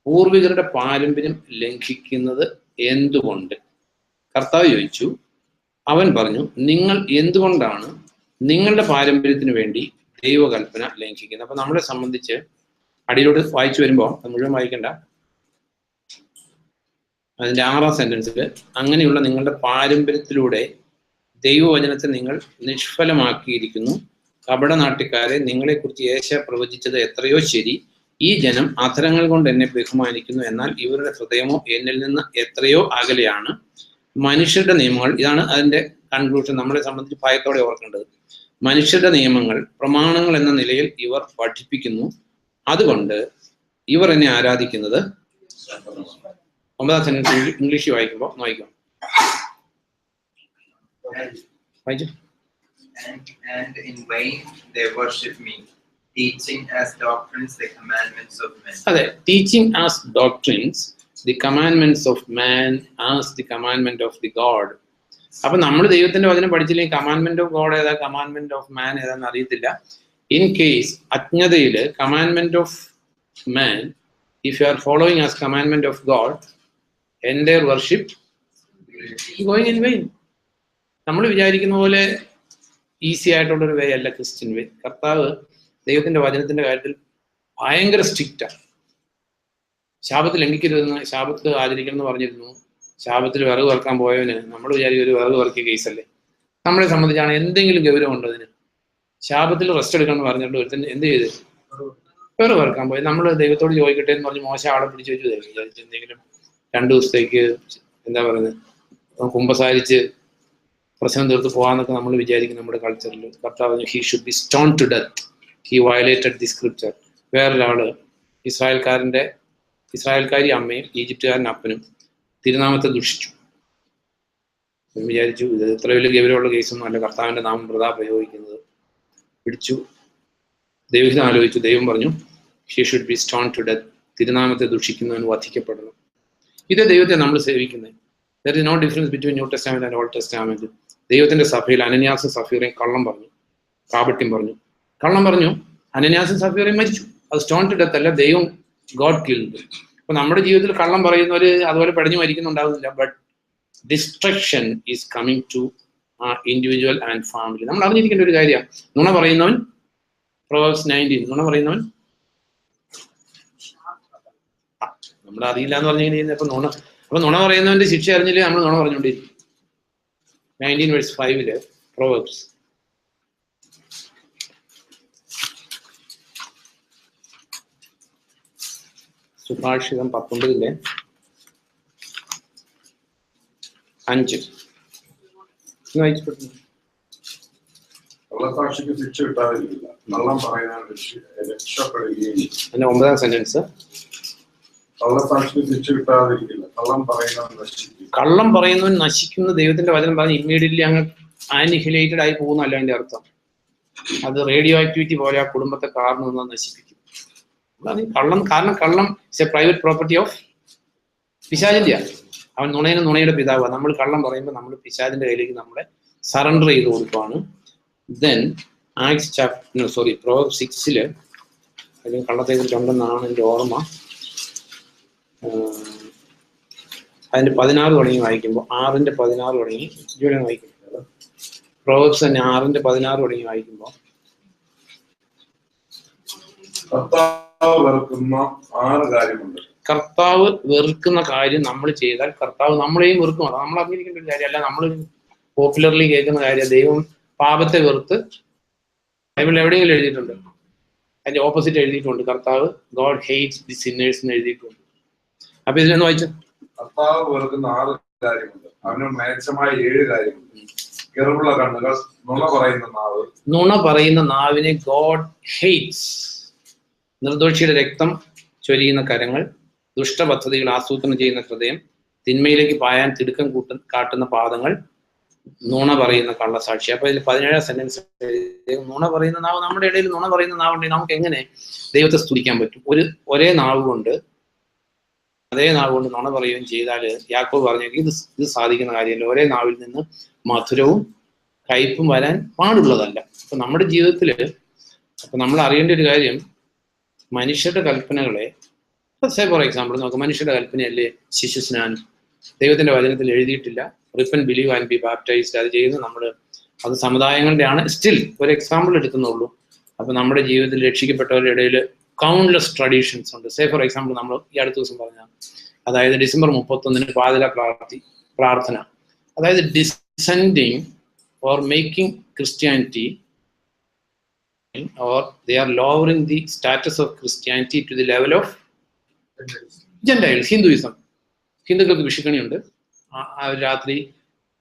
പൂർവികരുടെ പാരമ്പര്യം ലംഘിക്കുന്നത് എന്തുകൊണ്ട്? കർത്താവ് ചോദിച്ചു. അവൻ പറഞ്ഞു, നിങ്ങൾ എന്തുകൊണ്ടാണ് നിങ്ങളുടെ പാരമ്പര്യത്തിന് വേണ്ടി ദൈവകൽപ്പന ലംഘിക്കുന്നത്? അപ്പൊ നമ്മളെ സംബന്ധിച്ച് അടിയിലോട്ട് വായിച്ചു വരുമ്പോൾ മുഴുവൻ വായിക്കണ്ട, അതിന്റെ 6ാം സെന്റൻസിൽ, അങ്ങനെയുള്ള നിങ്ങളുടെ പാരമ്പര്യത്തിലൂടെ ദൈവവചനത്തെ നിങ്ങൾ നിഷ്ഫലമാക്കിയിരിക്കുന്നു. കപടനാട്യക്കാരെ, നിങ്ങളെക്കുറിച്ച് യേശയ്യാ പ്രവചിച്ചത് എത്രയോ ശരി. ഈ ജനം അധരങ്ങൾ കൊണ്ട് എന്നെ ബഹുമാനിക്കുന്നു, എന്നാൽ ഇവരുടെ ഹൃദയമോ എന്നിൽ നിന്ന് എത്രയോ അകലെയാണ്. മനുഷ്യരുടെ നിയമങ്ങൾ, ഇതാണ് അതിന്റെ കൺക്ലൂഷൻ, നമ്മളെ സംബന്ധിച്ച് ഭയത്തോടെ ഓർക്കേണ്ടത്. മനുഷ്യരുടെ നിയമങ്ങൾ പ്രമാണങ്ങൾ എന്ന നിലയിൽ ഇവർ പഠിപ്പിക്കുന്നു, അതുകൊണ്ട് ഇവർ എന്നെ ആരാധിക്കുന്നത്. 9ാം സെന്റൻസ് ഇംഗ്ലീഷിൽ വായിക്കുമ്പോൾ വായിക്കാം. And in vain they worship me, teaching as doctrines the commandments of men. അതെ, teaching as doctrines the commandments of man as the commandment of the God. അപ്പൊ നമ്മൾ ദൈവത്തിന്റെ വചനം പഠിച്ചില്ലെങ്കിൽ കമാൻഡ്മെന്റ് ഓഫ് ഗോഡ് ഏതാ, കമാൻഡ്മെന്റ് ഓഫ് മാൻ ഏതാന്ന് അറിയത്തില്ല. In case അജ്ഞതയില് commandment of man, if you are following as commandment of God, entire worship going in vain. നമ്മൾ വിചാരിക്കുന്ന പോലെ ഈസി ആയിട്ടുള്ളൊരു വേ അല്ല ക്രിസ്ത്യൻ വേ. കർത്താവ് ദൈവത്തിന്റെ വചനത്തിന്റെ കാര്യത്തിൽ ഭയങ്കര സ്ട്രിക്റ്റാണ്. ശാപത്ത് ലംഘിക്കരുതെന്ന്, ശാപത്ത് ആചരിക്കണം എന്ന് പറഞ്ഞിരുന്നു. ശാപത്തിൽ വിറക് വറക്കാൻ പോയവന് നമ്മൾ വിചാരിക്കും ഒരു വിറക് വറക്കിയ കേസല്ലേ. നമ്മളെ സംബന്ധിച്ചാണ് എന്തെങ്കിലും ഗൗരവമുണ്ടോ അതിന്? ശാപത്തിൽ റെസ്റ്റ് എടുക്കണം എന്ന് പറഞ്ഞിട്ട് ഒരുത്തൻ എന്ത് ചെയ്ത് വിറക് വറക്കാൻ പോയി. നമ്മൾ ദൈവത്തോട് ചോദിക്കട്ടെ എന്ന് പറഞ്ഞ് മോശം ആളെ പിടിച്ചു വെച്ചു വിചാരിച്ചു എന്തെങ്കിലും 2 ദിവസത്തേക്ക് എന്താ പറയുന്നത് കുമ്പസാരിച്ച് പ്രശ്നം തീർത്ത് പോകാന്നൊക്കെ നമ്മൾ വിചാരിക്കും നമ്മുടെ കൾച്ചറിൽ. കർത്താവ് he should be stone to death, he violated the scripture. വേറൊരാള് ഇസ്രായേൽക്കാരി അമ്മയും ഈജിപ്തുകാരൻ അപ്പനും തിരുനാമത്തെ ദുഷിച്ചു. വിചാരിച്ചു ഇത് ഇത്ര വലിയ ഗൗരവമുള്ള കേസൊന്നും അല്ല, കർത്താവിന്റെ നാമം വൃഥാ പ്രയോഗിക്കുന്നത്. പിടിച്ചു, ദൈവഹിതം ആലോചിച്ചു. ദൈവം പറഞ്ഞു he should be stone to death, തിരുനാമത്തെ ദുഷിക്കുന്നവന് വധിക്കപ്പെടണം. ഇതേ ദൈവത്തെ നമ്മൾ സേവിക്കുന്നത്. There is no difference between New Testament and Old Testament. ദൈവത്തിന്റെ സഭയിൽ അനന്യാസും സഫീറയും കള്ളം പറഞ്ഞു, കാപട്യം പറഞ്ഞു, കള്ളം പറഞ്ഞു. അനന്യാസും സഫീറയും മരിച്ചു. അത് സ്റ്റോൺ ടു ഡെത്ത് അല്ല, ദൈവം ഗോഡ് കിൽഡ്. അപ്പൊ നമ്മുടെ ജീവിതത്തിൽ കള്ളം പറയുന്നവര് അതുപോലെ പടിഞ്ഞു മരിക്കുന്നുണ്ടാവുന്നില്ല. But destruction is coming to individual and family. നമ്മൾ അറിഞ്ഞിരിക്കേണ്ട ഒരു കാര്യമാണ്. നുണ പറയുന്നവൻ, Proverbs 19, നുണ പറയുന്നവൻ നമ്മൾ അറിയില്ല എന്ന് പറഞ്ഞു കഴിഞ്ഞാൽ അപ്പൊ നുണ പറയുന്നവന്റെ ശിക്ഷ അറിഞ്ഞില്ലേ നമ്മൾ നുണ പറഞ്ഞുകൊണ്ടിരിക്കും. 19:5 Proverbs. സുഭാഷിതം 19:5. വായിച്ചു. കള്ളസാക്ഷിക്ക് ശിക്ഷ കിട്ടാതിരിക്കില്ല, കള്ളം പറയുന്നവൻ രക്ഷപ്പെടുകയും. അതിന്റെ 9ാം സെന്റൻസ്, കള്ളസാക്ഷിക്ക് ശിക്ഷ കിട്ടാതിരിക്കില്ല, കള്ളം പറയുന്നവൻ നശിക്കും. കള്ളം പറയുന്നവൻ നശിക്കുന്ന ദൈവത്തിന്റെ വചനം പറഞ്ഞ് ഇമ്മീഡിയറ്റ്ലി അങ്ങ് ആനിഹിലേറ്റഡ് ആയി പോകുന്നല്ല അതിന്റെ അർത്ഥം. അത് റേഡിയോ ആക്ടിവിറ്റി പോലെ ആ കുടുംബത്തെ കാർന്നു നിന്ന് നശിപ്പിക്കും. കള്ളം is A private property of പിശാചിന്റെ. അവൻ നുണയുടെ പിതാവാണ്. നമ്മൾ കള്ളം പറയുമ്പോൾ നമ്മൾ പിശാചിന്റെ കയ്യിലേക്ക് നമ്മളെ സറണ്ടർ ചെയ്ത് കൊടുക്കുകയാണ്. ദെൻ Proverbs 6 അല്ലെങ്കിൽ കള്ളത്തെ കുറിച്ചുണ്ടെന്നാണ് എൻ്റെ ഓർമ്മ. അതിന്റെ 16 തുടങ്ങി വായിക്കുമ്പോൾ 6:16 തുടങ്ങി ജൂലൈ വായിക്കുമ്പോൾ Proverbs തന്നെ 6:16 തുടങ്ങി വായിക്കുമ്പോൾ കർത്താവ് വെറുക്കുന്ന 6 കാര്യമുണ്ട്. കർത്താവ് വെറുക്കുന്ന കാര്യം നമ്മൾ ചെയ്താൽ കർത്താവ് നമ്മളെയും വെറുക്കും. അത് നമ്മൾ അറിഞ്ഞിരിക്കേണ്ട ഒരു കാര്യമല്ല, നമ്മൾ പോപ്പുലർലി കേൾക്കുന്ന കാര്യം. ദൈവം പാപത്തെ വെറുത്ത് ബൈബിളിൽ എവിടെയെങ്കിലും എഴുതിയിട്ടുണ്ട്? അതിന്റെ ഓപ്പോസിറ്റ് എഴുതിയിട്ടുണ്ട്. കർത്താവ് ഗോഡ് ഹെയ്റ്റ്സ് ദി സിന്നേഴ്സ് എന്ന് എഴുതിയിട്ടുണ്ട്. അപ്പൊ ഇതിലൊന്ന് വായിച്ചു. കർത്താവ് വെറുക്കുന്ന 6 കാര്യമുണ്ട്, അവന് മേച്ചമായ 7 കാര്യമുണ്ട്. കെറുള്ള കണ്ണുകൾ, നുണ പറയുന്ന നാവ്. നുണ പറയുന്ന നാവിനെ ഗോഡ് ഹെയ്റ്റ്സ്. നിർദോഷിയുടെ രക്തം ചൊരിയുന്ന കരങ്ങൾ, ദുഷ്ടപദ്ധതികൾ ആസൂത്രണം ചെയ്യുന്ന ഹൃദയം, തിന്മയിലേക്ക് പായാൻ തിടുക്കം കാട്ടുന്ന പാദങ്ങൾ, നുണ പറയുന്ന കള്ളസാക്ഷി. അപ്പൊ ഇതിൽ 17ാം സെന്റൻസ് നുണ പറയുന്ന നാവ്. നമ്മുടെ ഇടയിൽ നുണ പറയുന്ന നാവുണ്ടെങ്കിൽ നമുക്ക് എങ്ങനെ ദൈവത്തെ സ്തുതിക്കാൻ പറ്റും? ഒരേ നാവ് കൊണ്ട് അതേ നാവ് കൊണ്ട് നുണ പറയുകയും ചെയ്താൽ യാക്കോബ് പറഞ്ഞെങ്കിൽ ഇത് സാധിക്കുന്ന കാര്യമല്ല. ഒരേ നാവിൽ നിന്ന് മധുരവും കയ്പും വരാൻ പാടുള്ളതല്ല. അപ്പൊ നമ്മുടെ ജീവിതത്തിൽ അപ്പൊ നമ്മൾ അറിയേണ്ട ഒരു കാര്യം, മനുഷ്യരുടെ കൽപ്പനകളെ ഫോർ എക്സാമ്പിൾ നോക്കാം. മനുഷ്യരുടെ കൽപ്പനയല്ലേ ശിശുസ്നാനം? ദൈവത്തിന്റെ വചനത്തിൽ എഴുതിയിട്ടില്ല. Repent believe and B baptised. അത് ചെയ്യുന്നത് നമ്മൾ, അത് സമുദായങ്ങളുടെ ആണ്. സ്റ്റിൽ ഒരു എക്സാമ്പിൾ എടുക്കുന്നുള്ളൂ. അപ്പൊ നമ്മുടെ ജീവിതത്തിൽ രക്ഷിക്കപ്പെട്ടവരുടെ ഇടയിൽ കൗണ്ട്ലെസ് ട്രഡീഷൻസ് ഉണ്ട്. ഫോർ എക്സാമ്പിൾ നമ്മൾ ഈ അടുത്ത ദിവസം പറഞ്ഞ, അതായത് ഡിസംബർ 31 പാതിര പ്രാർത്ഥന, അതായത് descending or making Christianity or they are lowering the status of Christianity to the level of Gentiles, Hinduism. ഹിന്ദുക്കൾക്ക് വിഷുക്കണിയുണ്ട്. രാത്രി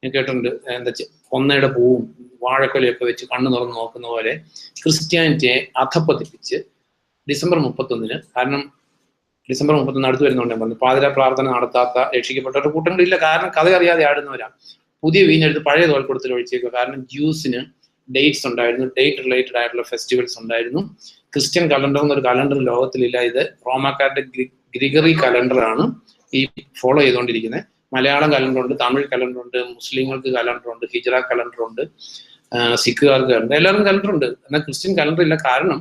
ഞാൻ കേട്ടിട്ടുണ്ട്, എന്താ ഒന്നയുടെ പൂവും വാഴക്കൊലയൊക്കെ വെച്ച് കണ്ണു തുറന്ന് നോക്കുന്ന പോലെ ക്രിസ്ത്യാനിറ്റിയെ അധപ്പതിപ്പിച്ച് ഡിസംബർ 31, കാരണം ഡിസംബർ 31 അടുത്ത് വരുന്നുണ്ട്. ഞാൻ പറഞ്ഞു പാതിര പ്രാർത്ഥന നടത്താത്ത രക്ഷിക്കപ്പെട്ടവരുടെ കൂട്ടങ്ങളില്ല. കാരണം കഥ അറിയാതെ ആടുന്നവരാണ്. പുതിയ വീഞ്ഞെടുത്ത് പഴയ തോൽക്കൊടുത്തിൽ ഒഴിച്ചേക്കുക. കാരണം ജ്യൂസിന് ഡേറ്റ്സ് ഉണ്ടായിരുന്നു, ഡേറ്റ് റിലേറ്റഡ് ആയിട്ടുള്ള ഫെസ്റ്റിവൽസ് ഉണ്ടായിരുന്നു. ക്രിസ്ത്യൻ കലണ്ടർ എന്നൊരു കലണ്ടർ ലോകത്തിലില്ല. ഇത് റോമാക്കാരുടെ ഗ്രിഗറി കലണ്ടറാണ് ഈ ഫോളോ ചെയ്തുകൊണ്ടിരിക്കുന്നത്. മലയാളം കലണ്ടറുണ്ട്, തമിഴ് കലണ്ടറുണ്ട്, മുസ്ലിങ്ങൾക്ക് കലണ്ടറുണ്ട്, ഹിജ്റ കലണ്ടറുണ്ട്, സിഖുകാർക്ക് കലണ്ടർ, എല്ലാവർക്കും കലണ്ടറുണ്ട്. എന്നാൽ ക്രിസ്ത്യൻ കലണ്ടർ ഇല്ല. കാരണം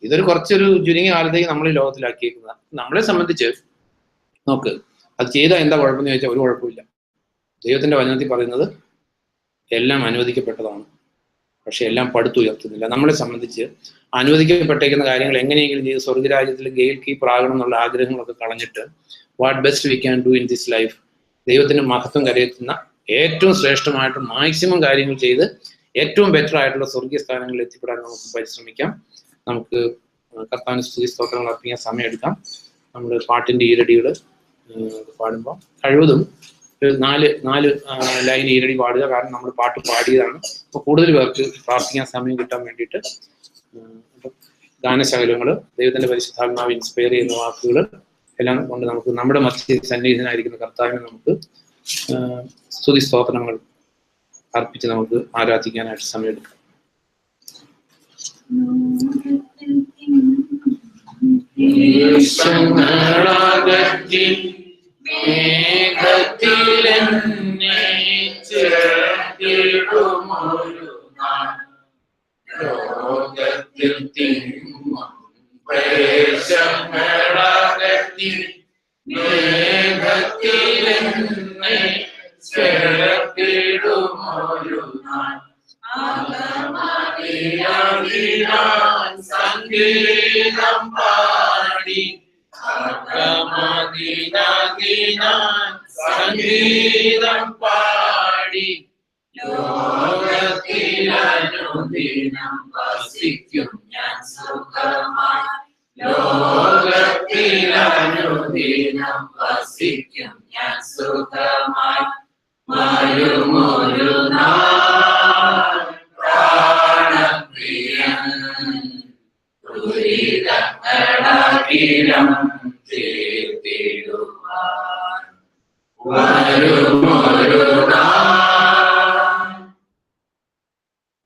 ഇതൊരു കുറച്ചൊരു ചുരുങ്ങിയ കാലത്തേക്ക് നമ്മൾ ഈ ലോകത്തിലാക്കിയേക്കുന്നത്. നമ്മളെ സംബന്ധിച്ച് നോക്ക്, അത് ചെയ്താൽ എന്താ കുഴപ്പമെന്ന് ചോദിച്ചാൽ ഒരു കുഴപ്പമില്ല. ദൈവത്തിന്റെ വചനത്തിൽ പറയുന്നത് എല്ലാം അനുവദിക്കപ്പെട്ടതാണ്. പക്ഷെ എല്ലാം പടുത്തുയർത്തുന്നില്ല. നമ്മളെ സംബന്ധിച്ച് അനുവദിക്കപ്പെട്ടേക്കുന്ന കാര്യങ്ങൾ എങ്ങനെയെങ്കിലും ചെയ്ത് സ്വർഗരാജ്യത്തിൽ ഗെയിൽ കീപ്പർ ആകണം എന്നുള്ള ആഗ്രഹങ്ങളൊക്കെ കളഞ്ഞിട്ട് what best we can do in this life, ദൈവത്തിന്റെ മഹത്വം കരയറ്റുന്ന ഏറ്റവും ശ്രേഷ്ഠമായിട്ട് മാക്സിമം കാര്യങ്ങൾ ചെയ്ത് ഏറ്റവും ബെറ്റർ ആയിട്ടുള്ള സ്വർഗീയ സ്ഥാനങ്ങളിൽ എത്തിപ്പെടാൻ നമുക്ക് പരിശ്രമിക്കാം. നമുക്ക് കർത്താവിന് സ്തുതി സ്തോത്രങ്ങൾ അർപ്പിക്കാൻ സമയമെടുക്കാം. നമ്മൾ പാട്ടിന്റെ ഈരടികൾ പാടുമ്പോൾ കഴിവതും ഒരു നാല് ലൈൻ ഈരടി പാടുക. കാരണം നമ്മൾ പാട്ട് പാടിയതാണ്. അപ്പോൾ കൂടുതൽ പേർക്ക് പ്രാർത്ഥിക്കാൻ സമയം കിട്ടാൻ വേണ്ടിയിട്ട് ഗാനശകലങ്ങൾ, ദൈവത്തിന്റെ പരിശുദ്ധാത്മാവ് ഇൻസ്പയർ ചെയ്യുന്ന വാക്കുകൾ എല്ലാം കൊണ്ട് നമുക്ക് നമ്മുടെ മധ്യ സന്നിഹിതനായിരിക്കുന്ന കർത്താവിനെ നമുക്ക് സ്തുതി സ്തോത്രങ്ങൾ അർപ്പിച്ച് നമുക്ക് ആരാധിക്കാനായിട്ട് സമയമെടുക്കാം. ലോകത്തിൽ തിങ്ങും പ്രേശങ്ങളകത്തിൽ മേഘത്തിലെന്നെ ചേർത്തിടുമൊരു നാൾ അകമതിയാൻ സംഗീതം പാടി അകമതിയാൻ സംഗീതം പാടി ലോകത്തിലനുദിനം വസിക്കും ഞാൻ സുഖമായി ലോകത്തിലനുദിനം വസിക്കും ഞാൻ സുഖമായി വരുമൊരു നാൾ പ്രാണപ്രിയൻ ദുരിതങ്ങളകിലം തീർത്തിടുവാൻ വരുമൊരു നാൾ.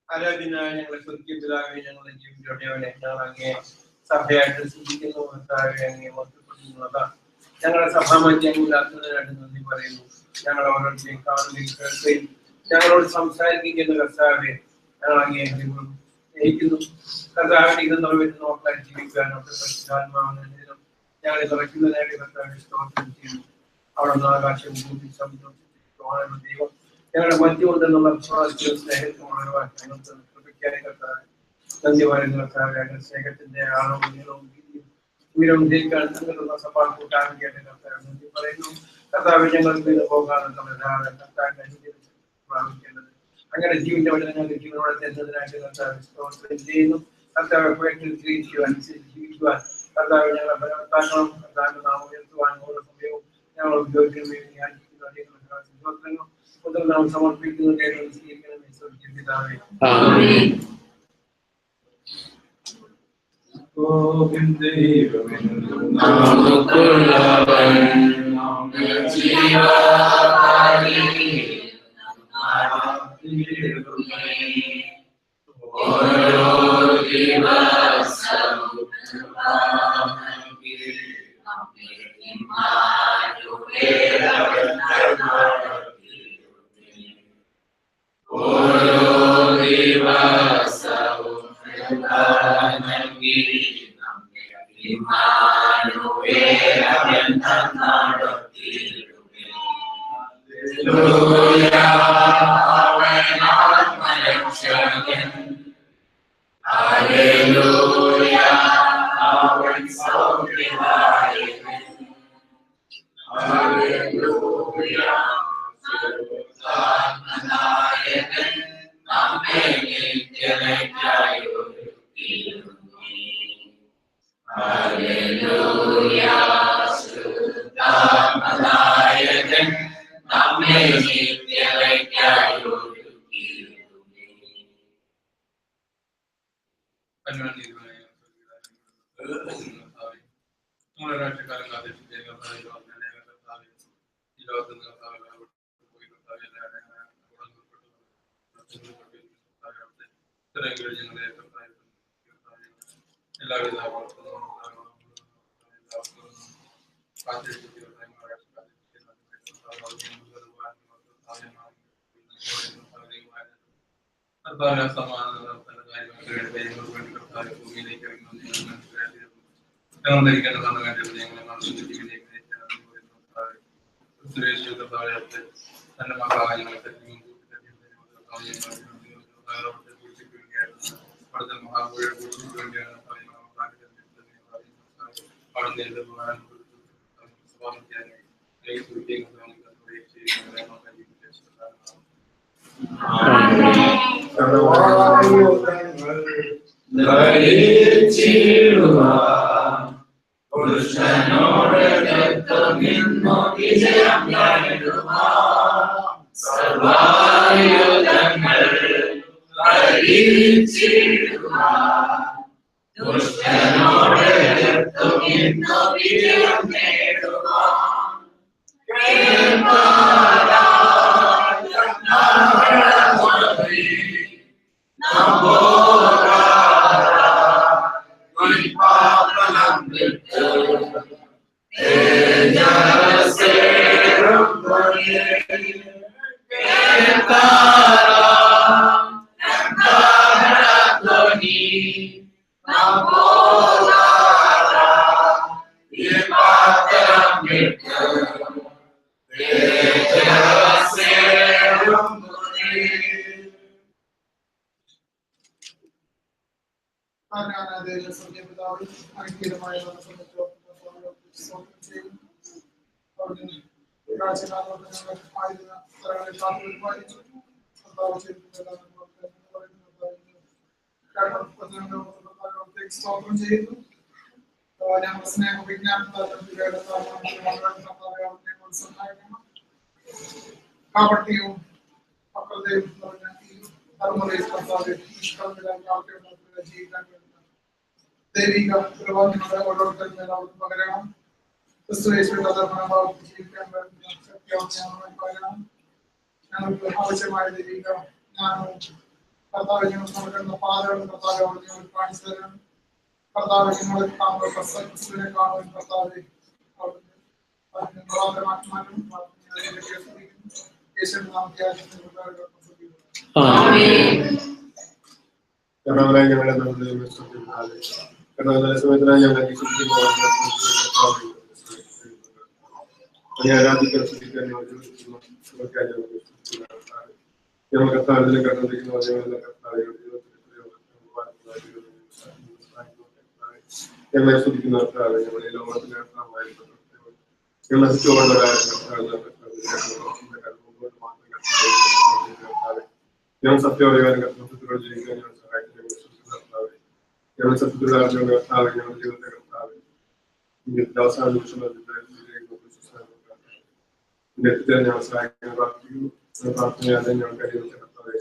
ആരാധനായ ഞങ്ങളെ സ്വർഗീയ പിതാവേ, ഞങ്ങളുടെ ജീവിതത്തിലൂടെ ഞങ്ങൾ അങ്ങേ സഭയായിട്ട് സൂചിക്കുന്നു. അങ്ങേ മൊത്തപ്പെടുത്തുന്നത് ഞങ്ങളുടെ സഭാമധ്യങ്ങളാക്കുന്നതിനായിട്ട് നന്ദി പറയുന്നു. ഞങ്ങൾ ഓരോരുത്തരെയും കാണുകയും കേൾക്കുകയും ഞങ്ങളോട് സംസാരിക്കുന്ന കർത്താവെ ഞങ്ങൾ അങ്ങേ സ്നേഹിക്കുന്നു. കർത്താവിനെ ഇത് നിറവേറ്റുന്ന മക്കളായി ജീവിക്കാനും പരിശുദ്ധാത്മാവിനും ഞങ്ങളെ നിറയ്ക്കുന്നതിനായിട്ട് കർത്താവിനെ സ്തോത്രം ചെയ്യുന്നു. അവിടെ നിന്ന് ആകാശം ഭൂമി സംബന്ധിച്ച് ദൈവം ഞങ്ങളുടെ മധ്യമുണ്ടെന്നുള്ള വിശ്വാസവും സ്നേഹത്തിൽ വളരുവാൻ ഞങ്ങൾക്ക് കൃപയ്ക്കായി കർത്താവെ നന്ദി പറയുന്ന കർത്താവെ ഞങ്ങളുടെ സ്നേഹത്തിന്റെ ആഴവും നീളവും ഉയരവും ജയിക്കാൻ തങ്ങളുള്ള സഭാ കൂട്ടായ്മയ്ക്കായിട്ട് കർത്താവെ നന്ദി പറയുന്നു. കർത്താവ് ഞങ്ങൾക്ക് ഇത് പോകാനുള്ള കർത്താവിന്റെ അനുഗ്രഹം പ്രാപിക്കേണ്ടത് അങ്ങനെ ജീവന്റെ വഴി ഞങ്ങൾക്ക് ജീവനോടെ തരുന്നതിനായിട്ട് കർത്താവ് സ്തോത്രം ചെയ്യുന്നു. കർത്താവ് ഗ്രഹിക്കുവാൻ അനുസരിച്ച് ജീവിക്കുവാൻ കർത്താവ് ഞങ്ങളെ ബലവത്താക്കണം. കർത്താവിന്റെ നാമം ഉയർത്തുവാൻ ഓരോ സമയവും ഞങ്ങൾ ഉപയോഗിക്കുന്ന സ്തോത്രങ്ങൾ നാം സമർപ്പിക്കുന്ന പിതാവേ. അടുത്ത മഹാപുഴ വേണ്ടിയാണ് പുരുഷനോട് നിന്നു വിജയം സർവായുധങ്ങൾ ദുഷ്ടനോട് നിന്നു വിജയം കാപട്യവും അപ്രതയും ധർമ്മതയും ജീവിക്കാൻ ദൈവിക പ്രബോധനങ്ങളെ ഓരോരുത്തരും എല്ലാവർക്കും പകരണം. ക്രിസ്തുയേശുവിന്റെ ധർമ്മഭാവം ജീവിക്കാൻ വേണ്ട സത്യവും പകരണം. ഞങ്ങൾക്ക് ആവശ്യമായ ദൈവിക ജ്ഞാനവും കർത്താവ് ഞങ്ങൾ നൽകുന്ന പാതകളും കർത്താവ് അവിടെ ഞങ്ങൾ കാണിച്ചു തരണം. കർത്താവ് ഞങ്ങളെ കാണുന്ന ക്രിസ്തുവിനെ കാണുവാൻ കർത്താവ് മാറ്റമാനും യേശുവിന്റെ നാമത്തിൽ കർത്താവിനായി ഞങ്ങളെ കർത്താവിന്റെ സമയത്തിനായി ഞങ്ങളെ ആരാധിക്കാൻ ശ്രദ്ധിക്കാൻ ഞങ്ങൾ കർത്താവിനെ കണ്ടുകൊണ്ടിരിക്കുന്ന ഞങ്ങളെ ശ്രദ്ധിക്കുന്ന കർത്താവ് ഞങ്ങളെ ലോകത്തിലെ ഞങ്ങളെ ഞങ്ങൾ സത്യോറിയാനും കർത്തവ്യത്തിലൂടെ ജീവിക്കാൻ ഞങ്ങൾ സഹായിക്കുന്ന ഞങ്ങൾ സത്യത്തിലുള്ള കർത്താവ് ഞങ്ങളുടെ ജീവിതത്തെ കർത്താവ് അവസാന നിമിഷം ഞങ്ങൾ സഹായിക്കാൻ പ്രാർത്ഥിക്കുന്നു. പ്രാർത്ഥനയാതെ ഞങ്ങൾ കഴിയുന്ന കർത്താവ്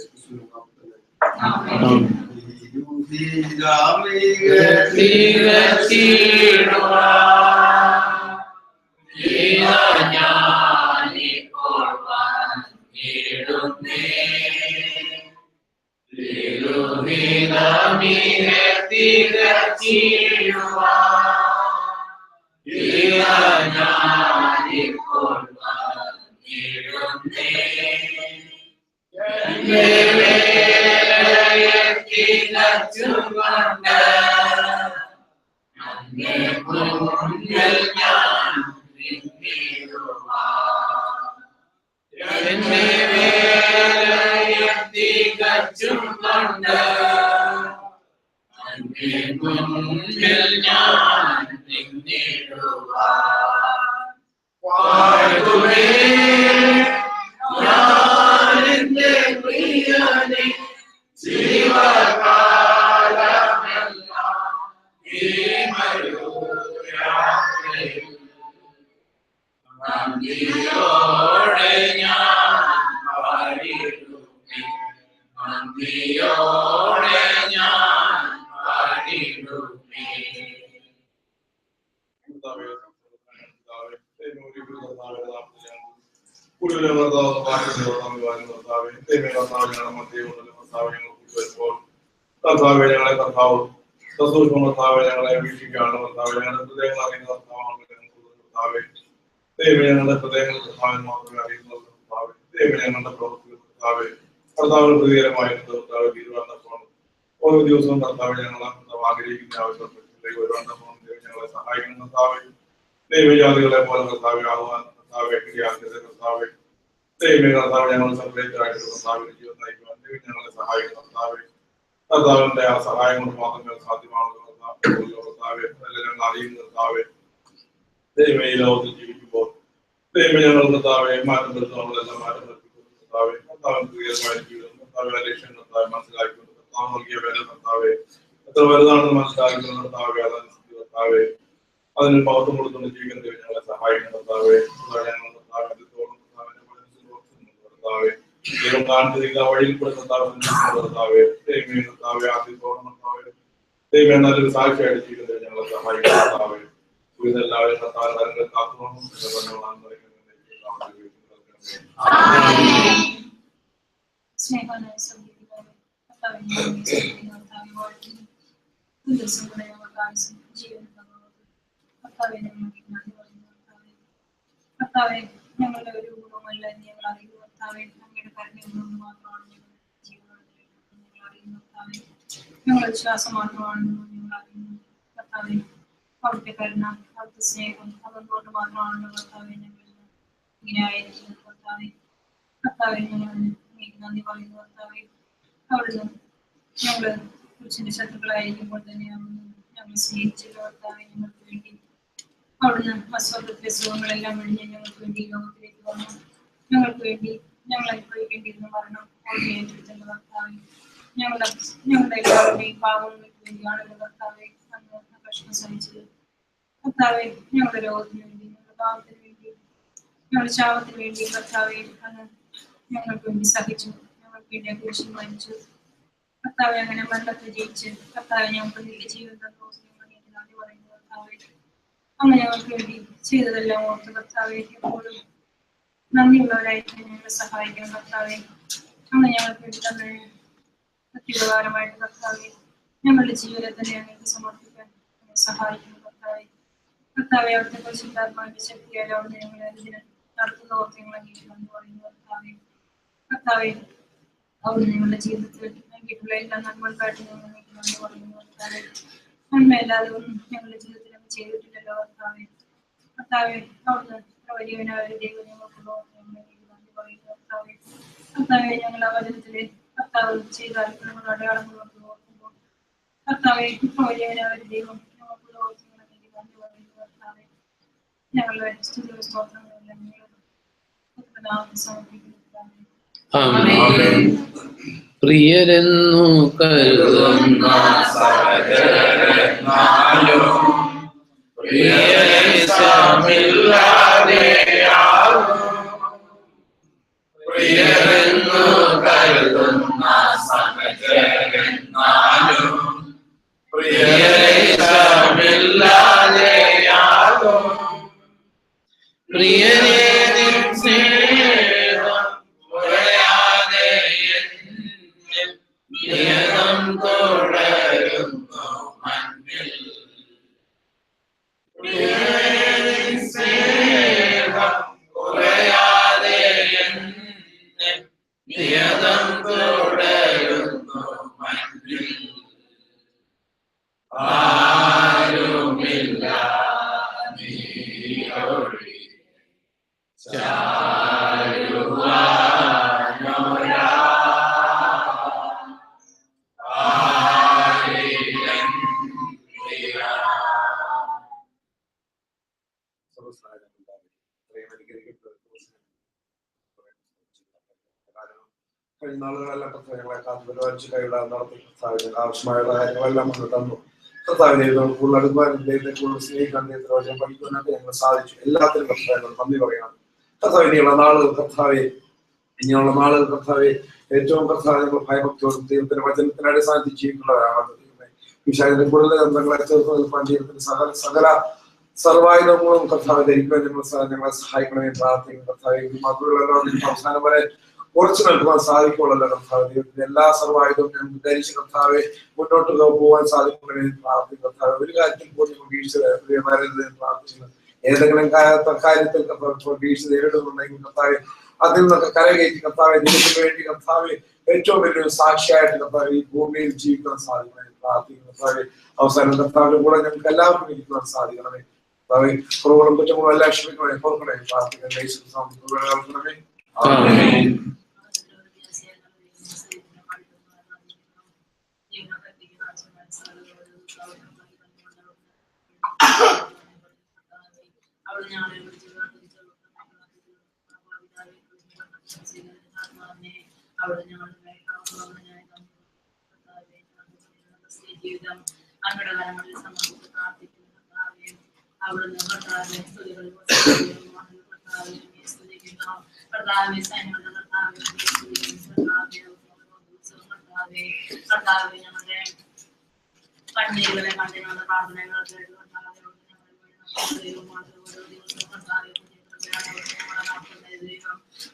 കർത്താവെ ഞങ്ങളെ കർത്താവ് സസൂക്ഷ്മ കർത്താവെ ഞങ്ങളെ വീക്ഷിക്കുകയാണ് കർത്താവ് ഞങ്ങളുടെ ഹൃദയങ്ങൾ അറിയുന്ന കർത്താവാണ് കർത്താവെ ദൈവം ഞങ്ങളുടെ ഹൃദയങ്ങൾ കർത്താവിന് മാത്രമേ അറിയുന്നത് കർത്താവെ ദൈവം ഞങ്ങളുടെ പ്രവൃത്തികൾ കർത്താവെ കർത്താവിന് പ്രിയകരമായിരുന്നത് കർത്താവ് തീരുമാനമാണ് ഓരോ ദിവസവും കർത്താവ് ഞങ്ങളെ ആഗ്രഹിക്കുന്ന ആവശ്യത്തിലേക്ക് വരുവാനപ്പോൾ ദൈവം ഞങ്ങളെ സഹായിക്കുന്ന കർത്താവെ ദൈവജാതികളെ പോലെ കർത്താവെ ആകുവാൻ കർത്താവെ കർത്താവെ ദൈവമേ കർത്താവ് ഞങ്ങൾ സംപ്രേതരായിട്ട് കർത്താവിന്റെ ജീവൻ നയിക്കുവാൻ ദൈവം ഞങ്ങളെ സഹായിക്കുന്ന കർത്താവെ കർത്താവിന്റെ ആ സഹായം കൊണ്ട് മാത്രമേ സാധ്യമാകുന്നു. കർത്താവെ എല്ലാം അറിയുന്ന കർത്താവെ ദൈവമേ ഈ ലോകത്തിൽ ജീവിക്കുമ്പോൾ ദൈവമേ ഞങ്ങൾ കർത്താവെ മാറ്റം വരുത്തുന്ന നമ്മളെല്ലാം മാറ്റം വരുത്തിക്കുന്നു. കർത്താവെ കർത്താവിന്റെ പ്രിയമായ ജീവിതം കർത്താവെ ലക്ഷ്യം കർത്താവെ മനസ്സിലാക്കിക്കൊണ്ട് കർത്താവ് നൽകിയ വേല കർത്താവെ എത്ര വലുതാണെന്ന് മനസ്സിലാക്കുന്ന കർത്താവെ അതനുസരിച്ച് കർത്താവെ അതിന് മഹത്വം കൊടുത്തുകൊണ്ട് ജീവിക്കുന്ന ദൈവം ഞങ്ങളെ സഹായിക്കുന്ന കർത്താവെ ഞങ്ങൾ കർത്താവെ എത്രത്തോളം കർത്താവെ ദൈവം കാണിച്ചിരിക്കുന്ന വഴിയിൽ കൂടെ കർത്താവെ ദൈവമേ കർത്താവെ ആദ്യത്തോളം കർത്താവെ ദൈവമേ നല്ലൊരു സാക്ഷിയായിട്ട് ജീവിക്കുന്ന ദൈവം ഞങ്ങളെ സഹായിക്കുന്ന കർത്താവെ ഇതെല്ലാവരും കർത്താവ് കാര്യങ്ങൾ കാത്തുകൊണ്ടും കർത്താവെ ഞങ്ങളുടെ ഒരു ഗുണമല്ല ഞങ്ങൾ അറിയുന്നു. കർത്താവെ അങ്ങയുടെ കരുണ മാത്രമാണ് ഞങ്ങളുടെ ജീവിതത്തിൽ ഞങ്ങൾ അറിയുന്നു. കർത്താവെ ഞങ്ങളുടെ വിശ്വാസം മാത്രമാണ് ഞങ്ങൾ അറിയുന്നു. കർത്താവെ അവിടുത്തെ കരുണ അവിടുത്തെ സ്നേഹം അതുകൊണ്ട് മാത്രമാണ് കർത്താവെ ഞങ്ങൾ ഇങ്ങനെ ആയിരിക്കുന്നത്. കർത്താവെ ഞങ്ങൾ നന്ദി പറയുന്നു. കർത്താവെ അവിടുന്ന് ഞങ്ങള് പുരുഷന്റെ ശത്രുക്കളായിരിക്കുമ്പോൾ തന്നെ ഞങ്ങൾ സ്നേഹിച്ചല്ലോ. കർത്താവെ ഞങ്ങൾക്ക് വേണ്ടി അവിടുന്ന് അസ്വർഗത്തിലെ സുഖങ്ങളെല്ലാം വെടിഞ്ഞ് ഞങ്ങൾക്ക് വേണ്ടി ലോകത്തിലേക്ക് വന്നു. ഞങ്ങൾക്ക് വേണ്ടി ഞങ്ങൾ അനുഭവിക്കേണ്ടിയിരുന്ന മരണം ഓർമ്മ ഏറ്റെടുത്തല്ലോ. കർത്താവെ ഞങ്ങളുടെ എല്ലാവരുടെയും പാവങ്ങൾക്ക് വേണ്ടിയാണല്ലോ കർത്താവെ അങ്ങ് പ്രശ്നം സഹിച്ചത്. കർത്താവെ ഞങ്ങളുടെ രോഗത്തിന് വേണ്ടി ഞങ്ങളുടെ പാവത്തിന് വേണ്ടി ഞങ്ങളുടെ ശാപത്തിന് വേണ്ടി കർത്താവെ അങ്ങ് ഞങ്ങൾക്ക് വേണ്ടി സഹിച്ചു. ഞങ്ങൾക്ക് വേണ്ടി കുരിശിൽ മരിച്ചു. കർത്താവെ അങ്ങനെ മരണത്തെ ജയിച്ച് കർത്താവെ ഞങ്ങൾക്ക് നിത്യജീവൻ തന്നു. നന്ദി പറയുന്നു. കർത്താവെ അമ്മ ഞങ്ങൾക്ക് വേണ്ടി ചെയ്തതെല്ലാം ഓർത്ത് കർത്താവെ എപ്പോഴും നന്ദിയുള്ളവരായിട്ട് ഞങ്ങളെ സഹായിക്കണം. കർത്താവെ അമ്മ ഞങ്ങൾക്ക് വേണ്ടി തന്നെ അത്യുപകാരമായിട്ട് കർത്താവെ ഞങ്ങളുടെ ജീവിതത്തെ ഞങ്ങൾക്ക് സമർപ്പിക്കാൻ സഹായിക്കുന്നു. കർത്താവെ അവിടുത്തെ പരിശുദ്ധാത്മാവിന്റെ ശക്തിയാൽ അവിടുന്ന് ഞങ്ങളെ ഇതിനെ നടത്തുന്ന ഓർത്ത് ഞങ്ങൾ നന്ദി പറയുന്നു. കർത്താവെ അവിടുന്ന് ഞങ്ങളുടെ ജീവിതത്തിൽ നൽകിയിട്ടുള്ള എല്ലാ നന്മകൾക്കായിട്ട് ഞങ്ങൾ നന്ദി പറയുന്നു. കർത്താവെ നന്മയല്ലാതെ ഒന്നും ഞങ്ങളുടെ ജീവിതത്തിൽ അങ്ങ് ചെയ്തിട്ടില്ലല്ലോ. കർത്താവെ അവിടുന്ന് വലിയവനായ ഒരു ദൈവം ഞങ്ങൾക്കുള്ള നന്ദി പറയുന്നു. കർത്താവെ ഞങ്ങൾ ആ വചനത്തിലെ കർത്താവ് ചെയ്ത അത്ഭുതങ്ങളും അടയാളങ്ങളും ഓർക്കുമ്പോൾ കർത്താവെ വലിയവനായ ഒരു ദൈവം ഞങ്ങൾക്കുള്ള നന്ദി പറയുന്നു. കർത്താവെ ഞങ്ങളുടെ സ്തുതിയും സ്തോത്രങ്ങളെല്ലാം ഞങ്ങൾ സമർപ്പിക്കുന്നു. പ്രിയരെന്നു കരുതുന്ന പ്രിയരെന്നു കരുതുന്ന സഹചരന്നാലും പ്രിയരേശമില്ലാതെയാകും. പ്രിയരേ നിൻ സ്നേഹം കുറയാതെ എന്നിൽ നിയതം തുടരുന്നു മണ്ണിൽ. പ്രിയരേ നിൻ സ്നേഹം കുറയാതെ എന്നിൽ നിയതം തുടരുന്നു മണ്ണിൽ. ആരുമില്ല നീയൊഴി ചാരുവാനൊരാ ആയിരം പ്രിയ. കഴിഞ്ഞ നാളുകളെല്ലാം ഞങ്ങളെ കാത്തു പരിപാലിച്ച് കൈവിടാൻ നടത്തി ആവശ്യമായുള്ള കാര്യങ്ങളെല്ലാം നമ്മൾ തന്നു. കർത്താവിനെ കൂടുതൽ അടുക്കുവാനും കൂടുതൽ സ്നേഹിക്കാൻ പഠിക്കുവാനൊക്കെ ഞങ്ങൾ സാധിച്ചു. എല്ലാത്തിനും കർത്താവിനോട് നന്ദി പറയണം. കർത്താവ് ഇനിയുള്ള നാളുകൾ കർത്താവെ ഏറ്റവും കർത്താവ് ഞങ്ങൾ ഭയഭക്തിയോടും ദൈവത്തിന്റെ വചനത്തിന് അടിസ്ഥാനത്തിൽ ജീവിക്കുന്നവരാണ്. വിശാഖിന്റെ കൂടുതൽ ബന്ധങ്ങളെ ചേർത്ത് നിൽക്കാൻ ദൈവത്തിന്റെ സകല സർവായുധങ്ങളും കർത്താവ് ധരിക്കുവാൻ ഞങ്ങളെ സഹായിക്കണമെന്ന് പ്രാർത്ഥിക്കും. കർത്താവ് മക്കളുള്ളവരും അവസാനം വരെ ഉറച്ചു നിൽക്കുവാൻ സാധിക്കുള്ളല്ലോ. കർത്താവ് ദൈവത്തിന്റെ എല്ലാ സർവായുധവും ഞങ്ങൾക്ക് ധരിച്ച് കർത്താവെ മുന്നോട്ട് പോകാൻ സാധിക്കണമെന്ന് പ്രാർത്ഥിക്കും. കർത്താവ് ഒരു കാര്യത്തിൽ പോലും വീഴ്ച പ്രാർത്ഥിക്കുന്നു. ഏതെങ്കിലും കാര്യത്തിൽ വീഴ്ച നേരിടുന്നുണ്ടെങ്കിൽ കർത്താവ് അതിൽ നിന്നൊക്കെ കരകയറ്റി കർത്താവെ ദൈവത്തിന് വേണ്ടി കർത്താവ് ഏറ്റവും വലിയൊരു സാക്ഷിയായിട്ട് കർത്താവ് ഈ ഭൂമിയിൽ ജീവിക്കാൻ സാധിക്കണമെന്ന് പ്രാർത്ഥിക്കുന്നു. കർത്താവ് അവസാനം കർത്താവിന്റെ കൂടെ ഞങ്ങൾക്ക് എല്ലാവർക്കും ഇരിക്കുവാൻ സാധിക്കണമേ. കർത്താവ് കുറവുകളും കുറ്റങ്ങളും എല്ലാം ക്ഷമിക്കണമേ, ഓർക്കണമേ പ്രാർത്ഥിക്കണമേ. അവിടെ ഞങ്ങളുടെ ജീവിതം അങ്ങയുടെ കാലങ്ങളിൽ സമർപ്പിച്ച് പ്രാർത്ഥിക്കുന്നു കർത്താവേ. അവിടുന്ന് കർത്താവേ സ്തുതികൾ കർത്താവേ സൈന്യങ്ങളുടെ കർത്താവേ കർത്താവേ കർത്താവേ ഞങ്ങളുടെ കണ്ണീരുകളെ കണ്ടിനുള്ള പ്രാർത്ഥനകൾ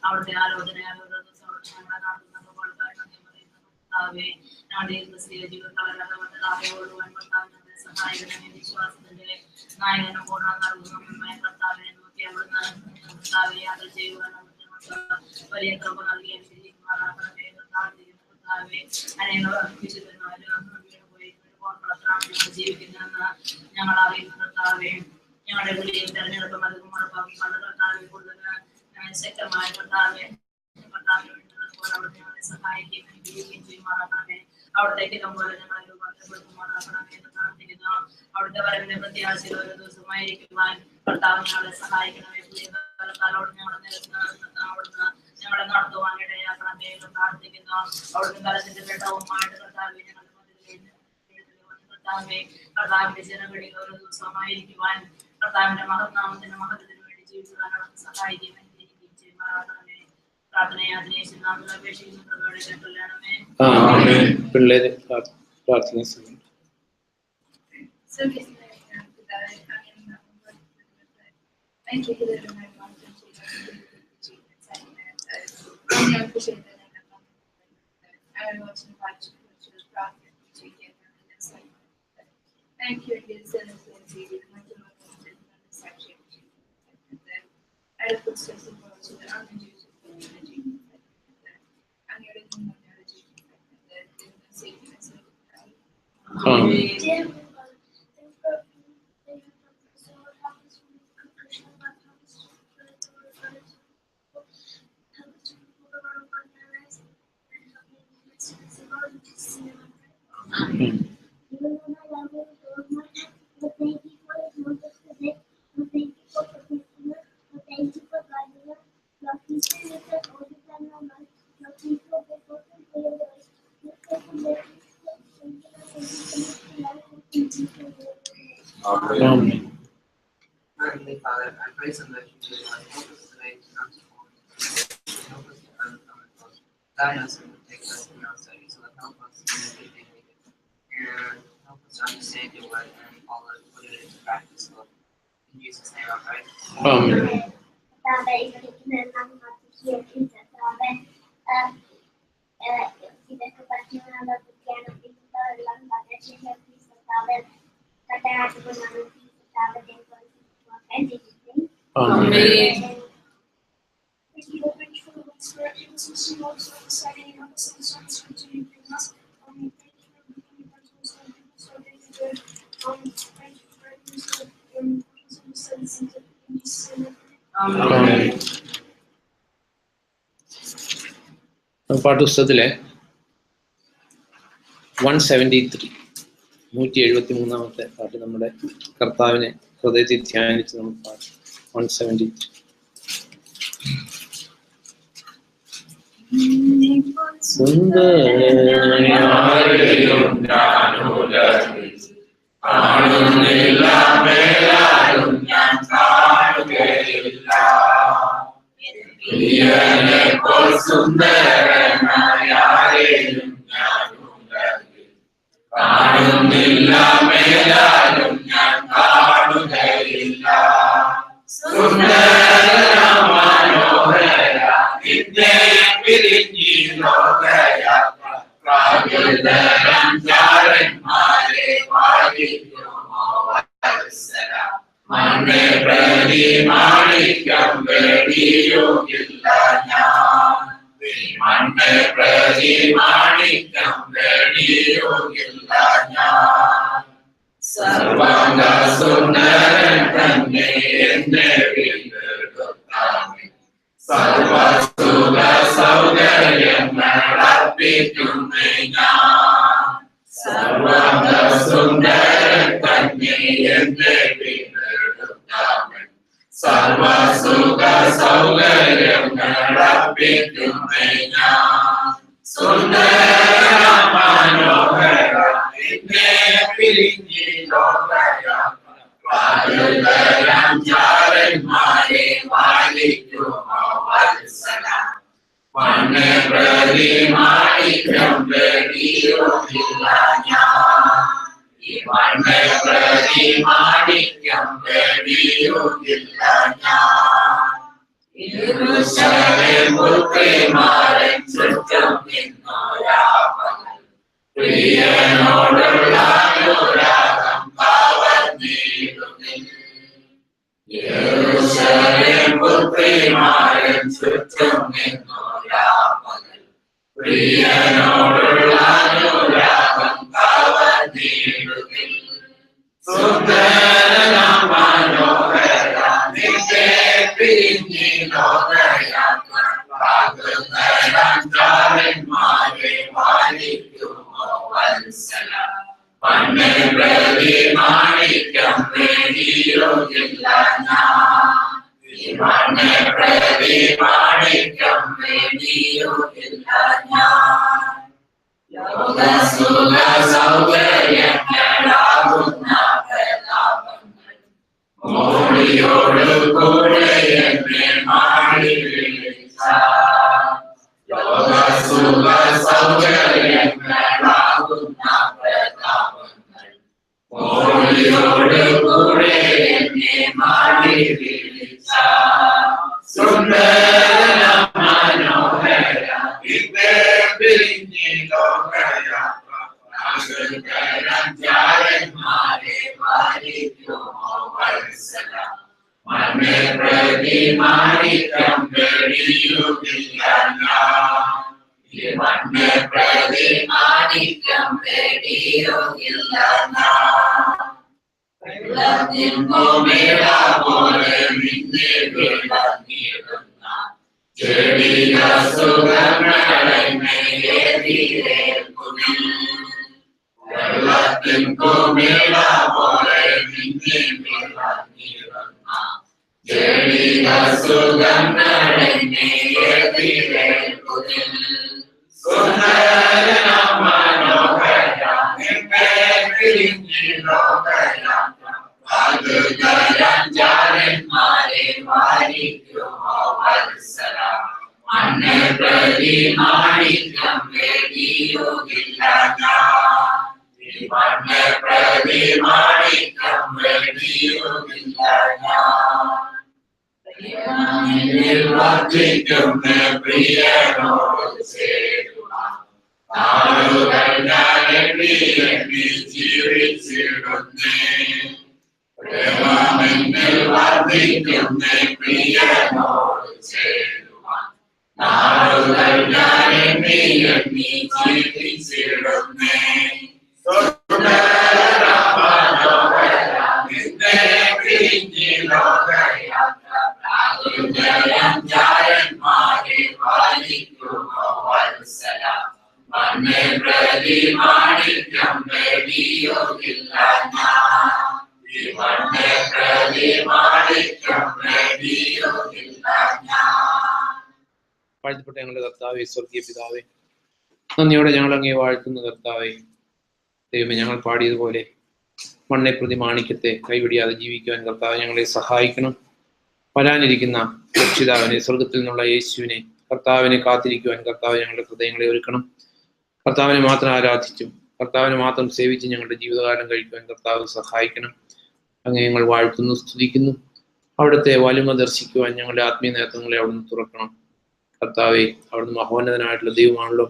അവിടുത്തെ ആലോചന ഓരോ ദിവസം ഞങ്ങളെ നടത്തുന്നത് പോലെ കർത്താവേ ഞങ്ങളുടെ ക്രിസ്തീയ ജീവിതങ്ങളെ ഞങ്ങളെ സഹായിക്കണമേ. വിശ്വാസത്തിന്റെ നായകനും പൂർണ്ണ നൽകുന്ന കർത്താവെ നോക്കി അവിടുന്ന് കർത്താവെ യാത്ര ചെയ്യുവാൻ വലിയ കൃപ നൽകി അനുഗ്രഹിക്കുമാറാകണമേ. കർത്താവെ അനേക വിശുദ്ധന്മാരും ജീവിക്കുന്നതെന്ന് ഞങ്ങൾ അറിയുന്ന കർത്താവെ ഞങ്ങളുടെ വിളിയും തെരഞ്ഞെടുപ്പും അതും ഉറപ്പാക്കി പല കർത്താവെ കൂടുതൽ ശക്തമായ കർത്താവെ ഞങ്ങളെ സഹായിക്കുകയും അനുഗ്രഹിക്കുകയും ചെയ്യുമാറാകണമേ. അവിടത്തേക്ക് പോലെ ഞങ്ങളെ രൂപാന്തരപ്പെടുത്തുമാറാകണമേ എന്ന് പ്രാർത്ഥിക്കുന്നു. അവിടുത്തെ വരവിന്റെ പ്രത്യാശയിൽ ഓരോ ദിവസമായിരിക്കുവാൻ കർത്താവ് ഞങ്ങളെ സഹായിക്കണമേ. പുതിയ കാലത്താലോട് അവിടുന്ന് ഞങ്ങളെ നടത്തുവാൻ ഇടയാക്കണമേ എന്ന് പ്രാർത്ഥിക്കുന്നു. അവിടുത്തെ ബലത്തിന്റെ ഘട്ടവുമായിട്ട് കർത്താവെ ഞങ്ങളുടെ കർത്താവെ കർത്താവിന്റെ ജനങ്ങളിൽ ഓരോ ദിവസമായിരിക്കുവാൻ കർത്താവിന്റെ മഹത്നാമത്തിന്റെ മഹത്വത്തിന് വേണ്ടി ജീവിക്കുവാൻ അവർക്ക് സഹായിക്കുകയും അനുഗ്രഹിക്കുകയും ചെയ്യുമാറാകണമേ. പ്രാർത്ഥനയെ അതിനേശം നാം അപേക്ഷിക്കുന്ന പ്രകടനം കേട്ടല്ലാണമേ. പിള്ളേര് പ്രാർത്ഥന സമയം Thank you, dear son of the Savior, my sacrifice. I have put steps in forward so that I'm going to use it for energy. I'm going to do my energy. That is the safety myself. Amen. Amen. Heavenly Father, I praise and worship you, Lord. Help us today to not to fall into sin. Help us to overcome it, Lord. Guide us and protect us in our studies, Lord. Help us in everything we do. And help us to understand your word and follow it, put it into practice, Lord. In Jesus' name I pray. Amen. Amen. Amen. പാഠപുസ്തകത്തിലെ 173 173 പാട്ട് നമ്മുടെ കർത്താവിനെ ഹൃദയത്തിൽ ധ്യാനിച്ച് നമ്മൾ പാടും. 173 കാണുന്നില്ല മേലാലും ഞാൻ കാണുകയില്ല പ്രിയനെപ്പോൾ സുന്ദരനായാലും ഞാനുണ്ടെങ്കിൽ കാണുന്നില്ല മേലാലും ഞാൻ കാണുകയില്ല സുന്ദര മനോഹര നിന്നെ പിരിഞ്ഞി ലോകയാത്ര പ്രാകൃതരം ചാരന്മാരെ വാഴിക്കുമോ വത്സര മണ്ണെ പ്രതി മാണിക്യം വെടിയുകില്ല ഞാൻ മണ്ണെ പ്രതി മാണിക്യം വെടിയുകില്ല ഞാൻ സർവാംഗ സുന്ദരൻ തന്നെ എന്നെ വീണ്ടെടുത്താമേ സർവസുഖ സൗകര്യങ്ങൾ അർപ്പിക്കുന്നേ ഞാൻ സർവാംഗ സുന്ദരൻ തന്നെ എന്നെ വീണ്ടെടുത്താമേ സർവസുഖ സൗകര്യങ്ങൾ അർപ്പിക്കുന്നേ ഞാൻ മനോഹര നിന്നെ പിരിഞ്ഞി ലോകയാത്ര പാടുതരാം ചാരന്മാരെ പാലിക്കുമോ വത്സല മണ്ണ് പ്രതി മാണിക്യം വെടിയുമില്ല ഞാൻ ഈ മണ്ണ് പ്രതി മാണിക്യം വെടിയുമില്ല ഞാൻ യെരൂശലേം പുത്രിമാരൻ ചുറ്റും നിന്നോരാപകൽ പ്രിയനോടുള്ള അനുരാഗം കവർന്നിടുന്നിൽ യെരൂശലേം പുത്രിമാരൻ ചുറ്റും നിന്നോരാപകൽ പ്രിയനോടുള്ള അനുരാഗം കവർന്നിടുന്നിൽ സുന്ദരനാം മനോഹര നിന്നെ പിരിഞ്ഞി ലോകയാത്ര പാടുതരാം ചാരന്മാരെ പാലിക്കുമോ വത്സല മണ്ണ് പ്രതി മാണിക്യം വെടിയുമില്ല ഞാൻ ഈ മണ്ണ് പ്രതി മാണിക്യം വെടിയുമില്ല ഞാൻ ലോകസുഖ സൗകര്യങ്ങളാകുന്ന പ്രതാപങ്ങൾ മോളിയോട് കൂടെ എന്നെ മാറി വിളിച്ച ലോകസുഖ സൗകര്യങ്ങളാകുന്ന പ്രതാപങ്ങൾ മോളിയോട് കൂടെ എന്നെ മാറി വിളിച്ച സുന്ദര മനോഹര നിന്നെ പിരിഞ്ഞി ലോകയാത്ര പാടുതരാം ചാരന്മാരെ പാലിക്കുമോ വത്സല മണ്ണ് പ്രതി മാണിക്യം വെടിയുമില്ല ഞാൻ ഈ മണ്ണ് പ്രതി മാണിക്യം വെടിയുമില്ല ഞാൻ വെള്ളത്തിൻ കുമിള പോലെ നിന്നെ വിളങ്ങിടുന്ന ചെടിയ സുഖങ്ങളെന്നെ എതിരേൽക്കുന്നിൽ വെള്ളത്തിൻ കുമിള പോലെ നിന്നെ വിളങ്ങിടുന്ന ചെടിയ സുഖങ്ങളെന്നെ എതിരേൽക്കുന്നിൽ സുന്ദര മനോഹര നിന്നെ പിരിഞ്ഞി ലോകയാത്ര പാടുതരാം ചാരന്മാരെ പാലിക്കുമോ വത്സല മണ്ണ് പ്രതി മാണിക്യം വെടിയുമില്ല ഞാൻ ഈ മണ്ണ് പ്രതി മാണിക്യം വെടിയുമില്ല ഞാൻ പ്രിയനിൽ വർദ്ധിക്കുന്ന പ്രിയനോട് ചേരുവാൻ നാളുകൾ ഞാൻ എണ്ണി എണ്ണി ജീവിച്ചിടുന്നേ പ്രേമമെന്നിൽ വർദ്ധിക്കുന്ന പ്രിയനോട് ചേരുവാൻ നാളുകൾ ഞാൻ എണ്ണി എണ്ണി ജീവിച്ചിടുന്നേ സുന്ദര മനോഹര നിന്നെ പിരിഞ്ഞി ലോകയാത്ര പാടുതരാം ചാരന്മാരെ പാലിക്കുമോ വത്സല മണ്ണ് പ്രതി മാണിക്യം വെടിയുമില്ല ഞാൻ ഈ മണ്ണ് പ്രതി മാണിക്യം വെടിയുമില്ല ഞാൻ വാഴ്ത്തപ്പെട്ട ഞങ്ങളുടെ കർത്താവേ, സ്വർഗീയ പിതാവേ, നന്ദിയോടെ ഞങ്ങൾ അങ്ങേ വാഴ്ത്തുന്ന കർത്താവേ. ദൈവമേ, ഞങ്ങൾ പാടിയതുപോലെ മണ്ണെ പ്രതി മാണിക്യത്തെ കൈവിടിയാതെ ജീവിക്കുവാൻ കർത്താവ് ഞങ്ങളെ സഹായിക്കണം. വരാനിരിക്കുന്ന രക്ഷിതാവിനെ, സ്വർഗത്തിൽ നിന്നുള്ള യേശുവിനെ, കർത്താവിനെ കാത്തിരിക്കുവാൻ കർത്താവ് ഞങ്ങളുടെ ഹൃദയങ്ങളെ ഒരുക്കണം. കർത്താവിനെ മാത്രം ആരാധിച്ചും കർത്താവിനെ മാത്രം സേവിച്ച് ഞങ്ങളുടെ ജീവിതകാലം കഴിക്കുവാൻ കർത്താവ് സഹായിക്കണം. അങ്ങനെ ഞങ്ങൾ വാഴ്ത്തുന്നു, സ്തുതിക്കുന്നു. അവിടുത്തെ വലുമ ദർശിക്കുവാൻ ഞങ്ങളുടെ ആത്മീയ നേത്രങ്ങളെ അവിടുന്ന് തുറക്കണം. കർത്താവെ, അവിടുന്ന് മഹോന്നതനായിട്ടുള്ള ദൈവമാണല്ലോ.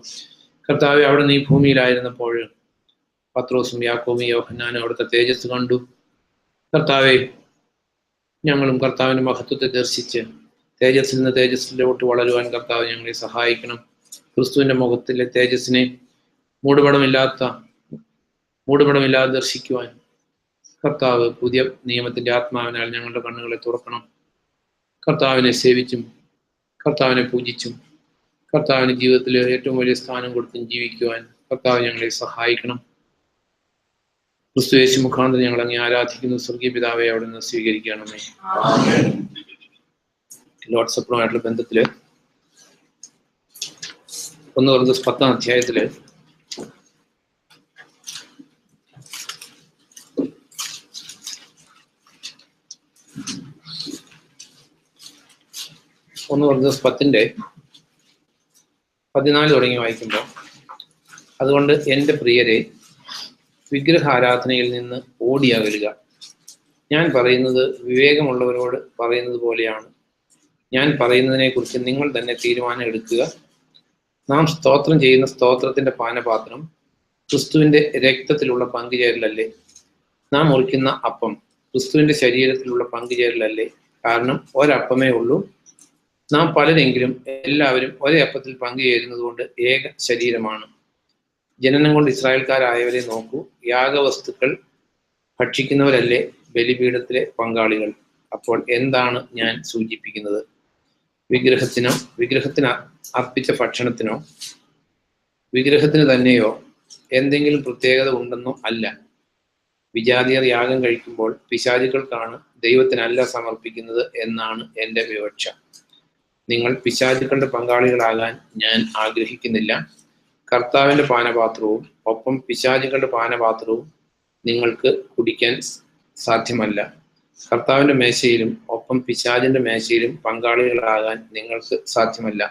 കർത്താവെ, അവിടുന്ന് ഈ ഭൂമിയിലായിരുന്നപ്പോൾ പത്രോസും യാക്കോബും യോഹന്നാനും അവിടുത്തെ തേജസ് കണ്ടു. കർത്താവെ, ഞങ്ങളും കർത്താവിന്റെ മഹത്വത്തെ ദർശിച്ച് തേജസ്സിൽ നിന്ന് തേജസ്സിലോട്ട് വളരുവാൻ കർത്താവ് ഞങ്ങളെ സഹായിക്കണം. ക്രിസ്തുവിന്റെ മുഖത്തിലെ തേജസ്സിനെ മൂടുപടമില്ലാതെ ദർശിക്കുവാൻ കർത്താവ് പുതിയ നിയമത്തിന്റെ ആത്മാവിനാൽ ഞങ്ങളുടെ കണ്ണുകളെ തുറക്കണം. കർത്താവിനെ സേവിച്ചും കർത്താവിനെ പൂജിച്ചും കർത്താവിന് ജീവിതത്തിൽ ഏറ്റവും വലിയ സ്ഥാനം കൊടുത്തും ജീവിക്കുവാൻ കർത്താവ് ഞങ്ങളെ സഹായിക്കണം. ക്രിസ്തു യേശു മുഖാന്തരം ഞങ്ങൾ അങ്ങേ ആരാധിക്കുന്ന സ്വർഗീയ പിതാവെ അവിടുന്ന് സ്വീകരിക്കണമേ. ലോർഡ് സപ്പറുമായിട്ടുള്ള ബന്ധത്തില് 1 കൊരിന്ത്യർ 10-ാം അധ്യായത്തില് 1 കൊരിന്ത്യർ 10-ന്റെ 14 തുടങ്ങി വായിക്കുമ്പോൾ, അതുകൊണ്ട് എൻ്റെ പ്രിയരെ, വിഗ്രഹാരാധനയിൽ നിന്ന് ഓടിയകലുക. ഞാൻ പറയുന്നത് വിവേകമുള്ളവരോട് പറയുന്നത് പോലെയാണ്. ഞാൻ പറയുന്നതിനെക്കുറിച്ച് നിങ്ങൾ തന്നെ തീരുമാനം എടുക്കുക. നാം സ്തോത്രം ചെയ്യുന്ന സ്തോത്രത്തിന്റെ പാനപാത്രം ക്രിസ്തുവിന്റെ രക്തത്തിലുള്ള പങ്കുചേരലല്ലേ? നാം മുറിക്കുന്ന അപ്പം ക്രിസ്തുവിന്റെ ശരീരത്തിലുള്ള പങ്കുചേരലല്ലേ? കാരണം ഒരപ്പമേ ഉള്ളൂ. നാം പലരെങ്കിലും എല്ലാവരും ഒരേ അപ്പത്തിൽ പങ്കുചേരുന്നത് കൊണ്ട് ഏക ശരീരമാണ്. ജനനം കൊണ്ട് ഇസ്രായേൽക്കാരായവരെ നോക്കൂ. യാഗവസ്തുക്കൾ ഭക്ഷിക്കുന്നവരല്ലേ ബലിപീഠത്തിലെ പങ്കാളികൾ? അപ്പോൾ എന്താണ് ഞാൻ സൂചിപ്പിക്കുന്നത്? വിഗ്രഹത്തിന് അർപ്പിച്ച ഭക്ഷണത്തിനോ വിഗ്രഹത്തിന് തന്നെയോ എന്തെങ്കിലും പ്രത്യേകത ഉണ്ടെന്നോ അല്ല. വിജാതിയർ യാഗം കഴിക്കുമ്പോൾ പിശാചുക്കൾക്കാണ്, ദൈവത്തിനല്ല സമർപ്പിക്കുന്നത് എന്നാണ് എൻ്റെ വിവക്ഷ. നിങ്ങൾ പിശാചുക്കളുടെ പങ്കാളികളാകാൻ ഞാൻ ആഗ്രഹിക്കുന്നില്ല. കർത്താവിൻ്റെ പാനപാത്രവും ഒപ്പം പിശാചുക്കളുടെ പാനപാത്രവും നിങ്ങൾക്ക് കുടിക്കാൻ സാധ്യമല്ല. കർത്താവിൻ്റെ മേശയിലും ഒപ്പം പിശാചിന്റെ മേശയിലും പങ്കാളികളാകാൻ നിങ്ങൾക്ക് സാധ്യമല്ല.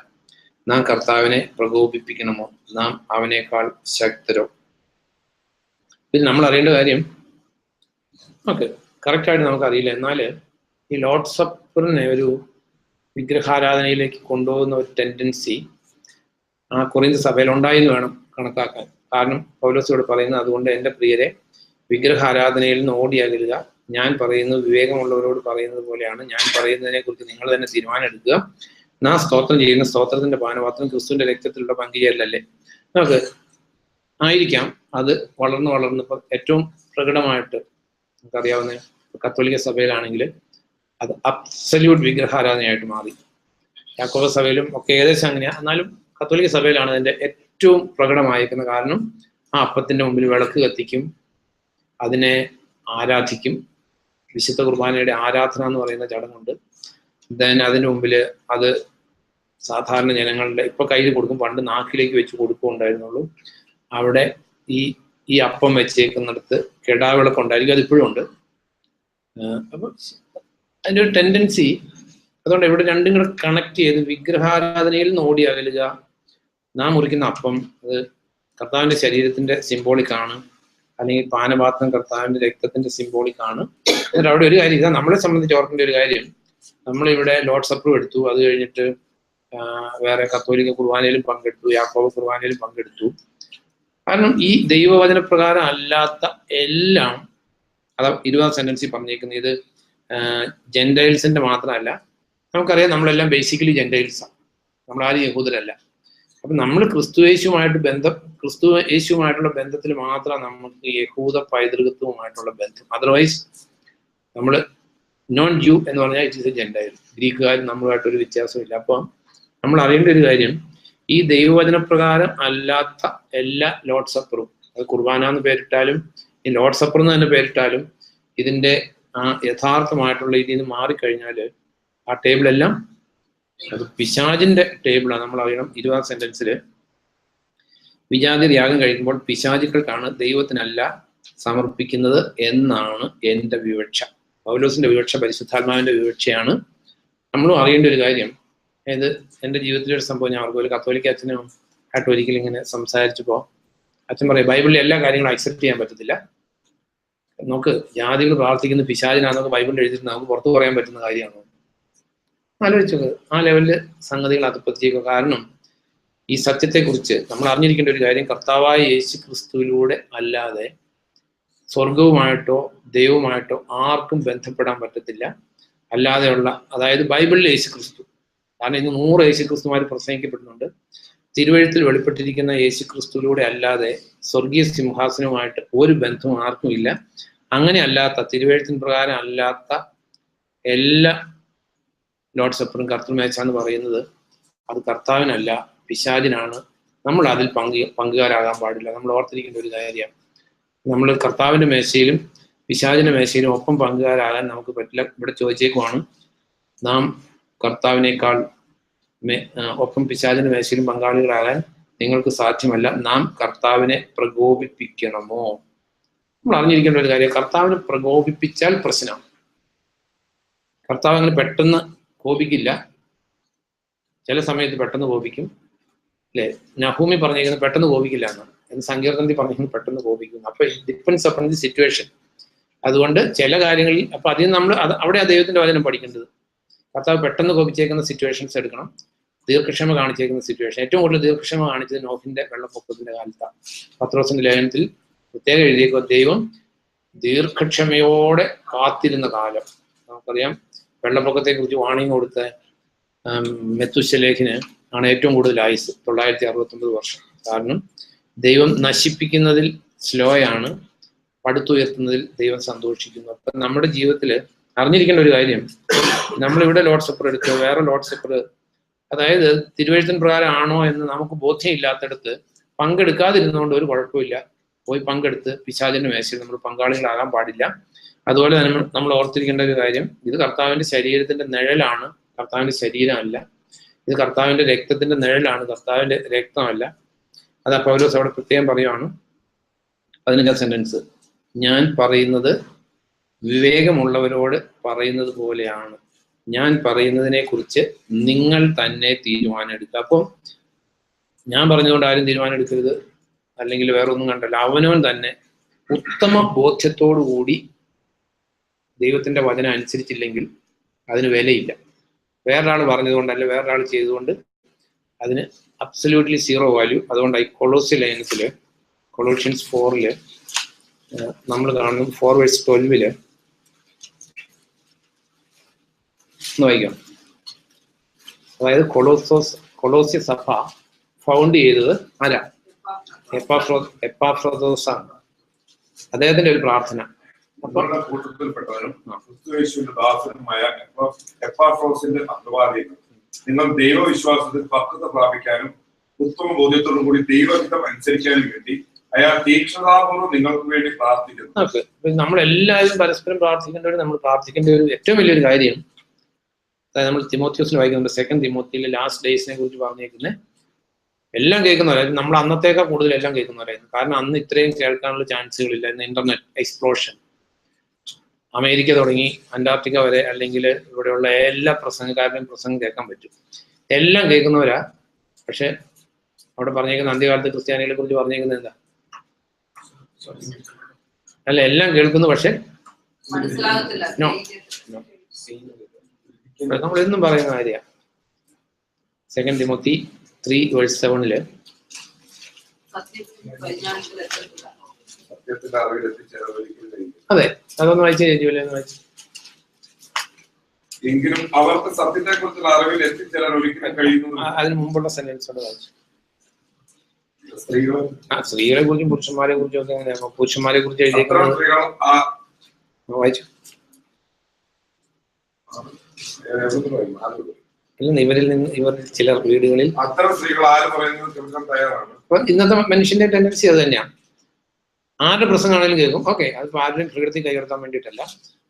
നാം കർത്താവിനെ പ്രകോപിപ്പിക്കണമോ? നാം അവനേക്കാൾ ശക്തരോ? ഇത് നമ്മൾ അറിയേണ്ട കാര്യം, ഓക്കെ, കറക്റ്റായിട്ട് നമുക്കറിയില്ല. എന്നാൽ ഈ ലോർഡ് സപ്പറിനെ ഒരു വിഗ്രഹാരാധനയിലേക്ക് കൊണ്ടുപോകുന്ന ഒരു ടെൻഡൻസി ആ കൊറിന്ത്യർ സഭയിൽ ഉണ്ടായെന്ന് വേണം കണക്കാക്കാൻ. കാരണം പൗലോസിനോട് പറയുന്നത്, അതുകൊണ്ട് എൻ്റെ പ്രിയരെ, വിഗ്രഹാരാധനയിൽ നിന്ന് ഓടിയകലുക. ഞാൻ പറയുന്നത് വിവേകമുള്ളവരോട് പറയുന്നത് പോലെയാണ്. ഞാൻ പറയുന്നതിനെ കുറിച്ച് നിങ്ങൾ തന്നെ തീരുമാനം എടുക്കുക. നാം സ്തോത്രം ചെയ്യുന്ന സ്തോത്രത്തിന്റെ പാനപാത്രം ക്രിസ്തുവിന്റെ രക്തത്തിലുള്ള പങ്കുചേരലല്ലേ? നമുക്ക് ആയിരിക്കാം അത് വളർന്ന് ഇപ്പൊ ഏറ്റവും പ്രകടമായിട്ട് നമുക്കറിയാവുന്ന കത്തോലിക്ക സഭയിലാണെങ്കിൽ അത് അബ്സല്യൂട്ട് വിഗ്രഹാരാധനയായിട്ട് മാറി. യാക്കോബ സഭയിലും ഒക്കെ ഏകദേശം അങ്ങനെയാണ്. എന്നാലും കത്തോലിക്ക സഭയിലാണ് അതിന്റെ ഏറ്റവും പ്രകടമായിരിക്കുന്നത്. കാരണം ആ അപ്പത്തിന്റെ മുമ്പിൽ വിളക്ക് കത്തിക്കും, അതിനെ ആരാധിക്കും. വിശുദ്ധ കുർബാനയുടെ ആരാധന എന്ന് പറയുന്ന ചടങ്ങുണ്ട്. ദെൻ അതിന് മുമ്പിൽ അത് സാധാരണ ജനങ്ങളുടെ ഇപ്പൊ കയ്യിൽ കൊടുക്കും, പണ്ട് നാക്കിലേക്ക് വെച്ച് കൊടുക്കുകയുണ്ടായിരുന്നുള്ളൂ. അവിടെ ഈ അപ്പം വെച്ചേക്കുന്നിടത്ത് കെടാവിളക്കുണ്ടായിരിക്കും, അതിപ്പോഴും ഉണ്ട്. അപ്പൊ അതിൻ്റെ ഒരു ടെൻഡൻസി, അതുകൊണ്ട് ഇവിടെ രണ്ടും കൂടെ കണക്ട് ചെയ്ത് വിഗ്രഹാരാധനയിൽ നിന്ന് ഓടി അകലുക. നാം മുറിക്കുന്ന അപ്പം അത് കർത്താവിന്റെ ശരീരത്തിന്റെ സിംബോളിക്കാണ്, അല്ലെങ്കിൽ പാനപാത്രം കർത്താവിന്റെ രക്തത്തിന്റെ സിംബോളിക്കാണ്. എന്നിട്ട് അവിടെ ഒരു കാര്യം, ഇതാ നമ്മളെ സംബന്ധിച്ച് ഓർക്കേണ്ട ഒരു കാര്യം, നമ്മളിവിടെ ലോർഡ് സപ്പർ എടുത്തു, അത് കഴിഞ്ഞിട്ട് വേറെ കത്തോലിക്ക കുർബാനയിലും പങ്കെടുത്തു, യാക്കോബ കുർബാനയിലും പങ്കെടുത്തു. കാരണം ഈ ദൈവവചന പ്രകാരം അല്ലാത്ത എല്ലാം, അതാ 20-ാം സെന്റൻസിൽ പറഞ്ഞേക്കുന്നത്, ഇത് ജെന്റൈൽസിന്റെ മാത്രമല്ല. നമുക്കറിയാം നമ്മളെല്ലാം ബേസിക്കലി ജെന്റൈൽസാണ്, നമ്മളാരും യഹൂദരല്ല. അപ്പൊ നമ്മൾ ക്രിസ്തു യേശുവുമായിട്ടുള്ള ബന്ധത്തിൽ മാത്രമാണ് നമുക്ക് യഹൂദ പൈതൃകത്വവുമായിട്ടുള്ള ബന്ധം. അതർവൈസ് നമ്മൾ നോൺ ജൂ എന്ന് പറഞ്ഞാൽ ഇറ്റ് ഇസ് എ ജെന്റൈൽ. ഗ്രീക്കുകാരും നമ്മളുമായിട്ടൊരു വ്യത്യാസമില്ല. അപ്പം നമ്മൾ അറിയേണ്ട ഒരു കാര്യം, ഈ ദൈവവചന പ്രകാരം അല്ലാത്ത എല്ലാ ലോർഡ് സപ്പറും, അത് കുർബാന എന്ന് പേരിട്ടാലും ഈ ലോർഡ് സപ്പർ എന്ന് തന്നെ പേരിട്ടാലും, ഇതിന്റെ ആ യഥാർത്ഥമായിട്ടുള്ള ഇതിൽ നിന്ന് മാറിക്കഴിഞ്ഞാൽ ആ ടേബിളെല്ലാം അത് പിശാചിന്റെ ടേബിളാണ്. നമ്മൾ അറിയണം 20-ാം സെന്റൻസിൽ വിജാതിയർ യാഗം കഴിക്കുമ്പോൾ പിശാചുക്കൾക്കാണ്, ദൈവത്തിനല്ല സമർപ്പിക്കുന്നത് എന്നാണ് എൻ്റെ വിവക്ഷ. പൗലോസിന്റെ വിവക്ഷ പരിശുദ്ധാത്മാവിന്റെ വിവക്ഷയാണ്. നമ്മളും അറിയേണ്ട ഒരു കാര്യം, അതായത് എൻ്റെ ജീവിതത്തിലെ ഒരു സംഭവം ഞാൻ ഓർക്കും. ഒരു കത്തോലിക്ക അച്ഛനും ആയിട്ട് ഒരിക്കലും ഇങ്ങനെ സംസാരിച്ചപ്പോൾ അച്ഛൻ പറയും, ബൈബിളിലെ എല്ലാ കാര്യങ്ങളും അക്സെപ്റ്റ് ചെയ്യാൻ പറ്റത്തില്ല. നമുക്ക് ജാതികൾ പ്രാർത്ഥിക്കുന്ന പിശാചിനാണെന്നൊക്കെ ബൈബിളിൽ എഴുതിയിട്ട് നമുക്ക് പുറത്തു പറയാൻ പറ്റുന്ന കാര്യമാണോ? ആലോചിച്ചത് ആ ലെവലില് സംഗതികൾ അതപ്പത്തിയേക്കും. കാരണം ഈ സത്യത്തെക്കുറിച്ച് നമ്മൾ അറിഞ്ഞിരിക്കേണ്ട ഒരു കാര്യം, കർത്താവായ യേശു ക്രിസ്തുവിലൂടെ അല്ലാതെ സ്വർഗവുമായിട്ടോ ദൈവവുമായിട്ടോ ആർക്കും ബന്ധപ്പെടാൻ പറ്റത്തില്ല. അല്ലാതെയുള്ള, അതായത് ബൈബിളിലെ യേശു ക്രിസ്തു, കാരണം ഇന്ന് 100 യേശു ക്രിസ്തുമാർ പ്രസംഗിക്കപ്പെടുന്നുണ്ട്. തിരുവഴുത്തിൽ വെളിപ്പെട്ടിരിക്കുന്ന യേശു ക്രിസ്തുവിലൂടെ അല്ലാതെ സ്വർഗീയ സിംഹാസനവുമായിട്ട് ഒരു ബന്ധവും ആർക്കും ഇല്ല. അങ്ങനെ അല്ലാത്ത, തിരുവഴുത്തിൻ പ്രകാരം അല്ലാത്ത എല്ലാ ലോർഡ് സപ്പറും കർത്തൃമേശ എന്ന് പറയുന്നത് അത് കർത്താവിനല്ല, പിശാചിനാണ്. നമ്മൾ അതിൽ പങ്കുകാരാകാൻ പാടില്ല. നമ്മൾ ഓർത്തിരിക്കേണ്ട ഒരു കാര്യമാണ്, നമ്മൾ കർത്താവിന്റെ മേശയിലും പിശാചിന്റെ മേശയിലും ഒപ്പം പങ്കുകാരാകാൻ നമുക്ക് പറ്റില്ല. ഇവിടെ ചോദിച്ചേക്കുവാണ്, നാം കർത്താവിനേക്കാൾ ഒപ്പം പിശാചിന്റെ മേശയിലും പങ്കാളികളാകാൻ നിങ്ങൾക്ക് സാധ്യമല്ല. നാം കർത്താവിനെ പ്രകോപിപ്പിക്കണമോ? നമ്മൾ അറിഞ്ഞിരിക്കേണ്ട ഒരു കാര്യം, കർത്താവിനെ പ്രകോപിപ്പിച്ചാൽ പ്രശ്നമാണ്. കർത്താവ് അങ്ങനെ പെട്ടെന്ന് കോപിക്കില്ല, ചില സമയത്ത് പെട്ടെന്ന് കോപിക്കും, അല്ലേ? നഹൂമി പറഞ്ഞിരിക്കുന്നത് പെട്ടെന്ന് കോപിക്കില്ല എന്ന് സങ്കീർത്തനത്തിൽ പറഞ്ഞിരിക്കുന്നത് പെട്ടെന്ന് കോപിക്കും. അപ്പൊ it depends upon the situation. അതുകൊണ്ട് ചില കാര്യങ്ങളിൽ അപ്പൊ അതിന് നമ്മൾ അവിടെ ആ ദൈവത്തിന്റെ വചനം പഠിക്കേണ്ടത്. കർത്താവ് പെട്ടെന്ന് കോപിച്ചേക്കുന്ന സിറ്റുവേഷൻസ് എടുക്കണം, ദീർഘക്ഷമ കാണിച്ചേക്കുന്ന സിറ്റുവേഷൻ. ഏറ്റവും കൂടുതൽ ദീർഘക്ഷമ കാണിച്ചത് നോഹിന്റെ വെള്ളപ്പൊക്കത്തിന്റെ കാലത്താണ്. പത്രോസിന്റെ ലേഖനത്തിൽ പ്രത്യേകം എഴുതിയേക്കുക, ദൈവം ദീർഘക്ഷമയോടെ കാത്തിരുന്ന കാലം. നമുക്കറിയാം വെള്ളപ്പൊക്കത്തെ കുറിച്ച് വാണിംഗ് കൊടുത്ത മെത്തുശലേഖിന് ആണ് ഏറ്റവും കൂടുതൽ ആയുസ്, 969 വർഷം. കാരണം ദൈവം നശിപ്പിക്കുന്നതിൽ സ്ലോയാണ്, പടുത്തുയർത്തുന്നതിൽ ദൈവം സന്തോഷിക്കുന്നു. അപ്പൊ നമ്മുടെ ജീവിതത്തിൽ അറിഞ്ഞിരിക്കേണ്ട ഒരു കാര്യം, നമ്മളിവിടെ ലോർഡ് സപ്പർ എടുത്ത് വേറെ ലോർഡ് സപ്പർ, അതായത് തിരുവെഴുത്തിൻ പ്രകാരം ആണോ എന്ന് നമുക്ക് ബോധ്യമില്ലാത്തടത്ത് പങ്കെടുക്കാതിരുന്നുകൊണ്ട് ഒരു കുഴപ്പമില്ല. പോയി പങ്കെടുത്ത് പിശാചിന്റെ മേശയിൽ നമ്മൾ പങ്കാളികളാകാൻ പാടില്ല. അതുപോലെ തന്നെ നമ്മൾ ഓർത്തിരിക്കേണ്ട ഒരു കാര്യം, ഇത് കർത്താവിന്റെ ശരീരത്തിന്റെ നിഴലാണ്, കർത്താവിന്റെ ശരീരമല്ല. ഇത് കർത്താവിന്റെ രക്തത്തിന്റെ നിഴലാണ്, കർത്താവിന്റെ രക്തമല്ല. അത് പൗലോസ് അവിടെ പ്രത്യേകം പറയുവാണ്, 15ാം സെന്റൻസ്, ഞാൻ പറയുന്നത് വിവേകമുള്ളവരോട് പറയുന്നത് പോലെയാണ്, ഞാൻ പറയുന്നതിനെ കുറിച്ച് നിങ്ങൾ തന്നെ തീരുമാനം എടുക്കുക. അപ്പം ഞാൻ പറഞ്ഞതുകൊണ്ട് ആരും തീരുമാനം എടുക്കരുത്, അല്ലെങ്കിൽ വേറെ ഒന്നും കണ്ടല്ല. അവനവൻ തന്നെ ഉത്തമ ബോധ്യത്തോടു കൂടി ദൈവത്തിന്റെ വചനം അനുസരിച്ചില്ലെങ്കിൽ അതിന് വിലയില്ല. വേറൊരാൾ പറഞ്ഞതുകൊണ്ടല്ല, വേറൊരാൾ ചെയ്തുകൊണ്ട് അതിന് അബ്സല്യൂട്ട്ലി 0 വാല്യൂ. അതുകൊണ്ട് ഈ കൊളോസ്യ ലേഖനത്തില്, കൊളോഷ്യൻസ് 4 നമ്മൾ കാണുന്നു, 4:12 വായിക്കാം. അതായത് കൊളോസ്യ സഭ ഫൗണ്ട് ചെയ്തത് ആരാ? എപ്പാഫ്രോദോസാണ്. അദ്ദേഹത്തിന്റെ ഒരു പ്രാർത്ഥന. കൂട്ടത്തിൽപ്പെട്ടവരും ക്രിസ്തുയേശുവിന്റെ ദാസനുമായ എപ്പാഫ്രോസിന്റെ അന്തവാദികൾ, നിങ്ങൾ ദൈവവിശ്വാസത്തിൽ പക്വത പ്രാപിക്കാനും ഉത്തമ ബോധ്യത്തോടും കൂടി ദൈവഹിതം അനുസരിക്കാനും വേണ്ടി അയാൾ തീക്ഷ്ണതാപൂർവ്വം നിങ്ങൾക്ക് വേണ്ടി പ്രാർത്ഥിക്കുന്നു. നമ്മളെല്ലാവരും പരസ്പരം പ്രാർത്ഥിക്കേണ്ടവർ, നമ്മൾ പ്രാർത്ഥിക്കേണ്ട ഒരു ഏറ്റവും വലിയൊരു കാര്യം, അതായത് നമ്മൾ തിമോത്തിയോസിൽ വായിക്കുന്നുണ്ട്, 2 തിമോത്തിയിലെ ലാസ്റ്റ് ഡേയ്സിനെ കുറിച്ച് പറഞ്ഞേക്കുന്നത്. എല്ലാം കേൾക്കുന്നവരായിരുന്നു, നമ്മൾ അന്നത്തേക്കാൾ കൂടുതൽ എല്ലാം കേൾക്കുന്നവരായിരുന്നു. കാരണം അന്ന് ഇത്രയും കേൾക്കാനുള്ള ചാൻസുകളില്ല. ഇന്ന് ഇന്റർനെറ്റ് എക്സ്പ്ലോഷൻ, അമേരിക്ക തുടങ്ങി അന്റാർട്ടിക്ക വരെ, അല്ലെങ്കിൽ ഇവിടെയുള്ള എല്ലാ പ്രസംഗക്കാരുടെയും പ്രസംഗം കേൾക്കാൻ പറ്റും. എല്ലാം കേൾക്കുന്നവരാ. പക്ഷെ അവിടെ പറഞ്ഞേക്കുന്ന അന്ത്യകാലത്ത് ക്രിസ്ത്യാനികളെ കുറിച്ച് പറഞ്ഞേക്കുന്നത് എന്താ? അല്ല, എല്ലാം കേൾക്കുന്നു, പക്ഷെ നമ്മൾ എന്നും പറയുന്ന കാര്യമാണ്. 2 തിമോത്തി 3:7 അതെ, അതൊന്ന് വായിച്ചു ചേച്ചില്ലേ, ഒന്ന് വായിച്ചു. എങ്കിലും അവർക്ക് സത്യത്തെ കുറിച്ചുള്ള അറിവിൽ എത്തിച്ചേരാൻ ഒരിക്കലും കഴിയുന്നു. അതിന് മുമ്പുള്ള സെന്റൻസോട് വായിച്ചു. സ്ത്രീകളെ കുറിച്ചും പുരുഷന്മാരെ കുറിച്ചും ഒക്കെ എങ്ങനെയാ? പുരുഷന്മാരെ കുറിച്ച് എഴുതിയിരിക്കുന്നത് വായിച്ചു. ഇവർ ചില വീടുകളിൽ ഇന്നത്തെ മനുഷ്യന്റെ ടെൻഡൻസി അത് തന്നെയാണ്. ആരുടെ പ്രസംഗമാണെങ്കിലും കേൾക്കും. ഓക്കെ, അതിപ്പോ ആരുടെയും പ്രകൃതി കൈകടത്താൻ വേണ്ടിയിട്ടല്ല,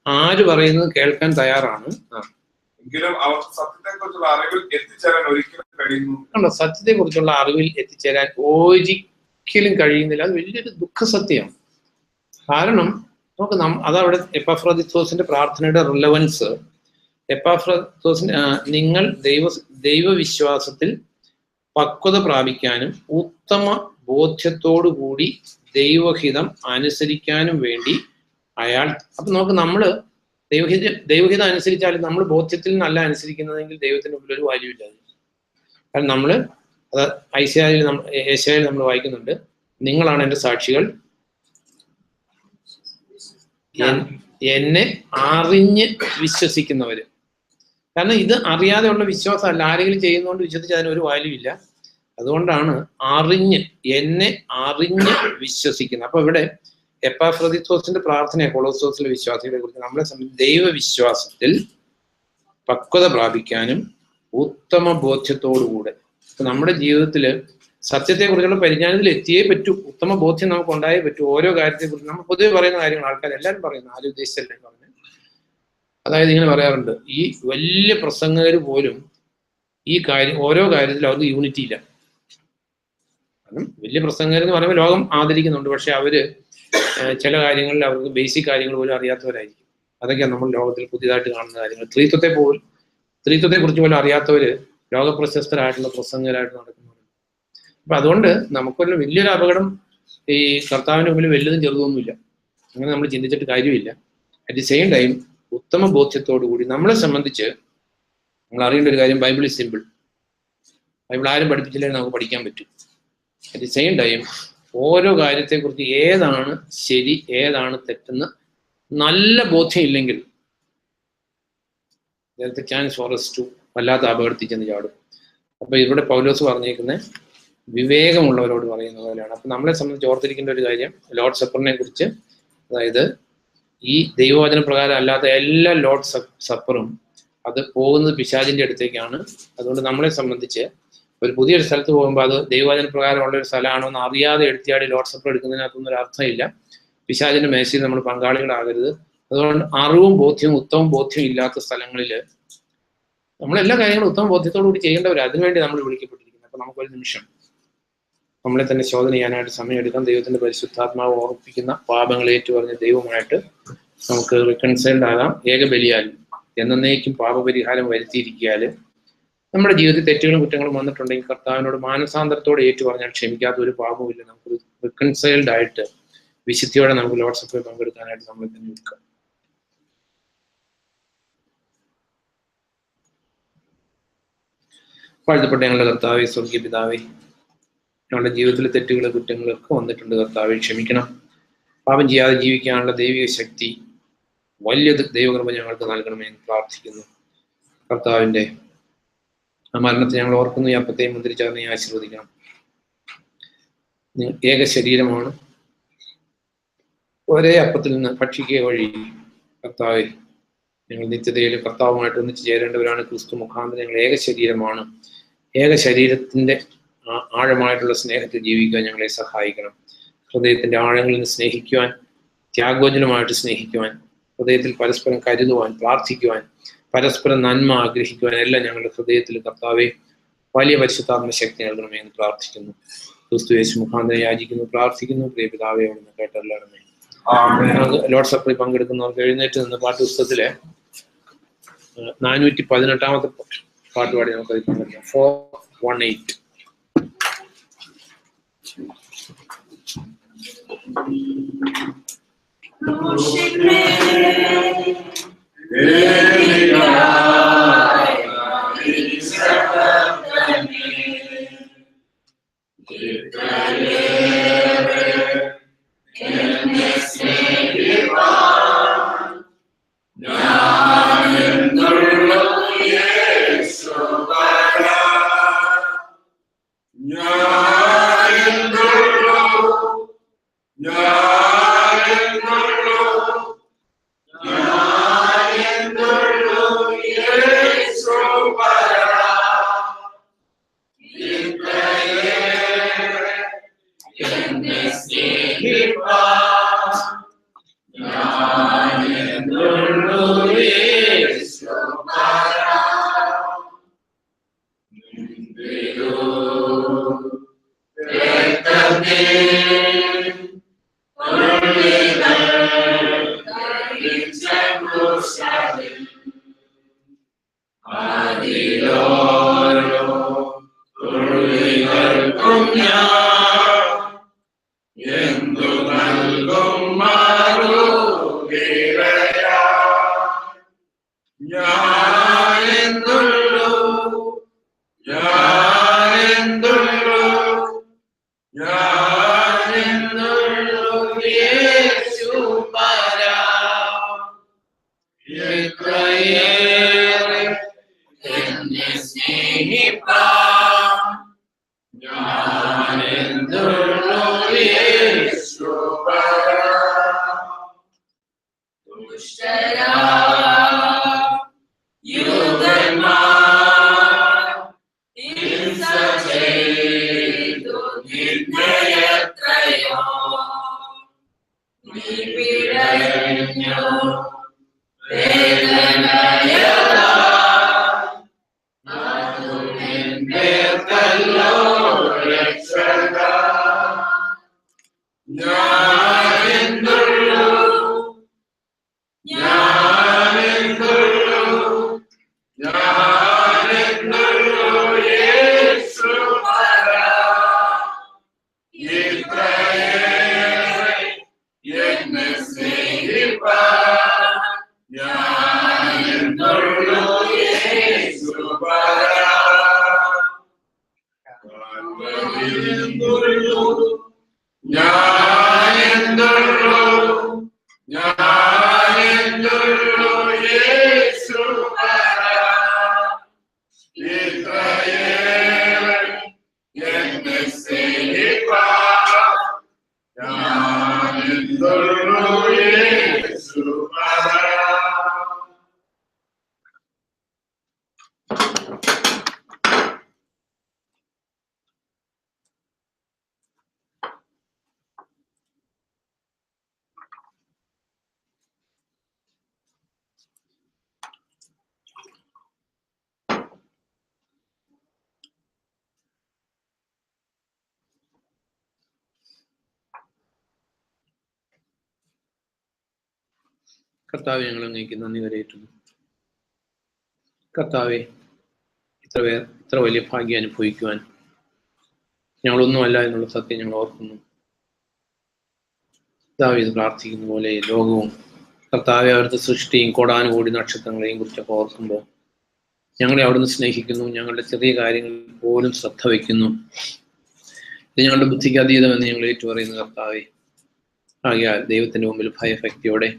ആര് പറയുന്നത് കേൾക്കാൻ തയ്യാറാണ്. സത്യത്തെ കുറിച്ചുള്ള അറിവിൽ എത്തിച്ചേരാൻ ഒരിക്കലും കഴിയുന്നില്ല. അത് വലിയൊരു ദുഃഖസത്യമാണ്. കാരണം നമുക്ക് അതവിടെ എപ്പാഫ്രോദിത്തോസിന്റെ പ്രാർത്ഥനയുടെ റിലവൻസ്. എപ്പാഫ്രോദിത്തോസിന്റെ നിങ്ങൾ ദൈവവിശ്വാസത്തിൽ പക്വത പ്രാപിക്കാനും ഉത്തമ ബോധ്യത്തോടുകൂടി ദൈവഹിതം അനുസരിക്കാനും വേണ്ടി അയാൾ. അപ്പൊ നമ്മള് ദൈവഹിതം അനുസരിച്ചാലും നമ്മൾ ബോധ്യത്തിൽ നല്ല അനുസരിക്കുന്നതെങ്കിൽ ദൈവത്തിന് മുമ്പിൽ ഒരു വാല്യൂ ഇല്ല. കാരണം നമ്മള് അത് ഏശായിൽ നമ്മൾ വായിക്കുന്നുണ്ട്, നിങ്ങളാണ് എൻ്റെ സാക്ഷികൾ, എന്നെ അറിഞ്ഞ് വിശ്വസിക്കുന്നവര്. കാരണം ഇത് അറിയാതെയുള്ള വിശ്വാസമല്ല, ആരെങ്കിലും ചെയ്യുന്നതുകൊണ്ട് വിശ്വസിച്ച് അതിനൊരു വാല്യൂ ഇല്ല. അതുകൊണ്ടാണ് എന്നെ അറിഞ്ഞ് വിശ്വസിക്കുന്നത്. അപ്പൊ ഇവിടെ എപ്പാഫ്രോദിത്തോസിന്റെ പ്രാർത്ഥന കൊളോസോസിലെ വിശ്വാസികളെ കുറിച്ച് നമ്മളെ സംബന്ധിച്ച് ദൈവവിശ്വാസത്തിൽ പക്വത പ്രാപിക്കാനും ഉത്തമ ബോധ്യത്തോടുകൂടെ. നമ്മുടെ ജീവിതത്തില് സത്യത്തെക്കുറിച്ചുള്ള പരിജ്ഞാനത്തിൽ എത്തിയേ പറ്റൂ, ഉത്തമ ബോധ്യം നമുക്ക് ഉണ്ടായേ പറ്റൂ. ഓരോ കാര്യത്തെക്കുറിച്ച് നമ്മൾ പൊതുവെ പറയുന്ന കാര്യങ്ങൾ ആൾക്കാർ എല്ലാവരും പറയുന്നു, ആരും ഉദ്ദേശിച്ചല്ലേ പറഞ്ഞു. അതായത് ഇങ്ങനെ പറയാറുണ്ട്, ഈ വലിയ പ്രസംഗകർ പോലും ഈ കാര്യം, ഓരോ കാര്യത്തിലും അവർക്ക് യൂണിറ്റി ഇല്ല. കാരണം വലിയ പ്രസംഗരെന്ന് പറയുമ്പോൾ ലോകം ആദരിക്കുന്നുണ്ട്, പക്ഷെ അവര് ചില കാര്യങ്ങളിൽ അവർക്ക് ബേസിക് കാര്യങ്ങൾ പോലും അറിയാത്തവരായിരിക്കും. അതൊക്കെയാണ് നമ്മൾ ലോകത്തിൽ പുതിയതായിട്ട് കാണുന്ന കാര്യങ്ങൾ. സ്ത്രീത്വത്തെ കുറിച്ച് പോലും അറിയാത്തവര് ലോകപ്രശസ്തരായിട്ടുള്ള പ്രസംഗരായിട്ട് നടക്കുന്നവർ. അപ്പൊ അതുകൊണ്ട് നമുക്കൊരു വലിയൊരു അപകടം ഈ കർത്താവിന്റെ മുമ്പിൽ വലുതും ചെറുതൊന്നുമില്ല, അങ്ങനെ നമ്മൾ ചിന്തിച്ചിട്ട് കാര്യമില്ല. അറ്റ് ദി സെയിം ടൈം ഉത്തമ ബോധ്യത്തോടു കൂടി നമ്മളെ സംബന്ധിച്ച് നമ്മൾ അറിയേണ്ട ഒരു കാര്യം, ബൈബിൾ ഈസ് സിമ്പിൾ. ബൈബിൾ ആരും പഠിപ്പിച്ചില്ലെങ്കിൽ നമുക്ക് പഠിക്കാൻ പറ്റും. അറ്റ് ദി സെയിം ടൈം ഓരോ കാര്യത്തെക്കുറിച്ച് ഏതാണ് ശരി ഏതാണ് തെറ്റെന്ന് നല്ല ബോധ്യം ഇല്ലെങ്കിൽ ചാൻസ് ഫോർ us to വല്ലാത്ത അപകടത്തിൽ ചെന്ന് ചാടും. അപ്പൊ ഇവിടെ പൗലോസ് പറഞ്ഞേക്കുന്ന വിവേകമുള്ളവരോട് പറയുന്ന പോലെയാണ്. അപ്പൊ നമ്മളെ സംബന്ധിച്ച് ഓർത്തിരിക്കേണ്ട ഒരു കാര്യം, ലോർഡ് സപ്പറിനെ കുറിച്ച്, അതായത് ഈ ദൈവവചന പ്രകാരം അല്ലാത്ത എല്ലാ ലോർഡ് സപ്പറും അത് പോകുന്നത് പിശാചിന്റെ അടുത്തേക്കാണ്. അതുകൊണ്ട് നമ്മളെ സംബന്ധിച്ച് ഒരു പുതിയൊരു സ്ഥലത്ത് പോകുമ്പോൾ അത് ദൈവവചന പ്രകാരമുള്ള ഒരു സ്ഥലമാണോ എന്ന് അറിയാതെ എടുത്തിയാടി ലോർഡ് സപ്പർ എടുക്കുന്നതിനകത്തൊന്നും ഒരു അർത്ഥമില്ല. പിശാചിന്റെ മേശയിൽ നമ്മൾ പങ്കാളികളാകരുത്. അതുകൊണ്ട് അറിവും ബോധ്യവും ഉത്തമ ബോധ്യവും ഇല്ലാത്ത സ്ഥലങ്ങളിൽ നമ്മളെല്ലാ കാര്യങ്ങളും ഉത്തമ ബോധ്യത്തോടു കൂടി ചെയ്യേണ്ടവരാണ്. അതിനുവേണ്ടി നമ്മൾ വിളിക്കപ്പെട്ടിരിക്കുന്നത്. അപ്പൊ നമുക്കൊരു നിമിഷം നമ്മളെ തന്നെ ശോധന ചെയ്യാനായിട്ട് സമയമെടുക്കാം. ദൈവത്തിന്റെ പരിശുദ്ധാത്മാവ് ഓർപ്പിക്കുന്ന പാപങ്ങൾ ഏറ്റുപറഞ്ഞ ദൈവമായിട്ട് നമുക്ക് റിക്കൺസൈൽഡ് ആകാം. ഏകബലിയാൽ എന്നേക്കും പാപപരിഹാരം വരുത്തിയിരിക്കാൽ നമ്മുടെ ജീവിതത്തിൽ തെറ്റുകളും കുറ്റങ്ങളും വന്നിട്ടുണ്ടെങ്കിൽ കർത്താവിനോട് മാനസാന്തരത്തോടെ ഏറ്റുപറഞ്ഞാൽ ക്ഷമിക്കാത്ത ഒരു പാപമില്ല. നമുക്ക് റിക്കൺസൈൽഡ് ആയിട്ട് വിശുദ്ധിയോടെ നമുക്ക് ലോർഡ് സപ്പറിൽ പങ്കെടുക്കാനായിട്ട് നമ്മളെ തന്നെ എടുക്കാം. വാഴ്ത്തപ്പെട്ട ഞങ്ങളുടെ കർത്താവേ, സ്വർഗീയ പിതാവേ, ഞങ്ങളുടെ ജീവിതത്തിലെ തെറ്റുകളും കുറ്റങ്ങളൊക്കെ വന്നിട്ടുണ്ട് കർത്താവേ, ക്ഷമിക്കണം. പാപം ചെയ്യാതെ ജീവിക്കാനുള്ള ദൈവിക ശക്തി, വലിയ ദൈവകൃപ ഞങ്ങൾക്ക് നൽകണമെന്ന് പ്രാർത്ഥിക്കുന്നു. കർത്താവിൻ്റെ ആ മരണത്തെ ഞങ്ങൾ ഓർക്കുന്നു. ഈ അപ്പത്തെയും മുന്തിരിച്ചാറിനെ ആശീർവദിക്കണം. ഏക ശരീരമാണ്, ഒരേ അപ്പത്തിൽ നിന്ന് ഭക്ഷിക്കുക വഴി കർത്താവെ ഞങ്ങൾ നിത്യതയിൽ കർത്താവുമായിട്ട് ഒന്നിച്ചു ചേരേണ്ടവരാണ്. ക്രിസ്തു മുഖാന്തരം ഞങ്ങൾ ഏക ശരീരമാണ്. ഏക ശരീരത്തിന്റെ ആഴമായിട്ടുള്ള സ്നേഹത്തിൽ ജീവിക്കാൻ ഞങ്ങളെ സഹായിക്കണം. ഹൃദയത്തിന്റെ ആഴങ്ങളിൽ നിന്ന് സ്നേഹിക്കുവാൻ, ത്യാഗോജ്വലമായിട്ട് സ്നേഹിക്കുവാൻ, ഹൃദയത്തിൽ പരസ്പരം കരുതുവാൻ, പ്രാർത്ഥിക്കുവാൻ, പരസ്പരം നന്മ ആഗ്രഹിക്കുവാൻ എല്ലാം ഞങ്ങളുടെ ഹൃദയത്തിൽ കർത്താവെ വലിയ പരിശുദ്ധാത്മ ശക്തി നൽകണമേ എന്ന് പ്രാർത്ഥിക്കുന്നു. ക്രിസ്തു യേശു മുഖാന്തരം യാചിക്കുന്നു, പ്രാർത്ഥിക്കുന്നു. പ്രിയ പിതാവേ, അവിടുന്ന് കേട്ടല്ലാണമേ. ലോർഡ് സപ്പറിൽ പങ്കെടുക്കുന്നവർക്ക് എഴുന്നേറ്റ് നിന്ന് പാഠപുസ്തകത്തിലെ 418 പാട്ട് പാടി നമുക്കത് പങ്കെടുക്കാം. 418. Let's ഞാനെന്തുള്ളൂ ഞാനെന്തുള്ളൂ ഞാനെന്തുള്ളൂ യേശു പറ ഇത്രയേറെ എന്നെ സ്നേഹിപ്പാൻ ഞാനെന്തുള്ളൂ യേശു പറ ഞാനെന്തുള്ളൂ ഞാനെന്തുള്ളൂ ഞാനെന്തുള്ളൂ യേശു പറ ഇത്രയേറെ എന്നെ സ്നേഹിപ്പാൻ ഞാനെന്തുള്ളൂ യേശു പറ കർത്താവെ, ഞങ്ങൾ അങ്ങേക്ക് നന്ദി കരയേറ്റുന്നു. കർത്താവെ, ഇത്ര വലിയ ഭാഗ്യം അനുഭവിക്കുവാൻ ഞങ്ങളൊന്നുമല്ല എന്നുള്ള സത്യം ഞങ്ങൾ ഓർക്കുന്നു. ദാവീദ് പ്രാർത്ഥിക്കുന്ന പോലെ ലോകവും കർത്താവെ അവിടുത്തെ സൃഷ്ടിയും കോടാനുകോടി നക്ഷത്രങ്ങളെയും കുറിച്ചൊക്കെ ഓർക്കുമ്പോൾ ഞങ്ങളെ അവിടുന്ന് സ്നേഹിക്കുന്നു. ഞങ്ങളുടെ ചെറിയ കാര്യങ്ങളിൽ പോലും ശ്രദ്ധ വയ്ക്കുന്നു. ഇത് ഞങ്ങളുടെ ബുദ്ധിക്ക് അതീതമെന്ന് ഞങ്ങൾ ഏറ്റുപറയുന്ന കർത്താവെ, ആകയാൽ ദൈവത്തിന്റെ മുമ്പിൽ ഭയഭക്തിയോടെ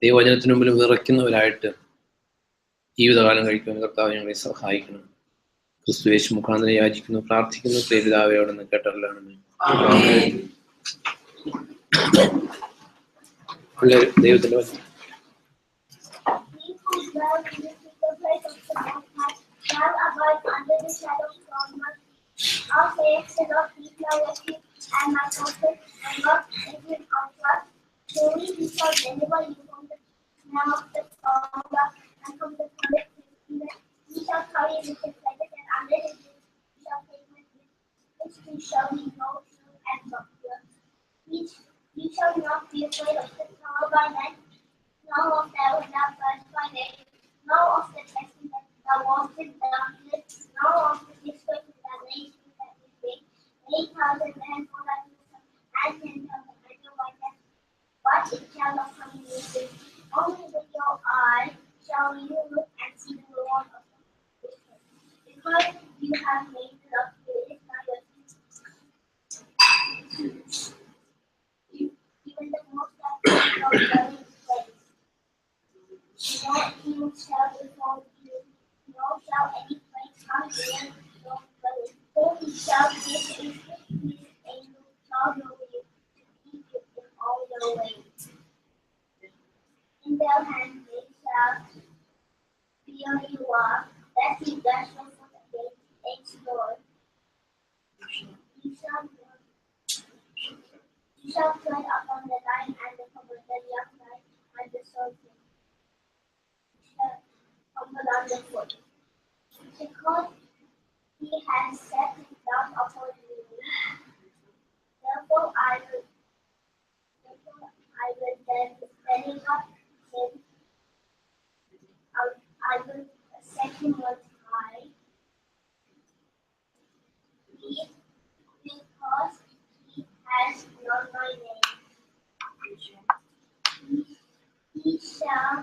ദൈവവചനത്തിന് മുമ്പിൽ വിറയ്ക്കുന്നവരായിട്ട് ജീവിതകാലം കഴിക്കുവാൻ കർത്താവ് ഞങ്ങളെ സഹായിക്കണം. ക്രിസ്തുയേശു മുഖാന്തരം യാചിക്കുന്നു, പ്രാർത്ഥിക്കുന്നു, പ്രേരിതാവെ അവിടുന്ന് കേട്ടറിയണമേ. ദൈവത്തിന്റെ വചനം. Our faith the Lord is my refuge and my comfort, and God is in our trust. Surely He shall deliver you from the snare of the fowler and from the snare of the pestilence. He shall carry you with His feathers, and under His wings He shall take you which He shall be no evil and not fear. He shall not be afraid of the terror by night, nor of the arrow that flies by day, nor of the pestilence that walks in darkness, nor of the destruction that lays at midday. 8,000 men fall at his side, and 10,000 at your right hand, but it shall not come near you. Only with your eye shall you look and see the reward of the wicked. Because you have made the Lord great my refuge, even the most afflicted shall dwell in His place. No evil shall befall you, nor shall any plague come near your dwelling. For He shall give His angels charge over you to keep you in all your ways. In their hands they shall bear you up, lest you dash your foot against a stone. You shall tread upon the lion and the cobra, the young lion and the serpent. Humble underfoot. Because He has set His love upon you, therefore I will then deliver him. I will set him on high, because he has known my name. He shall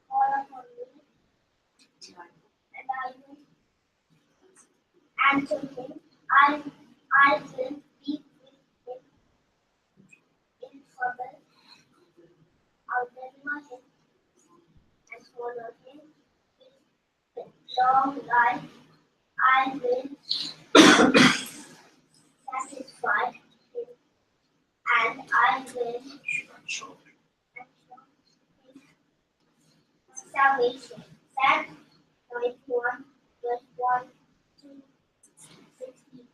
call upon me, and I will answer him. I will be with him in trouble. I'll deliver him and honor him with long life. I will satisfy him, and I will show his salvation. Psalm 91, verse 1 to 16.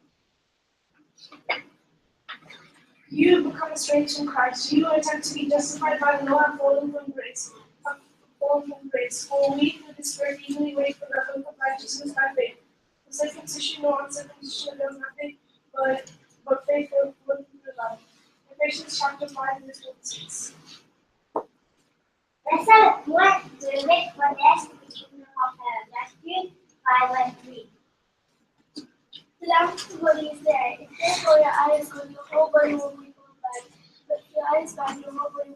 You have become a stranger in Christ. You attempt to be justified by the law and fallen from grace. For we through the Spirit eagerly wait for the hope of righteousness by faith. The circumcision or uncircumcision does nothing, but faith with Ephesians chapter 5, verse 26. Blessed one to live for theirs in the kingdom of heaven. Matthew 5:3. The lamp of the body is there. If therefore your eye is good, your whole body will be full of light. But if your eye is bad, your whole body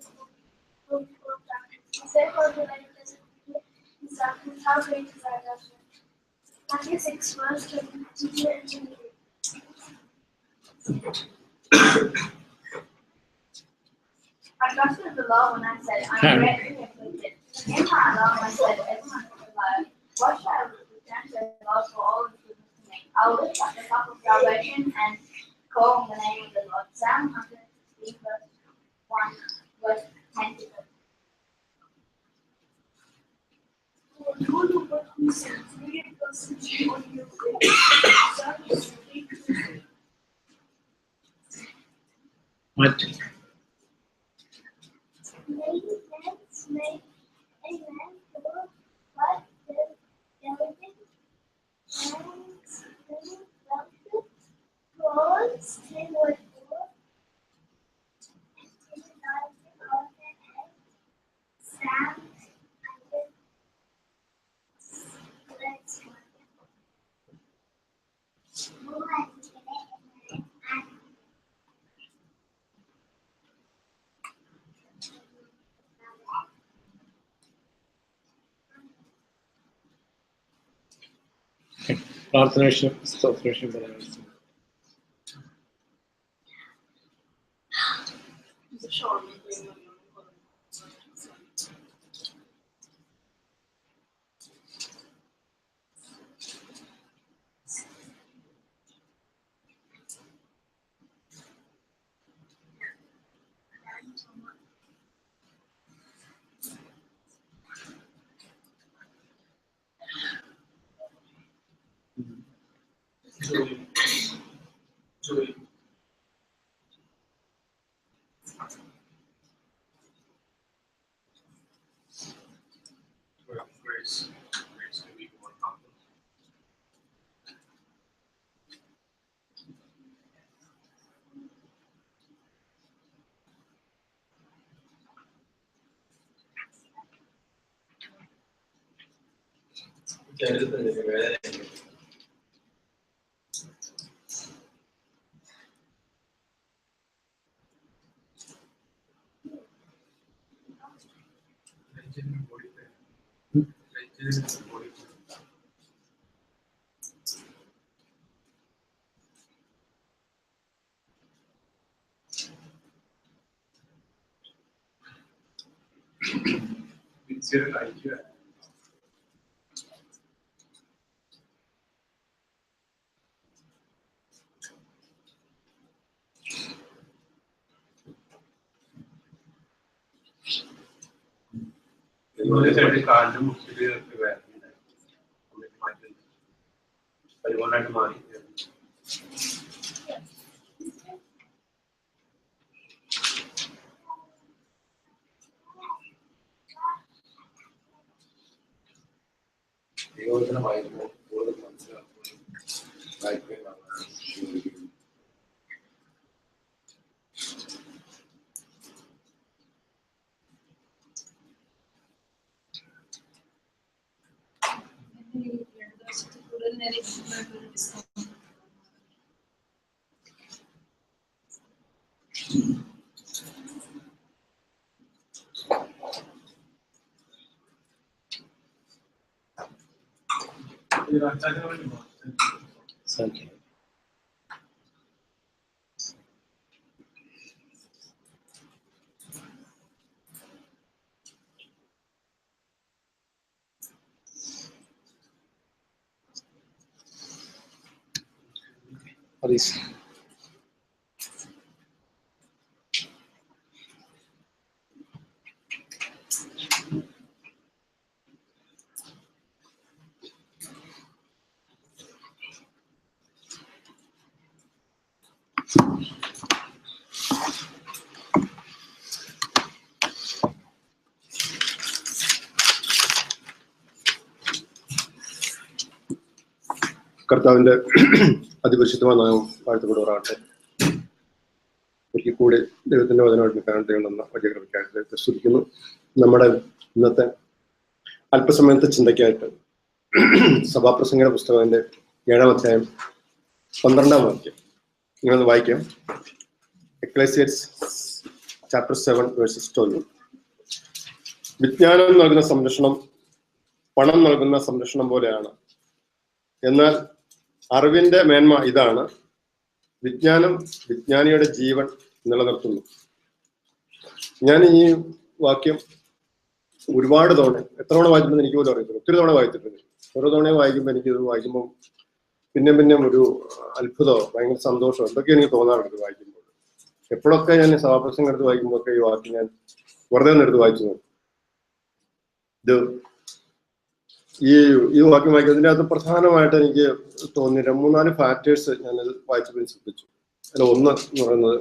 will be full of darkness. If therefore the light doesn't appear in darkness, how great is our darkness? Matthew 6, verse 22 and 23. I trusted the Lord when I said, I am greatly afflicted. In my alarm I said, everyone is a liar. What shall I return to the Lord for all his goodness to me? I will lift up the cup of salvation and call on the name of the Lord. Psalm 116, verse 1, verse 10 to 13. What? Many friends make a man full, but the diligent hands him wealth, clothes him with wool, and his eyes of the head, sounds under let's പ്രാർത്ഥന സ്തോത്രം പറയാം. Grace to be more humble. ശരീരത്തിന് വേദന കഴിക്കുക സൈഡിൽ കാലിന്റെ മുക്കില് വേദന മാറ്റി പരിപാടിയായിട്ട് മാറി പ്രയോജനമായിരുന്നു കൂടുതൽ മനസ്സിലാക്കുകയും വായിക്കുകയും ശീലിക്കുന്നു. കൂടുതൽ നേരം ഡിസ്കൗണ്ട് സാധിക്കും. Please. കർത്താവിന്റെ അതിപരിശുദ്ധമായ നാമം വാഴ്ത്തപ്പെടുവാറാകട്ടെ. ഒരിക്കൽ കൂടി ദൈവത്തിന്റെ വചനമായിട്ട് കാണുന്ന വലിയ കൃപയ്ക്കായിട്ട് ദൈവത്തെ സ്തുതിക്കുന്നു. നമ്മുടെ ഇന്നത്തെ അല്പസമയത്തെ ചിന്തയ്ക്കായിട്ട് സഭാപ്രസംഗയുടെ പുസ്തകത്തിന്റെ 7-ാം അധ്യായം 12-ാം വാക്യം നിങ്ങളത് വായിക്കാം. എക്ലേസിയസ് ചാപ്റ്റർ 7 വേഴ്സസ് 12. വിജ്ഞാനം നൽകുന്ന സംരക്ഷണം പണം നൽകുന്ന സംരക്ഷണം പോലെയാണ്. എന്നാൽ അറിവിന്റെ മേന്മ ഇതാണ്: വിജ്ഞാനം വിജ്ഞാനിയുടെ ജീവൻ നിലനിർത്തുന്നു. ഞാൻ ഈ വാക്യം ഒരുപാട് തവണ, എത്ര തവണ വായിച്ചിട്ടുണ്ടെന്ന് എനിക്ക് പോലും അറിയത്തില്ല. ഒത്തിരി തവണ വായിച്ചിട്ടുണ്ട്. ഓരോ തവണയും വായിക്കുമ്പോൾ എനിക്കിത് വായിക്കുമ്പോൾ പിന്നെയും ഒരു അത്ഭുതമോ ഭയങ്കര സന്തോഷമോ എന്തൊക്കെ എനിക്ക് തോന്നാറുണ്ട് വായിക്കുമ്പോൾ. എപ്പോഴൊക്കെ ഞാൻ സഭാപ്രസംഗം എടുത്ത് വായിക്കുമ്പോഴൊക്കെ ഈ വാക്യം ഞാൻ വെറുതെ ഒന്ന് എടുത്ത് വായിച്ചു നോക്കും. ഇത് ഈ വാക്യം വായിക്കുന്നതിൻ്റെ അകത്ത് പ്രധാനമായിട്ട് എനിക്ക് തോന്നി 3-4 ഫാക്ടേഴ്സ് ഞാൻ വായിച്ചപ്പോൾ ശ്രദ്ധിച്ചു. അതിൽ ഒന്ന് എന്ന് പറയുന്നത്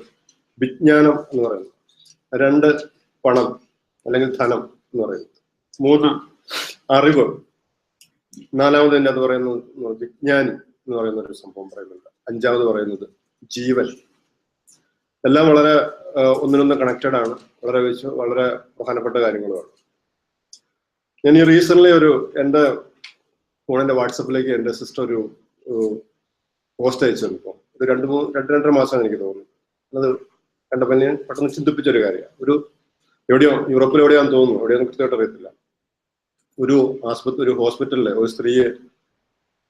വിജ്ഞാനം എന്ന് പറയുന്നത്, 2 പണം അല്ലെങ്കിൽ ധനം എന്ന് പറയുന്നത്, 3 അറിവ്, 4-ാമത് തന്നെ അത് പറയുന്നത് വിജ്ഞാനി എന്ന് പറയുന്ന ഒരു സംഭവം പറയുന്നുണ്ട്, 5-ാമത് പറയുന്നത് ജീവൻ. എല്ലാം വളരെ ഒന്നിനൊന്ന് കണക്റ്റഡ് ആണ്, വളരെ പ്രധാനപ്പെട്ട കാര്യങ്ങളുമാണ്. ഞാൻ ഈ റീസെന്റ് എൻ്റെ ഫോണിന്റെ വാട്സപ്പിലേക്ക് എൻ്റെ സിസ്റ്റർ ഒരു പോസ്റ്റ് അയച്ചു തന്നപ്പോൾ ഒരു 2-2.5 മാസമാണ് എനിക്ക് തോന്നുന്നു. അത് കണ്ടപ്പോൾ ഞാൻ പെട്ടെന്ന് ചിന്തിപ്പിച്ചൊരു കാര്യമാണ്. എവിടെയോ യൂറോപ്പിൽ എവിടെയാണെന്ന് തോന്നുന്നു, എവിടെയൊന്നും കൃത്യമായിട്ട് അറിയത്തില്ല. ഒരു ഹോസ്പിറ്റലിലെ ഒരു സ്ത്രീയെ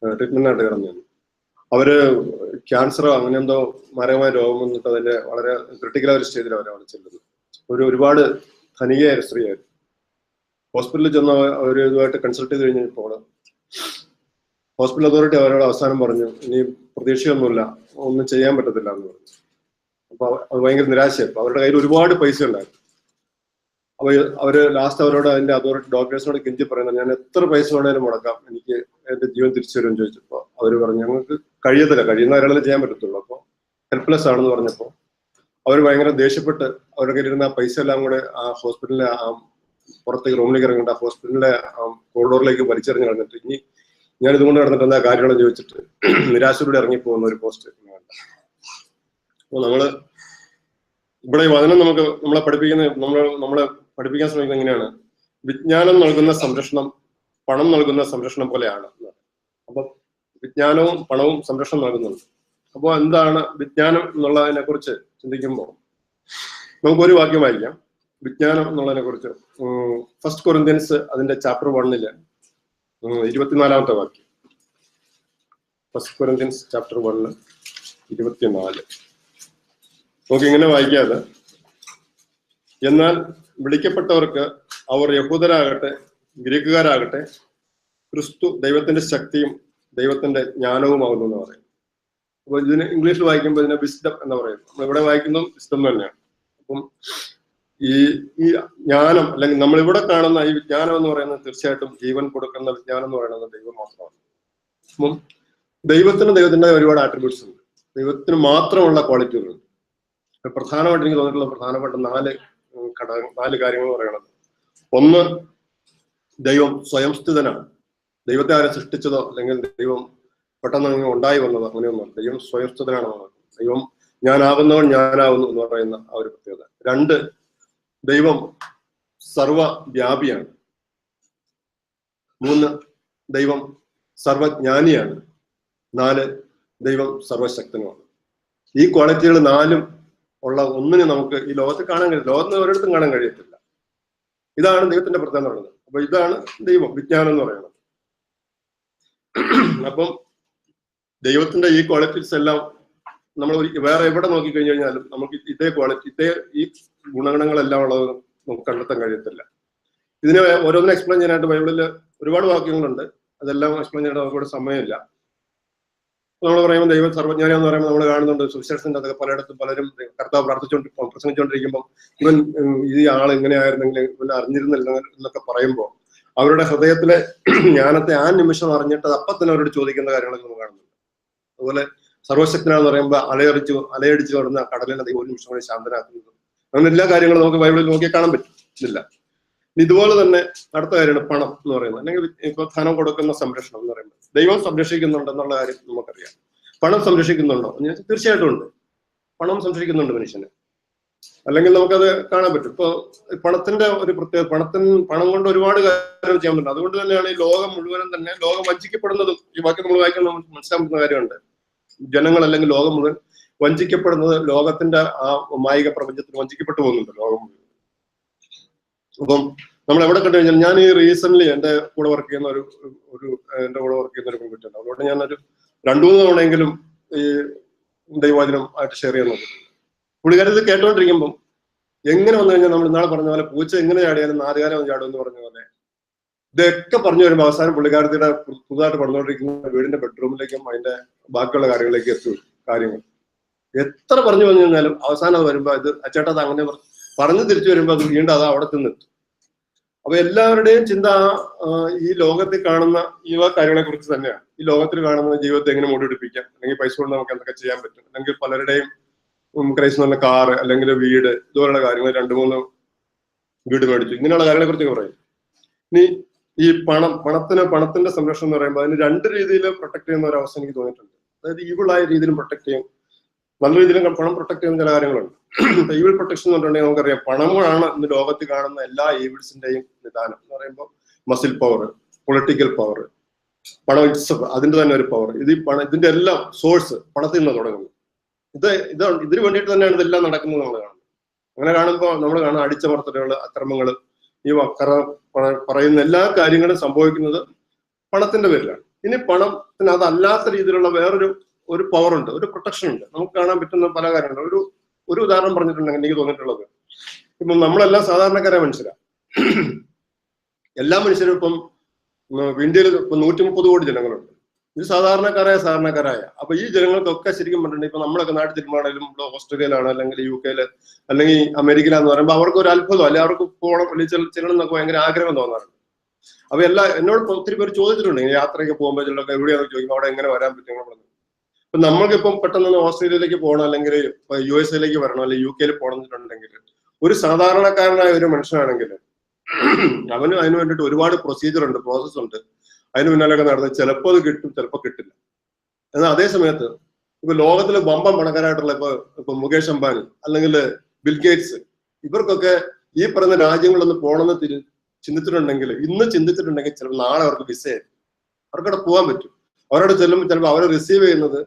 ട്രീറ്റ്മെന്റിനായിട്ട് കിടന്നു. അവര് ക്യാൻസറോ അങ്ങനെ എന്തോ മാരകമായ രോഗം വന്നിട്ട് അതിന്റെ വളരെ ക്രിട്ടിക്കലായ ഒരു സ്റ്റേജിൽ അവരവിടെ ചെല്ലുന്നത്. ഒരുപാട് ധനികയായ ഒരു സ്ത്രീയായിരുന്നു. ഹോസ്പിറ്റലിൽ ചെന്ന് അവർ ഇതുമായിട്ട് കൺസൾട്ട് ചെയ്ത് കഴിഞ്ഞപ്പോൾ ഹോസ്പിറ്റൽ അതോറിറ്റി അവരോട് അവസാനം പറഞ്ഞു, ഇനി പ്രതീക്ഷയൊന്നുമില്ല, ഒന്നും ചെയ്യാൻ പറ്റത്തില്ല എന്ന് പറഞ്ഞു. അപ്പൊ അത് ഭയങ്കര നിരാശയായി. അവരുടെ കയ്യിൽ ഒരുപാട് പൈസ ഉണ്ടായിരുന്നു. അപ്പൊ അവര് ലാസ്റ്റ് അവരോട് അതിന്റെ അതോറിറ്റി ഡോക്ടേഴ്സിനോട് കെഞ്ചി പറയുന്നത്, ഞാൻ എത്ര പൈസ വേണേലും മുടക്കാം, എനിക്ക് എന്റെ ജീവൻ തിരിച്ചു വരുമെന്ന് ചോദിച്ചപ്പോൾ അവർ പറഞ്ഞു, ഞങ്ങൾക്ക് കഴിയുന്ന ഒരാളെ ചെയ്യാൻ പറ്റത്തുള്ളൂ. അപ്പോൾ ഹെൽപ്ലെസ് ആണെന്ന് പറഞ്ഞപ്പോൾ അവർ ഭയങ്കര ദേഷ്യപ്പെട്ട് അവരുടെ കയ്യിലിരുന്ന ആ പൈസ എല്ലാം കൂടെ ആ ഹോസ്പിറ്റലിലെ പുറത്തേക്ക് റൂമിലേക്ക് ഇറങ്ങിയിട്ട് ആ ഹോസ്പിറ്റലിലെ കോറിഡോറിലേക്ക് വലിച്ചെറിഞ്ഞ് കളഞ്ഞിട്ട്, ഇനി ഞാൻ ഇതുകൊണ്ട് നടന്നിട്ട് എന്താ കാര്യങ്ങളെന്ന് ചോദിച്ചിട്ട് നിരാശയോടെ ഇറങ്ങിപ്പോകുന്ന ഒരു പോസ്റ്റ്. അപ്പോൾ ഇവിടെ ഈ വചനം നമ്മളെ പഠിപ്പിക്കാൻ ശ്രമിക്കുന്നത് എങ്ങനെയാണ്? വിജ്ഞാനം നൽകുന്ന സംരക്ഷണം പണം നൽകുന്ന സംരക്ഷണം പോലെയാണ്. അപ്പൊ വിജ്ഞാനവും പണവും സംരക്ഷണം നൽകുന്നുണ്ട്. അപ്പോൾ എന്താണ് വിജ്ഞാനം എന്നുള്ളതിനെ കുറിച്ച് ചിന്തിക്കുമ്പോൾ നമുക്കൊരു വാക്യം വായിക്കാം. വിജ്ഞാനം എന്നുള്ളതിനെ കുറിച്ച് 1 കൊരിന്ത്യൻസ് അതിന്റെ ചാപ്റ്റർ 1 24-ാമത്തെ വാക്യം. 1 കൊരിന്ത്യൻസ് ചാപ്റ്റർ 1 24 നമുക്ക് ഇങ്ങനെ വായിക്കാതെ, എന്നാൽ വിളിക്കപ്പെട്ടവർക്ക് അവർ യഹൂദരാകട്ടെ ഗ്രീക്കുകാരാകട്ടെ ക്രിസ്തു ദൈവത്തിന്റെ ശക്തിയും ദൈവത്തിന്റെ ജ്ഞാനവുമാകുന്നു എന്ന് പറയും. അപ്പൊ ഇതിന് ഇംഗ്ലീഷിൽ വായിക്കുമ്പോൾ ഇതിനെ വിസ്ഡം എന്ന് പറയും. നമ്മളിവിടെ വായിക്കുന്നതും വിസ്ഡം തന്നെയാണ്. അപ്പം ഈ ജ്ഞാനം അല്ലെങ്കിൽ നമ്മളിവിടെ കാണുന്ന ഈ വിജ്ഞാനം എന്ന് പറയുന്നത് തീർച്ചയായിട്ടും ജീവൻ കൊടുക്കുന്ന വിജ്ഞാനം എന്ന് പറയുന്നത് ദൈവം മാത്രമാണ്. അപ്പം ദൈവത്തിന്റെ ഒരുപാട് ആട്രിബ്യൂട്ട്സ് ഉണ്ട്. ദൈവത്തിന് മാത്രമുള്ള ക്വാളിറ്റികളുണ്ട്. പ്രധാനമായിട്ട് എനിക്ക് തോന്നിയിട്ടുള്ള പ്രധാനപ്പെട്ട 4 കാര്യങ്ങൾ പറയുന്നത്, ഒന്ന്, ദൈവം സ്വയംസ്ഥിതനാണ്. ദൈവത്തെ ആരെ സൃഷ്ടിച്ചതോ അല്ലെങ്കിൽ ദൈവം പെട്ടെന്ന് ഉണ്ടായി വന്നതോ അങ്ങനെയൊന്നും. ദൈവം സ്വയംസ്ഥിതനാണെന്ന്. ദൈവം ഞാനാകുന്നവൻ ഞാനാകുന്നു എന്ന് പറയുന്ന ആ ഒരു പ്രത്യേകത. 2, ദൈവം സർവവ്യാപിയാണ്. 3, ദൈവം സർവജ്ഞാനിയാണ്. 4, ദൈവം സർവശക്തനുമാണ്. ഈ ക്വാളിറ്റികൾ 4 ഉള്ള ഒന്നിനെ നമുക്ക് ഈ ലോകത്ത് കാണാൻ കഴിയും. ലോകത്തിന് ഒരിടത്തും കാണാൻ കഴിയത്തില്ല. ഇതാണ് ദൈവത്തിന്റെ പ്രത്യേകത എന്ന് പറയുന്നത്. അപ്പൊ ഇതാണ് ദൈവം വിജ്ഞാനം എന്ന് പറയുന്നത്. അപ്പം ദൈവത്തിന്റെ ഈ ക്വാളിറ്റീസ് എല്ലാം നമ്മൾ വേറെ എവിടെ നോക്കിക്കഴിഞ്ഞു കഴിഞ്ഞാലും നമുക്ക് ഇതേ ഈ ഗുണഗണങ്ങളെല്ലാം ഉള്ളത് നമുക്ക് കണ്ടെത്താൻ കഴിയത്തില്ല. ഇതിനെ ഓരോന്നിനും എക്സ്പ്ലെയിൻ ചെയ്യാനായിട്ട് ബൈബിളിൽ ഒരുപാട് വാക്യങ്ങളുണ്ട്. അതെല്ലാം എക്സ്പ്ലെയിൻ ചെയ്യാനായിട്ട് നമുക്കിവിടെ സമയമില്ല. നമ്മൾ പറയുമ്പോൾ ദൈവം സർവജ്ഞാനം എന്ന് പറയുമ്പോൾ നമ്മൾ കാണുന്നുണ്ട് സുവിശേഷത്തിന്റെ അതൊക്കെ പലയിടത്തും പലരും കർത്താവ് പ്രസംഗിച്ചുകൊണ്ടിരിക്കുമ്പോൾ ഈ ആൾ ഇങ്ങനെയായിരുന്നെങ്കിൽ ഇവൻ അറിഞ്ഞിരുന്നില്ല എന്നൊക്കെ പറയുമ്പോൾ അവരുടെ ഹൃദയത്തിലെ ജ്ഞാനത്തെ ആ നിമിഷം അറിഞ്ഞിട്ട് അപ്പം തന്നെ അവരോട് ചോദിക്കുന്ന കാര്യങ്ങളൊക്കെ നമ്മൾ കാണുന്നുണ്ട്. അതുപോലെ സർവശക്തനാന്ന് പറയുമ്പോൾ അലയടിച്ചു കിടന്ന കടലിനെ ദൈവം ഒരു നിമിഷം കൂടി ശാന്തനാക്കുന്നത്, അങ്ങനെ എല്ലാ കാര്യങ്ങളും നമുക്ക് ബൈബിളിൽ നോക്കിയാൽ കാണാൻ പറ്റില്ല. ഇതുപോലെ തന്നെ അടുത്ത കാര്യമാണ് പണം എന്ന് പറയുന്നത്, അല്ലെങ്കിൽ ഇപ്പൊ ധനം കൊടുക്കുന്ന സംരക്ഷണം എന്ന് പറയുന്നത്. ദൈവം സംരക്ഷിക്കുന്നുണ്ടെന്നുള്ള കാര്യം നമുക്കറിയാം. പണം സംരക്ഷിക്കുന്നുണ്ടോ എന്ന് ചോദിച്ചാൽ തീർച്ചയായിട്ടും ഉണ്ട്. പണം സംരക്ഷിക്കുന്നുണ്ട് മനുഷ്യനെ. അല്ലെങ്കിൽ നമുക്കത് കാണാൻ പറ്റും. ഇപ്പൊ പണത്തിന്റെ ഒരു പ്രത്യേക പണം കൊണ്ട് ഒരുപാട് കാര്യങ്ങൾ ചെയ്യാൻ പറ്റും. അതുകൊണ്ട് തന്നെയാണ് ഈ ലോകം മുഴുവനും തന്നെ ലോകം വഞ്ചിക്കപ്പെടുന്നതും. ഈ വാക്യം നമ്മൾ വായിക്കാൻ നമുക്ക് മനസ്സിലാക്കുന്ന കാര്യമുണ്ട്. ജനങ്ങൾ അല്ലെങ്കിൽ ലോകം മുഴുവൻ വഞ്ചിക്കപ്പെടുന്നത് ലോകത്തിന്റെ ആ മായിക പ്രപഞ്ചത്തിൽ വഞ്ചിക്കപ്പെട്ടു പോകുന്നുണ്ട് ലോകം മുഴുവൻ. അപ്പം നമ്മൾ എവിടെ കണ്ടു കഴിഞ്ഞാൽ, ഞാൻ ഈ റീസെന്റ് എന്റെ കൂടെ വർക്ക് ചെയ്യുന്ന എന്റെ കൂടെ വർക്ക് ചെയ്യുന്ന ഒരു പെൺകുട്ടിയുണ്ട്. അതുകൊണ്ട് ഞാനൊരു 2-3 തവണയെങ്കിലും ഈ ദൈവവചനം ആയിട്ട് ഷെയർ ചെയ്യാൻ നോക്കിയിട്ടുണ്ട്. പുള്ളിക്കാരി ഇത് കേട്ടോണ്ടിരിക്കുമ്പം എങ്ങനെ വന്നു കഴിഞ്ഞാൽ നമ്മൾ ഇന്നാളെ പറഞ്ഞ പോലെ പൂച്ച എങ്ങനെ ചാടിയാലും 4 കാലം ചാടും എന്ന് പറഞ്ഞ പോലെ ഇതൊക്കെ പറഞ്ഞു വരുമ്പോൾ അവസാനം പുള്ളിക്കാരത്തിയുടെ പുതുതായിട്ട് പറഞ്ഞുകൊണ്ടിരിക്കുന്ന വീടിന്റെ ബെഡ്റൂമിലേക്കും അതിന്റെ ബാക്കിയുള്ള കാര്യങ്ങളിലേക്ക് എത്തും. കാര്യങ്ങൾ എത്ര പറഞ്ഞു കഴിഞ്ഞാലും അവസാനം അത് വരുമ്പോ ഇത് അച്ചേട്ടാ അത് അങ്ങനെ പറഞ്ഞു തിരിച്ചു വരുമ്പോ അത് വീണ്ടും അത് അവിടെ ചെന്നെത്തും. അപ്പൊ എല്ലാവരുടെയും ചിന്ത ഈ ലോകത്തിൽ കാണുന്ന ഈ കാര്യങ്ങളെ കുറിച്ച് തന്നെയാണ്. ഈ ലോകത്തിൽ കാണുന്ന ജീവിതത്തെ എങ്ങനെ മൂടിപിടിപ്പിക്കാം, അല്ലെങ്കിൽ പൈസ കൊണ്ട് നമുക്ക് എന്തൊക്കെ ചെയ്യാൻ പറ്റും, അല്ലെങ്കിൽ പലരുടെയും ക്രൈസ്തവ കാറ് അല്ലെങ്കിൽ വീട്, ഇതുപോലുള്ള കാര്യങ്ങൾ 2-3 വീട് മേടിച്ചു, ഇങ്ങനെയുള്ള കാര്യങ്ങളെ കുറിച്ചൊക്കെ പറയും. ഇനി ഈ പണത്തിന്റെ സംരക്ഷണം എന്ന് പറയുമ്പോൾ അതിന് 2 രീതിയിൽ പ്രൊട്ടക്ട് ചെയ്യുന്ന ഒരു അവസ്ഥ എനിക്ക് തോന്നിയിട്ടുണ്ട്. അതായത് ഈവിളായ രീതിയിലും പ്രൊട്ടക്ട് ചെയ്യും, നല്ല രീതിയിലും പണം പ്രൊട്ടക്ട് ചെയ്യുന്ന ചില കാര്യങ്ങളുണ്ട്. ഈവിൾ പ്രൊട്ടക്ഷൻ എന്ന് പറഞ്ഞിട്ടുണ്ടെങ്കിൽ നമുക്കറിയാം, പണമാണ് ഇന്ന് ലോകത്തിൽ കാണുന്ന എല്ലാ ഈവിൾസിന്റെയും നിദാനം എന്ന് പറയുമ്പോൾ മസിൽ പവർ, പൊളിറ്റിക്കൽ പവർ, പണം അതിന്റെ തന്നെ ഒരു പവർ. ഇതിന്റെ എല്ലാം സോഴ്സ് പണത്തിൽ നിന്ന് തുടങ്ങുന്നു. ഇതിന് വേണ്ടിയിട്ട് തന്നെയാണ് ഇതെല്ലാം നടക്കുന്നത് നമ്മൾ കാണുന്നത്. അങ്ങനെ കാണുമ്പോൾ നമ്മൾ കാണുന്ന അടിച്ചമർത്തലുകൾ, അക്രമങ്ങൾ, ഈ പറയുന്ന എല്ലാ കാര്യങ്ങളും സംഭവിക്കുന്നത് പണത്തിന്റെ പേരിലാണ്. ഇനി പണത്തിന് അതല്ലാത്ത രീതിയിലുള്ള വേറൊരു പവർ ഉണ്ട്, ഒരു പ്രൊട്ടക്ഷൻ ഉണ്ട്. നമുക്ക് കാണാൻ പറ്റുന്ന പല കാര്യങ്ങളുണ്ട്. ഒരു ഉദാഹരണം പറഞ്ഞിട്ടുണ്ടെങ്കിൽ എനിക്ക് തോന്നിയിട്ടുള്ളത്, ഇപ്പം നമ്മളെല്ലാം സാധാരണക്കാരായ മനുഷ്യരാണ്. എല്ലാ മനുഷ്യരും ഇപ്പം ഇന്ത്യയിൽ ഇപ്പൊ 130 കോടി ജനങ്ങളുണ്ട്. ഇത് സാധാരണക്കാരായ അപ്പൊ ഈ ജനങ്ങൾക്കൊക്കെ ശരിക്കും പറഞ്ഞിട്ടുണ്ടെങ്കിൽ ഇപ്പൊ നമ്മളൊക്കെ നാട്ടിൽ തിരുമാണെങ്കിലും ഓസ്ട്രേലിയയിലാണ്, അല്ലെങ്കിൽ UK-ല്, അല്ലെങ്കിൽ അമേരിക്കയിലാന്ന് പറയുമ്പോൾ അവർക്ക് ഒരു അത്ഭുതം, അല്ലെങ്കിൽ അവർക്ക് പോകണം, അല്ലെങ്കിൽ ചെല്ലണം എന്നൊക്കെ ഭയങ്കര ആഗ്രഹം തോന്നാറുണ്ട്. അപ്പൊ എന്നോട് ഒത്തിരി പേര് ചോദിച്ചിട്ടുണ്ട്, യാത്രയൊക്കെ പോകുമ്പോൾ ചിലർക്ക് എവിടെയാണെന്ന് ചോദിക്കുമ്പോൾ അവിടെ എങ്ങനെ വരാൻ പറ്റും. അപ്പൊ നമ്മൾക്കിപ്പം പെട്ടെന്ന് ഓസ്ട്രേലിയയിലേക്ക് പോകണം, അല്ലെങ്കിൽ USA-ലേക്ക് വരണം, അല്ലെങ്കിൽ UK-ൽ പോകണം എന്നിട്ടുണ്ടെങ്കിൽ ഒരു സാധാരണക്കാരനായ ഒരു മനുഷ്യനാണെങ്കിൽ അവന് അതിന് വേണ്ടിയിട്ട് ഒരുപാട് പ്രൊസീജിയർ ഉണ്ട്, പ്രോസസ് ഉണ്ട്. അതിന് പിന്നാലൊക്കെ നടന്ന് ചിലപ്പോൾ അത് കിട്ടും, ചിലപ്പോൾ കിട്ടില്ല. എന്നാൽ അതേ സമയത്ത് ഇപ്പൊ ലോകത്തിലെ വമ്പൻ പണക്കാരായിട്ടുള്ള ഇപ്പൊ മുകേഷ് അംബാനി അല്ലെങ്കിൽ ബിൽ ഗേറ്റ്സ്, ഇവർക്കൊക്കെ ഈ പറയുന്ന രാജ്യങ്ങളൊന്ന് പോകണമെന്ന് ചിന്തിച്ചിട്ടുണ്ടെങ്കിൽ, ഇന്ന് ചിന്തിച്ചിട്ടുണ്ടെങ്കിൽ ചിലപ്പോൾ നാളെ അവർക്ക് വിസയായിരിക്കും, അവർക്കവിടെ പോകാൻ പറ്റും. അവരോട് ചെല്ലുമ്പോൾ ചിലപ്പോൾ അവരെ റിസീവ് ചെയ്യുന്നത്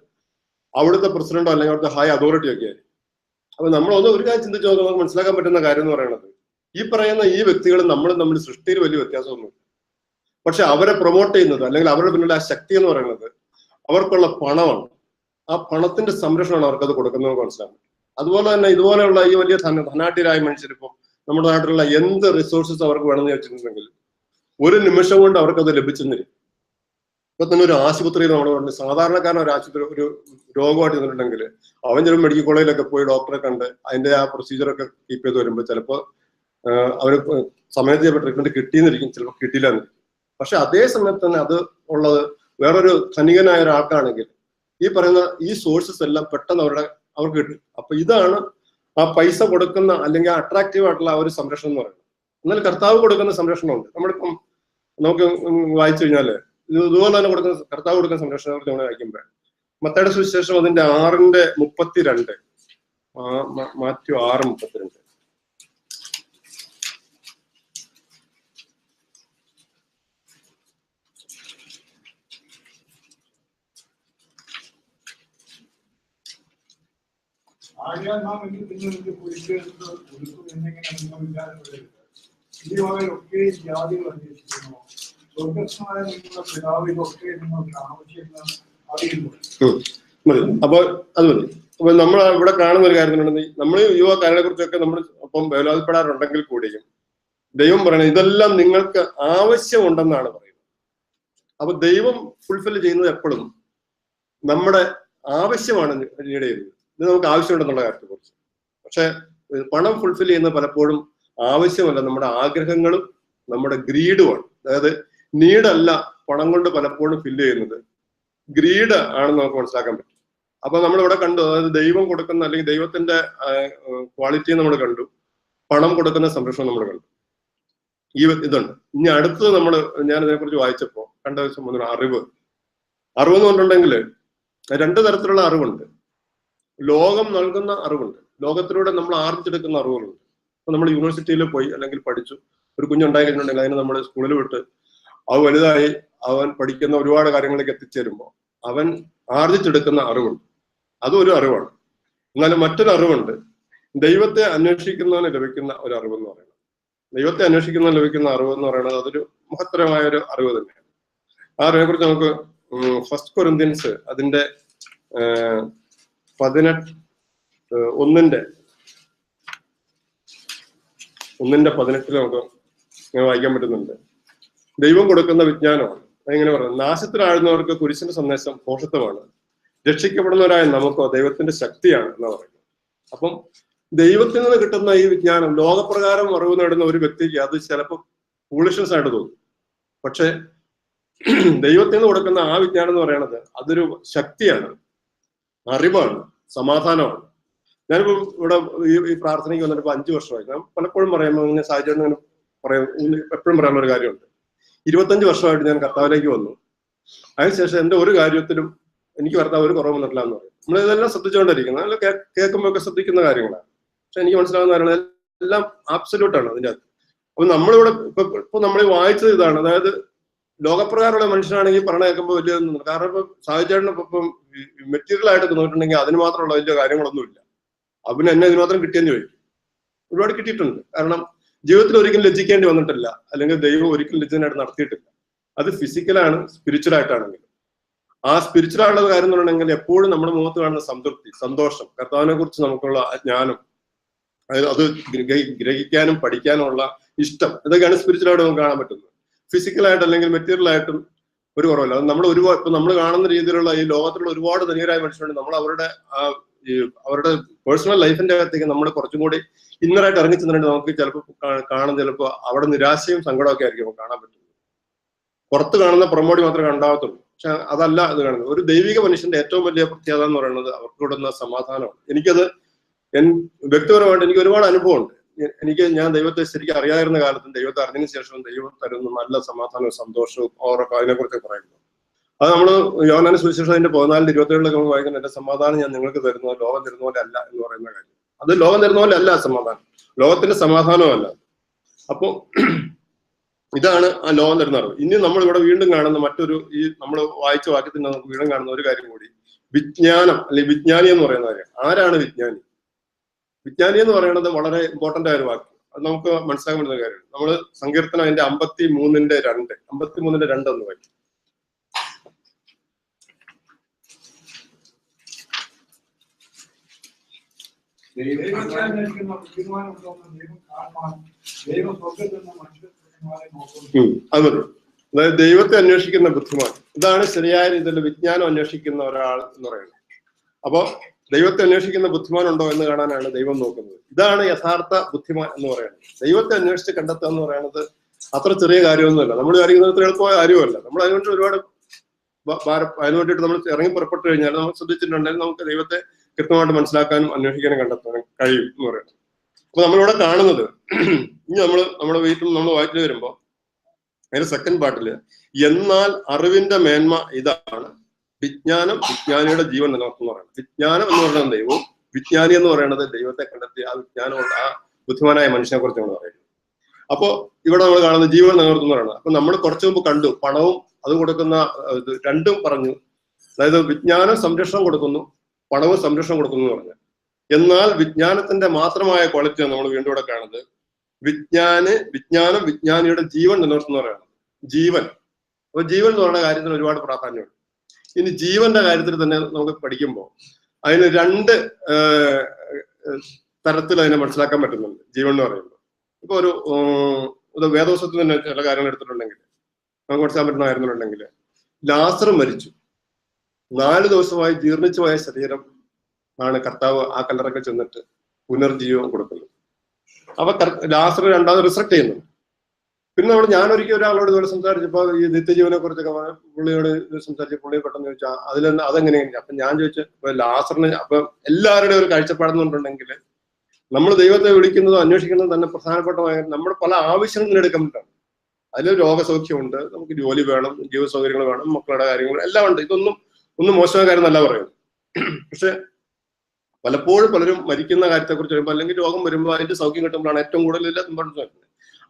അവിടുത്തെ പ്രസിഡന്റോ അല്ലെങ്കിൽ അവിടുത്തെ ഹൈ അതോറിറ്റി ഒക്കെ ആയിരിക്കും. അപ്പൊ നമ്മളൊന്ന് ഒരു കാര്യം ചിന്തിച്ച് നോക്കുമ്പോൾ നമുക്ക് മനസ്സിലാക്കാൻ പറ്റുന്ന കാര്യം എന്ന് പറയുന്നത്, ഈ പറയുന്ന ഈ വ്യക്തികൾ നമ്മൾ സൃഷ്ടിയിൽ വലിയ വ്യത്യാസമൊന്നുമില്ല. പക്ഷെ അവരെ പ്രൊമോട്ട് ചെയ്യുന്നത് അല്ലെങ്കിൽ അവരുടെ പിന്നിലെ ആ ശക്തി എന്ന് പറയുന്നത് അവർക്കുള്ള പണമാണ്. ആ പണത്തിന്റെ സംരക്ഷണമാണ് അവർക്കത് കൊടുക്കുന്നത് മനസ്സിലാക്കും. അതുപോലെ തന്നെ ഇതുപോലെയുള്ള ഈ വലിയ ധനാഢ്യരായ മനുഷ്യരിപ്പം നമ്മുടെ നാട്ടിലുള്ള എന്ത് റിസോഴ്സസ് അവർക്ക് വേണമെന്ന് വെച്ചിട്ടുണ്ടെങ്കിൽ ഒരു നിമിഷം കൊണ്ട് അവർക്കത് ലഭിച്ചെന്നിരിക്കും. ഇപ്പൊ തന്നെ ഒരു ആശുപത്രിയിൽ നമ്മൾ പറഞ്ഞു, സാധാരണക്കാരൻ ഒരു ആശുപത്രി ഒരു രോഗമായിട്ട് ചെന്നിട്ടുണ്ടെങ്കിൽ അവൻ ചിലപ്പോൾ മെഡിക്കൽ കോളേജിലൊക്കെ പോയി ഡോക്ടറെ കണ്ട് അതിന്റെ ആ പ്രൊസീജിയറൊക്കെ കീപ്പ് ചെയ്ത് വരുമ്പോൾ ചിലപ്പോൾ അവര് സമയത്ത് ചിലപ്പോൾ ട്രീറ്റ്മെന്റ് കിട്ടിയെന്നിരിക്കും, ചിലപ്പോൾ കിട്ടിയില്ലാന്നിരിക്കും. പക്ഷെ അതേ സമയത്ത് തന്നെ അത് ഉള്ളത് വേറൊരു ധനികനായ ഒരാൾക്കാണെങ്കിൽ ഈ പറയുന്ന ഈ സോഴ്സസ് എല്ലാം പെട്ടെന്ന് അവർക്ക് കിട്ടും. അപ്പൊ ഇതാണ് ആ പൈസ കൊടുക്കുന്ന അല്ലെങ്കിൽ ആ അട്രാക്റ്റീവ് ആയിട്ടുള്ള ആ ഒരു സംരക്ഷണം എന്ന് പറയുന്നത്. എന്നാൽ കർത്താവ് കൊടുക്കുന്ന സംരക്ഷണമുണ്ട്. നമ്മളിപ്പം നമുക്ക് വായിച്ചു കഴിഞ്ഞാല് ഇതുപോലെ തന്നെ കർത്താവ് കൊടുക്കുന്ന സംരക്ഷണം നമ്മൾ വായിക്കുമ്പോൾ മത്തായിയുടെ സുവിശേഷം അതിന്റെ 6:32, മാത്യു 6:32. ആര്യാ നാം എനിക്ക് നിങ്ങൾക്ക് കുറിച്ചെടുത്ത് കൊടുക്കും എന്നിങ്ങനെ നിങ്ങൾ വിചാരപ്പെടരുത്. ഈ വകയൊക്കെ ജാതികൾ അന്വേഷിക്കുന്നു. സ്വർഗസ്വമായ നിങ്ങളുടെ പിതാവ് ഇതൊക്കെ നിങ്ങൾക്ക് ആവശ്യങ്ങൾ അറിയുന്നു. അപ്പൊ അത് മതി. അപ്പൊ നമ്മൾ ഇവിടെ കാണുന്ന ഒരു കാര്യത്തിനുണ്ടെങ്കിൽ നമ്മൾ യുവ കാര്യങ്ങളെ കുറിച്ചൊക്കെ നമ്മൾ ഒപ്പം വേലാതിപ്പെടാറുണ്ടെങ്കിൽ കൂടിയും ദൈവം പറയുന്നത് ഇതെല്ലാം നിങ്ങൾക്ക് ആവശ്യമുണ്ടെന്നാണ് പറയുന്നത്. അപ്പൊ ദൈവം ഫുൾഫിൽ ചെയ്യുന്നത് എപ്പോഴും നമ്മുടെ ആവശ്യമാണ് ലീഡ് ചെയ്യുന്നത്. ഇത് നമുക്ക് ആവശ്യമുണ്ടെന്നുള്ള കാര്യത്തെ കുറിച്ച്. പക്ഷെ പണം ഫുൾഫിൽ ചെയ്യുന്നത് പലപ്പോഴും ആവശ്യമല്ല, നമ്മുടെ ആഗ്രഹങ്ങളും നമ്മുടെ ഗ്രീഡുമാണ്. അതായത് നീഡല്ല പണം കൊണ്ട് പലപ്പോഴും ഫില്ല് ചെയ്യുന്നത്, ഗ്രീഡ് ആണെന്ന് നമുക്ക് മനസ്സിലാക്കാൻ പറ്റും. അപ്പൊ നമ്മളിവിടെ കണ്ടു, അതായത് ദൈവം കൊടുക്കുന്ന അല്ലെങ്കിൽ ദൈവത്തിന്റെ ക്വാളിറ്റി നമ്മൾ കണ്ടു, പണം കൊടുക്കുന്ന സംരക്ഷണം നമ്മൾ കണ്ടു. ഇതുണ്ട്. ഇനി അടുത്തത് ഞാൻ ഇതിനെക്കുറിച്ച് വായിച്ചപ്പോ കണ്ട ദിവസം അറിവ് എന്ന് പറഞ്ഞിട്ടുണ്ടെങ്കിൽ 2 തരത്തിലുള്ള അറിവുണ്ട്. ലോകം നൽകുന്ന അറിവുണ്ട്, ലോകത്തിലൂടെ നമ്മൾ ആർജിച്ചെടുക്കുന്ന അറിവുകളുണ്ട്. അപ്പൊ നമ്മൾ യൂണിവേഴ്സിറ്റിയിൽ പോയി അല്ലെങ്കിൽ പഠിച്ചു, ഒരു കുഞ്ഞുണ്ടായി കഴിഞ്ഞിട്ടുണ്ടെങ്കിൽ അതിന് നമ്മൾ സ്കൂളിൽ വിട്ട് അത് വലുതായി അവൻ പഠിക്കുന്ന ഒരുപാട് കാര്യങ്ങളിലേക്ക് എത്തിച്ചേരുമ്പോൾ അവൻ ആർജിച്ചെടുക്കുന്ന അറിവുണ്ട്, അതും ഒരു അറിവാണ്. എന്നാലും മറ്റൊരു അറിവുണ്ട്, ദൈവത്തെ അന്വേഷിക്കുന്നതിന് ലഭിക്കുന്ന ഒരു അറിവെന്ന് പറയുന്നത്. ദൈവത്തെ അന്വേഷിക്കുന്നതിന് ലഭിക്കുന്ന അറിവ് എന്ന് പറയുന്നത് അതൊരു മഹത്തരമായ ഒരു അറിവ് തന്നെയാണ്. ആ അറിവിനെ കുറിച്ച് നമുക്ക് 1 കൊരിന്ത്യൻസ് അതിന്റെ 1:18 നമുക്ക് വായിക്കാൻ പറ്റുന്നുണ്ട്. ദൈവം കൊടുക്കുന്ന വിജ്ഞാനമാണ്. അതെങ്ങനെ പറയുന്നത്? നാശത്തിലാഴുന്നവർക്ക് കുരിശിന്റെ സന്ദേശം ഭോഷത്വമാണ്, രക്ഷിക്കപ്പെടുന്നവരായ നമുക്കോ ദൈവത്തിന്റെ ശക്തിയാണ് എന്ന് പറയുന്നത്. അപ്പം ദൈവത്തിൽ നിന്ന് കിട്ടുന്ന ഈ വിജ്ഞാനം ലോകപ്രകാരം അറിവ് നേടുന്ന ഒരു വ്യക്തിക്ക് അത് ചിലപ്പോൾ ഫൂളിഷ്നസ് ആയിട്ട് തോന്നും. പക്ഷെ ദൈവത്തിൽ നിന്ന് കൊടുക്കുന്ന ആ വിജ്ഞാനം എന്ന് പറയുന്നത് അതൊരു ശക്തിയാണ്, അറിവാണ്, സമാധാനമാണ്. ഞാനിപ്പോ ഇവിടെ ഈ പ്രാർത്ഥനയ്ക്ക് വന്നിട്ട് 5 വർഷമായി. ഞാൻ പലപ്പോഴും പറയുമ്പോൾ ഇങ്ങനെ സാഹചര്യം പറയും, എപ്പോഴും പറയാനുള്ള ഒരു കാര്യമുണ്ട്. 25 വർഷമായിട്ട് ഞാൻ കർത്താവിലേക്ക് വന്നു. അതിനുശേഷം എന്റെ ഒരു കാര്യത്തിലും എനിക്ക് കർത്താവ് ഒരു കുറവ് വന്നിട്ടില്ല എന്ന് പറയും. നമ്മളിതെല്ലാം ശ്രദ്ധിച്ചുകൊണ്ടിരിക്കുന്നത്, നല്ല കേൾക്കുമ്പോൾ ഒക്കെ ശ്രദ്ധിക്കുന്ന കാര്യങ്ങളാണ്. പക്ഷെ എനിക്ക് മനസ്സിലാവുന്ന കാര്യങ്ങൾ എല്ലാം ആബ്സല്യൂട്ടാണ് അതിൻ്റെ അകത്ത്. അപ്പൊ നമ്മളിവിടെ ഇപ്പൊ നമ്മൾ വായിച്ചത് ഇതാണ്. അതായത് ലോകപ്രകാരമുള്ള മനുഷ്യനാണെങ്കിൽ പറഞ്ഞ കേൾക്കുമ്പോൾ വലിയ ഒന്നും, കാരണം ഇപ്പൊ സാഹചര്യം ഇപ്പം മെറ്റീരിയൽ ആയിട്ട് നോക്കിയിട്ടുണ്ടെങ്കിൽ അതിന് മാത്രമുള്ള വലിയ കാര്യങ്ങളൊന്നുമില്ല. അവന് എന്നെ ഇതിന് മാത്രം കിട്ടിയെന്ന് ചോദിക്കും. ഒരുപാട് കിട്ടിയിട്ടുണ്ട്. കാരണം ജീവിതത്തിൽ ഒരിക്കലും ലജ്ജിക്കേണ്ടി വന്നിട്ടില്ല, അല്ലെങ്കിൽ ദൈവം ഒരിക്കലും ലജ്ജനായിട്ട് നടത്തിയിട്ടില്ല. അത് ഫിസിക്കലാണ്, സ്പിരിച്വൽ ആയിട്ടാണെങ്കിലും. ആ സ്പിരിച്വൽ ആയിട്ടുള്ള കാര്യം എന്ന് പറഞ്ഞിട്ടുണ്ടെങ്കിൽ എപ്പോഴും നമ്മുടെ മുഖത്ത് കാണുന്ന സംതൃപ്തി, സന്തോഷം, കർത്താവിനെ കുറിച്ച് നമുക്കുള്ള ജ്ഞാനം, അത് ഗ്രഹിക്കാനും പഠിക്കാനുള്ള ഇഷ്ടം, ഇതൊക്കെയാണ് സ്പിരിച്വലായിട്ട് നമുക്ക് കാണാൻ പറ്റുന്നത്. ഫിസിക്കലായിട്ട് അല്ലെങ്കിൽ മെറ്റീരിയൽ ആയിട്ടും ഒരു കുറവല്ല. അത് നമ്മൾ ഒരുപാട് ഇപ്പൊ നമ്മൾ കാണുന്ന രീതിയിലുള്ള ഈ ലോകത്തിലുള്ള ഒരുപാട് ധനികരായ മനുഷ്യരുണ്ട്. നമ്മൾ അവരുടെ പേഴ്സണൽ ലൈഫിന്റെ അകത്തേക്ക് നമ്മൾ കുറച്ചും കൂടി ഇന്നറായിട്ട് ഇറങ്ങി ചെന്നിട്ട് നമുക്ക് ചിലപ്പോൾ ചിലപ്പോൾ അവിടെ നിരാശയും സങ്കടമൊക്കെ ആയിരിക്കും നമുക്ക് കാണാൻ പറ്റുന്നത്. പുറത്ത് കാണുന്ന പ്രമോടി മാത്രമേ ഉണ്ടാകത്തുള്ളൂ. പക്ഷെ അതല്ല അത് കാണുന്നത്. ഒരു ദൈവിക മനുഷ്യന്റെ ഏറ്റവും വലിയ പ്രത്യേകത എന്ന് പറയുന്നത് അവർക്ക് കൊടുക്കുന്ന സമാധാനമാണ്. എനിക്കത് വ്യക്തിപരമായിട്ട് എനിക്ക് ഒരുപാട് അനുഭവമുണ്ട്. ഞാൻ ദൈവത്തെ ശരിക്കും അറിയാതിരുന്ന കാലത്തും ദൈവത്തെ അറിഞ്ഞതിന് ശേഷവും ദൈവം തരുന്ന നല്ല സമാധാനവും സന്തോഷവും ഓരോ അതിനെക്കുറിച്ച് പറയുന്നു. അത് നമ്മൾ യോഹന്നാന്റെ സുവിശേഷത്തിന്റെ 14:27 നമ്മൾ വായിക്കുന്നത്, എന്റെ സമാധാനം ഞാൻ നിങ്ങൾക്ക് തരുന്നത് ലോകം തരുന്ന പോലെ അല്ല എന്ന് പറയുന്ന കാര്യം. അത് ലോകം തരുന്ന പോലെ അല്ല സമാധാനം, ലോകത്തിന്റെ സമാധാനമല്ല. അപ്പൊ ഇതാണ് ആ ലോകം തരുന്ന അറിവ്. ഇനി നമ്മൾ ഇവിടെ വീണ്ടും കാണുന്ന മറ്റൊരു ഈ നമ്മൾ വായിച്ച വാക്യത്തിൽ നമുക്ക് വീണ്ടും കാണുന്ന ഒരു കാര്യം കൂടി, വിജ്ഞാനം അല്ലെങ്കിൽ വിജ്ഞാനി എന്ന് പറയുന്ന കാര്യം. ആരാണ് വിജ്ഞാനി? വിജ്ഞാനി എന്ന് പറയുന്നത് വളരെ ഇമ്പോർട്ടന്റ് ആയ ഒരു വാക്യം. അത് നമുക്ക് മനസ്സിലാക്കാൻ പറ്റുന്ന കാര്യമാണ്. നമ്മൾ സങ്കീർത്തനം അതിന്റെ 53:2 എന്ന് വായിക്കും. അത് മതി. അതായത് ദൈവത്തെ അന്വേഷിക്കുന്ന ബുദ്ധിമാൻ, ഇതാണ് ശരിയായ രീതിയിൽ വിജ്ഞാനം അന്വേഷിക്കുന്ന ഒരാൾ എന്ന് പറയുന്നത്. അപ്പോ ദൈവത്തെ അന്വേഷിക്കുന്ന ബുദ്ധിമാൻ ഉണ്ടോ എന്ന് കാണാനാണ് ദൈവം നോക്കുന്നത്. ഇതാണ് യഥാർത്ഥ ബുദ്ധിമാൻ എന്ന് പറയുന്നത്. ദൈവത്തെ അന്വേഷിച്ച് കണ്ടെത്തുക എന്ന് പറയുന്നത് അത്ര ചെറിയ കാര്യമൊന്നുമല്ല. നമ്മൾ വിചാരിക്കുന്നത് എളുപ്പമായ കാര്യമല്ല. നമ്മൾ അതിനുവേണ്ടി ഒരുപാട് അതിനു വേണ്ടിയിട്ട് നമ്മൾ ഇറങ്ങി പുറപ്പെട്ടു കഴിഞ്ഞാൽ നമ്മൾ ശ്രദ്ധിച്ചിട്ടുണ്ടെങ്കിൽ നമുക്ക് ദൈവത്തെ കൃത്യമായിട്ട് മനസ്സിലാക്കാനും അന്വേഷിക്കാനും കണ്ടെത്താനും കഴിയും എന്ന് പറയുന്നത്. അപ്പൊ നമ്മളിവിടെ കാണുന്നത്, ഇനി നമ്മുടെ വീട്ടിൽ നമ്മൾ വായിച്ചു വരുമ്പോൾ അതിന്റെ സെക്കൻഡ് പാർട്ടില്, എന്നാൽ അറിവിന്റെ മേന്മ ഇതാണ്, വിജ്ഞാനം വിജ്ഞാനിയുടെ ജീവൻ നിലനിർത്തുന്ന പറയുന്നത്. വിജ്ഞാനം എന്ന് പറയുന്നത് ദൈവവും, വിജ്ഞാനി എന്ന് പറയുന്നത് ദൈവത്തെ കണ്ടെത്തി ആ വിജ്ഞാനമുള്ള ആ ബുദ്ധിമാനായ മനുഷ്യനെ കുറിച്ച് നമ്മൾ പറയുന്നത്. അപ്പോ ഇവിടെ നമ്മൾ കാണുന്ന ജീവൻ നിലനിർത്തുന്ന പറയുന്നത്. അപ്പൊ നമ്മൾ കുറച്ചു മുമ്പ് കണ്ടു, പണവും അത് കൊടുക്കുന്ന രണ്ടും പറഞ്ഞു. അതായത് വിജ്ഞാനം സംരക്ഷണം കൊടുക്കുന്നു, പണവും സംരക്ഷണം കൊടുക്കുന്നു എന്ന് പറഞ്ഞു. എന്നാൽ വിജ്ഞാനത്തിന്റെ മാത്രമായ ക്വാളിറ്റിയാണ് നമ്മൾ വീണ്ടും ഇവിടെ കാണുന്നത്. വിജ്ഞാനം വിജ്ഞാനിയുടെ ജീവൻ നിലനിർത്തുന്ന പറയുന്നത്. ജീവൻ, അപ്പൊ ജീവൻ എന്ന് പറയുന്ന കാര്യത്തിന് ഒരുപാട് പ്രാധാന്യമുണ്ട്. ഇനി ജീവന്റെ കാര്യത്തിൽ തന്നെ നമുക്ക് പഠിക്കുമ്പോൾ അതിന് 2 തരത്തിൽ അതിനെ മനസ്സിലാക്കാൻ പറ്റുന്നുണ്ട്. ജീവൻ എന്ന് പറയുമ്പോൾ ഇപ്പൊ ഒരു വേദോസത്തിൽ തന്നെ ചില കാര്യങ്ങൾ എടുത്തിട്ടുണ്ടെങ്കിൽ നമുക്ക് മനസ്സിലാക്കാൻ പറ്റുന്ന കാര്യങ്ങളുണ്ടെങ്കിൽ, ലാസർ മരിച്ചു, 4 ദിവസമായി ജീർണിച്ചു പോയ ശരീരം ആണ് കർത്താവ് ആ കല്ലറൊക്കെ ചെന്നിട്ട് പുനർജീവം കൊടുക്കുന്നത്. അപ്പൊ ലാസർ രണ്ടാമത് റിസർട്ട് ചെയ്യുന്നു. പിന്നെ ഞാനൊരിക്കൽ ഒരാളോട് ഇതുപോലെ സംസാരിച്ചപ്പോൾ ഈ നിത്യജീവനെ കുറിച്ചൊക്കെ പുള്ളിയോട് സംസാരിച്ച പുള്ളി പെട്ടെന്ന് ചോദിച്ചാൽ അതെങ്ങനെയാണ്. അപ്പൊ ഞാൻ ചോദിച്ചു, ലാസറിന് അപ്പൊ എല്ലാവരുടെയും ഒരു കാഴ്ചപ്പാടെന്നുണ്ടെങ്കിൽ നമ്മൾ ദൈവത്തെ വിളിക്കുന്നതും അന്വേഷിക്കുന്നതും തന്നെ പ്രധാനപ്പെട്ടമായ നമ്മുടെ പല ആവശ്യങ്ങളും എടുക്കാൻ പറ്റാണ്. അതിൽ രോഗസൗഖ്യമുണ്ട്, നമുക്ക് ജോലി വേണം, ജീവിത സൗകര്യങ്ങൾ വേണം, മക്കളുടെ കാര്യങ്ങൾ എല്ലാം ഉണ്ട്. ഒന്നും മോശമായ കാര്യം എന്നല്ല പറയുന്നത്. പക്ഷെ പലപ്പോഴും പലരും മരിക്കുന്ന കാര്യത്തെക്കുറിച്ച് വരുമ്പോൾ അല്ലെങ്കിൽ രോഗം വരുമ്പോൾ അതിന്റെ സൗഖ്യം കിട്ടുമ്പോഴാണ് ഏറ്റവും കൂടുതൽ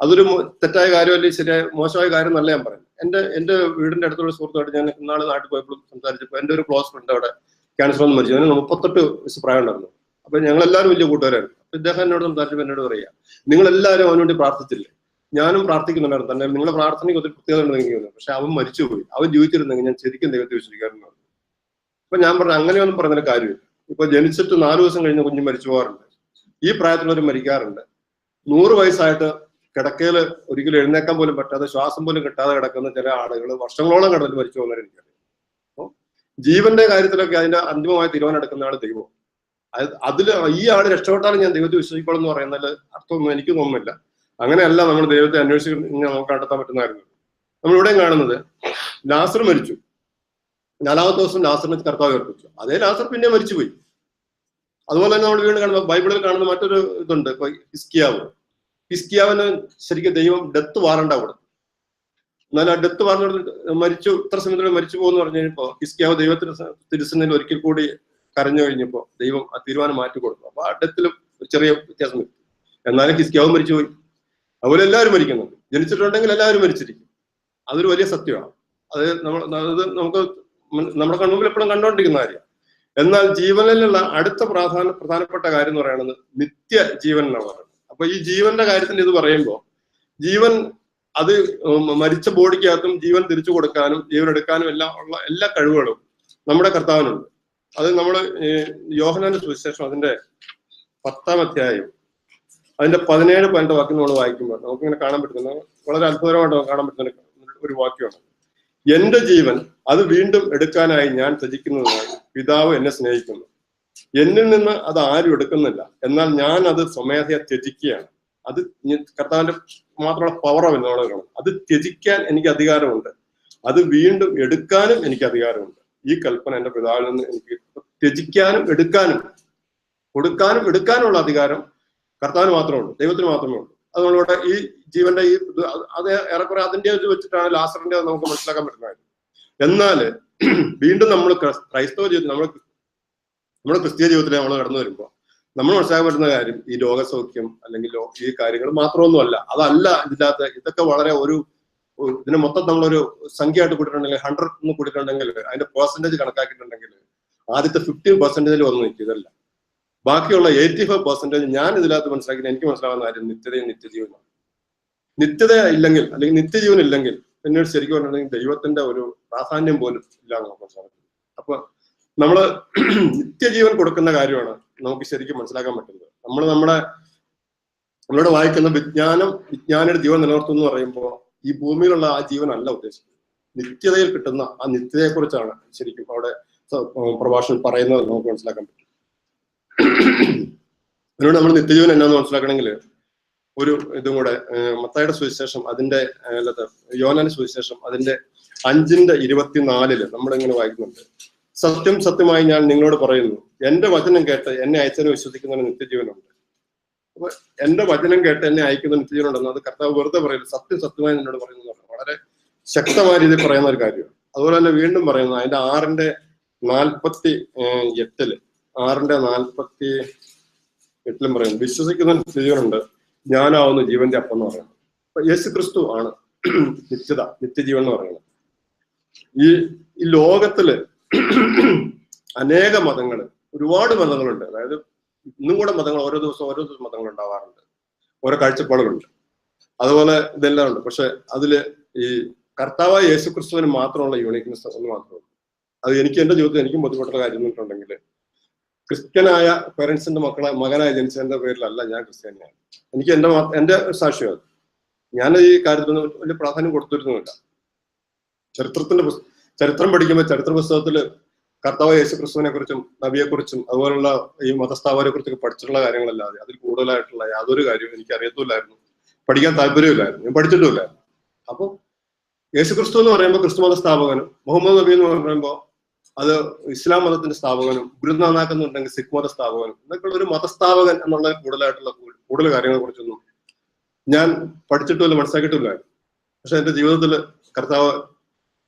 അതൊരു തെറ്റായ കാര്യമല്ല, ശരിയായ മോശമായ കാര്യം നല്ല ഞാൻ പറയുന്നത്. എന്റെ വീടിന്റെ അടുത്തുള്ള സുഹൃത്തുമായിട്ട് ഞാൻ ഇന്നാളെ നാട്ടിൽ പോയപ്പോഴും സംസാരിച്ചപ്പോൾ എന്റെ ഒരു ക്ലോസ് ഫ്രണ്ട് അവിടെ ക്യാൻസർ വന്ന് മരിച്ചു. അവന് 38 വയസ്സ് പ്രായം ഉണ്ടായിരുന്നു. അപ്പൊ ഞങ്ങളെല്ലാവരും വലിയ കൂട്ടുകാരായിരുന്നു. അപ്പൊ ഇദ്ദേഹം എന്നോട് സംസാരിച്ചപ്പോൾ എന്നോട് പറയാ, നിങ്ങളെല്ലാവരും അവന് വേണ്ടി പ്രാർത്ഥിച്ചില്ലേ? ഞാനും പ്രാർത്ഥിക്കുന്നുണ്ടായിരുന്നു തന്നെ. നിങ്ങളെ പ്രാർത്ഥനയ്ക്ക് ഒത്തിരി പ്രത്യേകത ഉണ്ടെങ്കിൽ, പക്ഷെ അവൻ മരിച്ചുപോയി. അവൻ ജീവിച്ചിരുന്നെങ്കിൽ ഞാൻ ശരിക്കും ദൈവത്തെ വിശ്വസിക്കാറുണ്ട്. അപ്പൊ ഞാൻ പറഞ്ഞു അങ്ങനെയൊന്നും പറഞ്ഞൊരു കാര്യമില്ല. ഇപ്പൊ ജനിച്ചിട്ട് 4 ദിവസം കഴിഞ്ഞ കുഞ്ഞ് മരിച്ചു പോകാറുണ്ട്. ഈ പ്രായത്തിലുള്ളവർ മരിക്കാറുണ്ട്. 100 വയസ്സായിട്ട് കിടക്കയിൽ ഒരിക്കലും എഴുന്നേക്കാൻ പോലും പറ്റാതെ ശ്വാസം പോലും കിട്ടാതെ കിടക്കുന്ന ചില ആളുകൾ വർഷങ്ങളോളം കിടന്നിട്ട് മരിച്ചു പോകുന്നവരെ എനിക്കറിയാം. അപ്പോൾ ജീവന്റെ കാര്യത്തിലൊക്കെ അതിന്റെ അന്തിമമായ തീരുമാനം എടുക്കുന്ന ആൾ ദൈവം. അതില് ഈ ആള് രക്ഷപ്പെട്ടാലും ഞാൻ ദൈവത്തെ വിശ്വസിക്കണം എന്ന് പറയുന്നതിൽ അർത്ഥമൊന്നും എനിക്ക് തോന്നുന്നില്ല. അങ്ങനെയല്ല നമ്മൾ ദൈവത്തെ അന്വേഷിക്കുന്ന നമുക്ക് കണ്ടെത്താൻ പറ്റുന്ന കാര്യം. നമ്മളിവിടെയും കാണുന്നത് ലാസർ മരിച്ചു. 4ാമത്തെ ദിവസം ലാസറിനെ കർത്താവ് ഉയർപ്പിച്ചു. അതേ ലാസർ പിന്നെ മരിച്ചുപോയി. അതുപോലെ തന്നെ നമ്മൾ വീണ്ടും കാണുന്ന ബൈബിളിൽ കാണുന്ന മറ്റൊരു ഇതുണ്ട്. ഇപ്പൊ ഹിസ്കിയാവിന് ശരിക്കും ദൈവം ഡെത്ത് വാറണ്ട കൊടുത്തു. എന്നാൽ ആ ഡെത്ത് വാറണ്ട് മരിച്ചു, ഇത്ര സമയത്തോടെ മരിച്ചു പോകുന്നു പറഞ്ഞു കഴിഞ്ഞപ്പോ ഹിസ്കിയാവ് ദൈവത്തിന് തിരുസന്നിധിയിൽ ഒരിക്കൽ കൂടി കരഞ്ഞു കഴിഞ്ഞപ്പോ ദൈവം ആ തീരുമാനം മാറ്റി കൊടുത്തു. അപ്പൊ ആ ഡെത്തിലും ചെറിയ വ്യത്യാസം വരും. എന്നാലും ഹിസ്കിയാവ് മരിച്ചുപോയി. അതുപോലെ എല്ലാവരും മരിക്കുന്നുണ്ട്. ജനിച്ചിട്ടുണ്ടെങ്കിൽ എല്ലാവരും മരിച്ചിരിക്കും. അതൊരു വലിയ സത്യമാണ്. അത് നമുക്ക് നമ്മുടെ കൺമുമ്പിൽ എപ്പോഴും കണ്ടുകൊണ്ടിരിക്കുന്ന കാര്യമാണ്. എന്നാൽ ജീവനിലുള്ള അടുത്ത പ്രധാനപ്പെട്ട കാര്യം എന്ന് പറയുന്നത് നിത്യ ജീവൻ എന്നാണ് പറയുന്നത്. അപ്പൊ ഈ ജീവന്റെ കാര്യത്തിൽ ഇത് പറയുമ്പോൾ ജീവൻ അത് മരിച്ച ബോഡിക്കകത്തും ജീവൻ തിരിച്ചു കൊടുക്കാനും ജീവൻ എടുക്കാനും എല്ലാം ഉള്ള എല്ലാ കഴിവുകളും നമ്മുടെ കർത്താവിനുണ്ട്. അത് നമ്മൾ യോഹന്നാന്റെ സുവിശേഷം അതിന്റെ 10-ാം അധ്യായം അതിന്റെ 17-18 വാക്യം നമ്മൾ വായിക്കുമ്പോൾ നമുക്കിങ്ങനെ കാണാൻ പറ്റുന്ന വളരെ അത്ഭുതകരമായിട്ട് കാണാൻ പറ്റുന്ന ഒരു വാക്യമാണ്. എന്റെ ജീവൻ അത് വീണ്ടും എടുക്കാനായി ഞാൻ ത്യജിക്കുന്നതിനാൽ പിതാവ് എന്നെ സ്നേഹിക്കുന്നു. എന്നിൽ നിന്ന് അത് ആരും എടുക്കുന്നില്ല, എന്നാൽ ഞാൻ അത് സ്വമേധയാ ത്യജിക്കുകയാണ്. അത് കർത്താവിന്റെ മാത്രമുള്ള പവറാണ് എന്നോട് കാണും. അത് ത്യജിക്കാൻ എനിക്ക് അധികാരമുണ്ട്, അത് വീണ്ടും എടുക്കാനും എനിക്ക് അധികാരമുണ്ട്. ഈ കൽപ്പന എന്റെ പിതാവിൽ നിന്ന് എനിക്ക് ത്യജിക്കാനും എടുക്കാനും കൊടുക്കാനും എടുക്കാനുള്ള അധികാരം കർത്താവിന് മാത്രമേ ഉള്ളൂ, ദൈവത്തിന് മാത്രമേ ഉള്ളൂ. അതുകൊണ്ടിവിടെ ഈ ജീവന്റെ ഈ അത് ഏറെക്കുറെ അതിന്റെ ഇത് വെച്ചിട്ടാണ് ലാസറിന്റെ നമുക്ക് മനസ്സിലാക്കാൻ പറ്റുന്നത്. എന്നാല് വീണ്ടും നമ്മൾ ക്രൈസ്തവ ജീവിതത്തിൽ നമ്മുടെ ക്രിസ്തീയ ജീവിതത്തിൽ നമ്മൾ കടന്നു വരുമ്പോൾ നമ്മൾ മനസ്സിലാക്കാൻ പറ്റുന്ന കാര്യം ഈ രോഗസൗഖ്യം അല്ലെങ്കിൽ ഈ കാര്യങ്ങൾ മാത്രമൊന്നും അല്ല. അതല്ല ഇതിനകത്ത്. ഇതൊക്കെ വളരെ ഇതിന് മൊത്തം നമ്മളൊരു സംഖ്യ ആയിട്ട് കൂട്ടിയിട്ടുണ്ടെങ്കിൽ 100 എന്ന് കൂട്ടിയിട്ടുണ്ടെങ്കിൽ അതിന്റെ പെർസെന്റേജ് കണക്കാക്കിയിട്ടുണ്ടെങ്കിൽ ആദ്യത്തെ 15% വന്നു നിൽക്കും. ഇതല്ല, ബാക്കിയുള്ള 85% ഞാൻ ഇതിനകത്ത് മനസ്സിലാക്കി എനിക്ക് മനസ്സിലാവുന്ന കാര്യം നിത്യതയും നിത്യജീവനാണ്. നിത്യത ഇല്ലെങ്കിൽ അല്ലെങ്കിൽ നിത്യജീവൻ ഇല്ലെങ്കിൽ പിന്നീട് ശരിക്കും പറഞ്ഞിട്ടുണ്ടെങ്കിൽ ദൈവത്തിന്റെ ഒരു പ്രാധാന്യം പോലും ഇല്ല എന്ന് നമുക്ക് മനസ്സിലാക്കുന്നത്. അപ്പൊ നമ്മള് നിത്യജീവൻ കൊടുക്കുന്ന കാര്യമാണ് നമുക്ക് ശരിക്കും മനസ്സിലാക്കാൻ പറ്റുന്നത്. നമ്മളോട് വായിക്കുന്ന വിജ്ഞാനിയുടെ ജീവൻ നിലനിർത്തും എന്ന് പറയുമ്പോൾ ഈ ഭൂമിയിലുള്ള ആ ജീവനല്ല ഉദ്ദേശിക്കുന്നത്. നിത്യതയിൽ കിട്ടുന്ന ആ നിത്യതയെ കുറിച്ചാണ് ശരിക്കും അവിടെ പ്രഭാഷണം പറയുന്നത് നമുക്ക് മനസ്സിലാക്കാൻ പറ്റും. അതിനോട് നമ്മൾ നിത്യജീവൻ എന്നാന്ന് മനസ്സിലാക്കണമെങ്കിൽ ഒരു ഇതും കൂടെ മത്തായിയുടെ സുവിശേഷം അതിന്റെ യോഹന്നാന്റെ സുവിശേഷം അതിന്റെ 5:24 നമ്മളിങ്ങനെ വായിക്കുന്നുണ്ട്. സത്യം സത്യമായി ഞാൻ നിങ്ങളോട് പറയുന്നു, എന്റെ വചനം കേട്ട് എന്നെ അയച്ചതിനെ വിശ്വസിക്കുന്നതിന് നിത്യജീവനുണ്ട്. അപ്പൊ എന്റെ വചനം കേട്ട് എന്നെ അയക്കുന്ന നിത്യജീവനുണ്ടെന്ന് അത് കർത്താവ് വെറുതെ പറയില്ല, സത്യം സത്യമായി നിന്നോട് പറയുന്നു. വളരെ ശക്തമായ രീതിയിൽ പറയുന്ന ഒരു കാര്യമാണ്. അതുപോലെ തന്നെ വീണ്ടും പറയുന്നു അതിന്റെ 6:48 6:48 പറയുന്നു, വിശ്വസിക്കുന്ന നിത്യജീവനുണ്ട്, ഞാനാവുന്ന ജീവന്റെ അപ്പം എന്ന് പറയുന്നത്. അപ്പൊ യേശു ക്രിസ്തു ആണ് നിത്യജീവൻ എന്ന് പറയുന്നത്. ഈ ലോകത്തില് അനേക മതങ്ങള്, ഒരുപാട് മതങ്ങളുണ്ട്. അതായത് ഇന്നും കൂടെ മതങ്ങൾ ഓരോ ദിവസം മതങ്ങൾ ഉണ്ടാവാറുണ്ട്, ഓരോ കാഴ്ചപ്പാടുകളുണ്ട്, അതുപോലെ ഇതെല്ലാം ഉണ്ട്. പക്ഷെ അതില് ഈ കർത്താവായ യേശു ക്രിസ്തുവിന് മാത്രമുള്ള യൂണിക്നെസ് ഒന്ന് മാത്രമേ ഉള്ളൂ. അത് എന്റെ ജീവിതത്തിൽ എനിക്കും ബുദ്ധിമുട്ടുള്ള കാര്യം എന്നിട്ടുണ്ടെങ്കിൽ ക്രിസ്ത്യനായ പേരൻസിന്റെ മകനായി ജനിച്ചതിന്റെ പേരിലല്ല ഞാൻ ക്രിസ്ത്യാനിയാണ്. എനിക്ക് എന്റെ സാക്ഷ്യം അത്. ഞാൻ ഈ കാര്യത്തിനൊന്നും വലിയ പ്രാധാന്യം കൊടുത്തിരുന്നുമില്ല. ചരിത്രം പഠിക്കുമ്പോൾ ചരിത്ര പുസ്തകത്തിൽ കർത്താവ് യേശു ക്രിസ്തുവിനെ കുറിച്ചും നബിയെക്കുറിച്ചും അതുപോലുള്ള ഈ മതസ്ഥാപകരെ കുറിച്ചൊക്കെ പഠിച്ചിട്ടുള്ള കാര്യങ്ങളല്ലാതെ അതിൽ കൂടുതലായിട്ടുള്ള യാതൊരു കാര്യവും എനിക്ക് അറിയത്തില്ലായിരുന്നു, പഠിക്കാൻ താല്പര്യമില്ലായിരുന്നു, ഞാൻ പഠിച്ചിട്ടുമില്ലായിരുന്നു. അപ്പൊ യേശു ക്രിസ്തു എന്ന് പറയുമ്പോൾ ക്രിസ്തു മത സ്ഥാപകനും, മുഹമ്മദ് നബി എന്ന് പറയുമ്പോൾ അത് ഇസ്ലാം മതത്തിന്റെ സ്ഥാപകനും, ഗുരുനാനാക്ക് എന്നുണ്ടെങ്കിൽ സിഖ് മത സ്ഥാപകനും, എന്നൊക്കെയുള്ള ഒരു മതസ്ഥാപകൻ എന്നുള്ള കൂടുതൽ കാര്യങ്ങളെ കുറിച്ചൊന്നും ഞാൻ പഠിച്ചിട്ടുമില്ല, മനസ്സിലാക്കിയിട്ടില്ലായിരുന്നു. പക്ഷെ എന്റെ ജീവിതത്തിൽ കർത്താവ്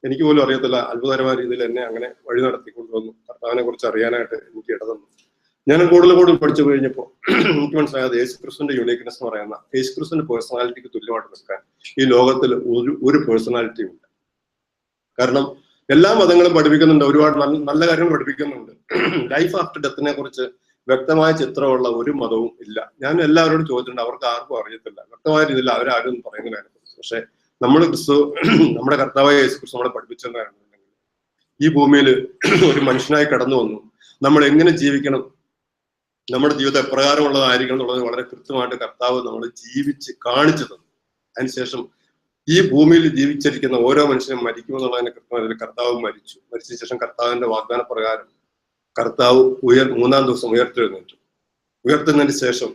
എനിക്ക് പോലും അറിയത്തില്ല, അത്ഭുതകരമായ രീതിയിൽ എന്നെ അങ്ങനെ വഴി നടത്തിക്കൊണ്ടുവന്നു. കർത്താവിനെ കുറിച്ച് അറിയാനായിട്ട് എനിക്ക് ഇടതന്നു. ഞാൻ കൂടുതൽ പഠിച്ചു കഴിഞ്ഞപ്പോൾ എനിക്ക് മനസ്സിലായത് യേശുക്രിസ്തുവിന്റെ യൂണിക്നെസ് എന്ന് പറയുന്ന യേശുക്രിസ്തുവിന്റെ പേഴ്സണാലിറ്റിക്ക് തുല്യമായിട്ട് നിൽക്കാൻ ഈ ലോകത്തിൽ ഒരു പേഴ്സണാലിറ്റിയും ഇല്ല. കാരണം എല്ലാ മതങ്ങളും പഠിപ്പിക്കുന്നുണ്ട്, ഒരുപാട് നല്ല കാര്യങ്ങൾ പഠിപ്പിക്കുന്നുണ്ട്. ലൈഫ് ആഫ്റ്റർ ഡെത്തിനെ കുറിച്ച് വ്യക്തമായ ചിത്രമുള്ള ഒരു മതവും ഇല്ല. ഞാൻ എല്ലാവരോടും ചോദിച്ചിട്ടുണ്ട്, അവർക്ക് ആർക്കും അറിയത്തില്ല വ്യക്തമായ രീതിയിൽ അവരാരും പറയുന്നില്ല അതിനെക്കുറിച്ച്. പക്ഷെ നമ്മുടെ കർത്താവായ യേശുക്രിസ്തു നമ്മളെ പഠിപ്പിച്ചെന്നാണെന്നുണ്ടെങ്കിൽ ഈ ഭൂമിയിൽ ഒരു മനുഷ്യനായി കടന്നു വന്നു, നമ്മൾ എങ്ങനെ ജീവിക്കണം, നമ്മുടെ ജീവിതം എപ്രകാരമുള്ളതായിരിക്കണം എന്നുള്ളത് വളരെ കൃത്യമായിട്ട് കർത്താവ് നമ്മൾ ജീവിച്ച് കാണിച്ചു തന്നു. അതിനുശേഷം ഈ ഭൂമിയിൽ ജീവിച്ചിരിക്കുന്ന ഓരോ മനുഷ്യനും മരിക്കുമെന്നുള്ളതിനെ കൃത്യമായി കർത്താവ് മരിച്ച ശേഷം കർത്താവിന്റെ വാഗ്ദാന പ്രകാരം കർത്താവ് മൂന്നാം ദിവസം ഉയർത്തെഴുന്നതിന് ശേഷം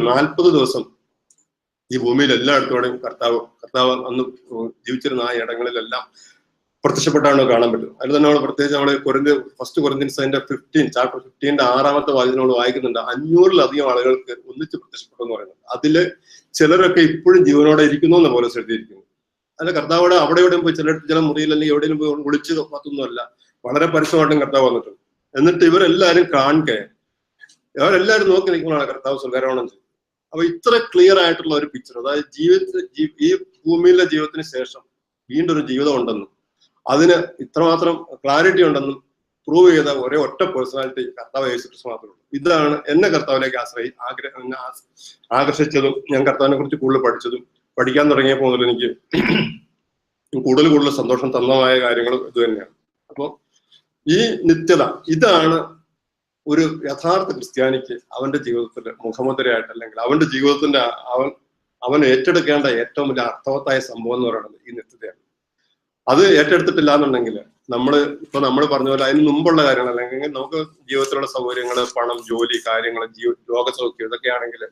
40 ദിവസം ഈ ഭൂമിയിൽ എല്ലായിടത്തോടെയും കർത്താവ് അന്ന് ജീവിച്ചിരുന്ന ആ ഇടങ്ങളിലെല്ലാം പ്രത്യക്ഷപ്പെട്ടാണ് കാണാൻ പറ്റും. അതിൽ തന്നെ നമ്മൾ പ്രത്യേകിച്ച് നമ്മൾ ഫസ്റ്റ് കൊരിന്ത്യൻസ് അതിന്റെ ചാപ്റ്റർ 15 6ാമത്തെ വാക്യം നമ്മൾ വായിക്കുന്നുണ്ട്. 500-ലധികം ആളുകൾക്ക് ഒന്നിച്ച് പ്രത്യക്ഷപ്പെട്ടു എന്ന് പറയുന്നത്. അതില് ചിലരൊക്കെ ഇപ്പോഴും ജീവനോടെ ഇരിക്കുന്നു എന്ന് പോലെ എഴുതിയിരിക്കുന്നു. അല്ല, കർത്താവോടെ അവിടെ എവിടെയും പോയി ചില മുറിയിൽ അല്ലെങ്കിൽ എവിടെയും പോയി വിളിച്ച് പത്തൊന്നുമല്ല, വളരെ പരസ്യമായിട്ടും കർത്താവ് വന്നിട്ടുണ്ട്. എന്നിട്ട് ഇവരെല്ലാരും അവരെല്ലാരും നോക്കി നിൽക്കുമ്പോഴാണ് കർത്താവ് സ്വർഗ്ഗാരോഹണം ചെയ്തത്. അപ്പൊ ഇത്ര ക്ലിയർ ആയിട്ടുള്ള ഒരു പിക്ചർ, അതായത് ഈ ഭൂമിയിലെ ജീവിതത്തിന് ശേഷം വീണ്ടും ഒരു ജീവിതം ഉണ്ടെന്നും അതിന് ഇത്രമാത്രം ക്ലാരിറ്റി ഉണ്ടെന്നും പ്രൂവ് ചെയ്ത ഒരേ ഒറ്റ പേഴ്സണാലിറ്റി കർത്താവ് യേശുക്രിസ്തു മാത്രമേ ഉള്ളൂ. ഇതാണ് എന്നെ കർത്താവിലേക്ക് ആകർഷിച്ചതും ഞാൻ കർത്താവിനെ കുറിച്ച് കൂടുതൽ പഠിച്ചതും പഠിക്കാൻ തുടങ്ങിയപ്പോൾ മുതൽ എനിക്ക് കൂടുതൽ സന്തോഷം തന്നമായ കാര്യങ്ങളും ഇത് തന്നെയാണ്. അപ്പോൾ ഈ നിത്യത, ഇതാണ് ഒരു യഥാർത്ഥ ക്രിസ്ത്യാനിക്ക് അവന്റെ ജീവിതത്തിൽ മുഖമുദ്രയായിട്ട്, അല്ലെങ്കിൽ അവന്റെ ജീവിതത്തിന്റെ അവൻ ഏറ്റെടുക്കേണ്ട ഏറ്റവും വലിയ അർത്ഥവത്തായ സംഭവം എന്ന് പറയുന്നത് ഈ നിത്യതയാണ്. അത് ഏറ്റെടുത്തിട്ടില്ല എന്നുണ്ടെങ്കിൽ നമ്മൾ പറഞ്ഞ പോലെ അതിന് മുമ്പുള്ള കാര്യങ്ങൾ, അല്ലെങ്കിൽ നമുക്ക് ജീവിതത്തിലുള്ള സൗകര്യങ്ങൾ, പണം, ജോലി, കാര്യങ്ങൾ, രോഗസൗഖ്യം, ഇതൊക്കെയാണെങ്കിൽ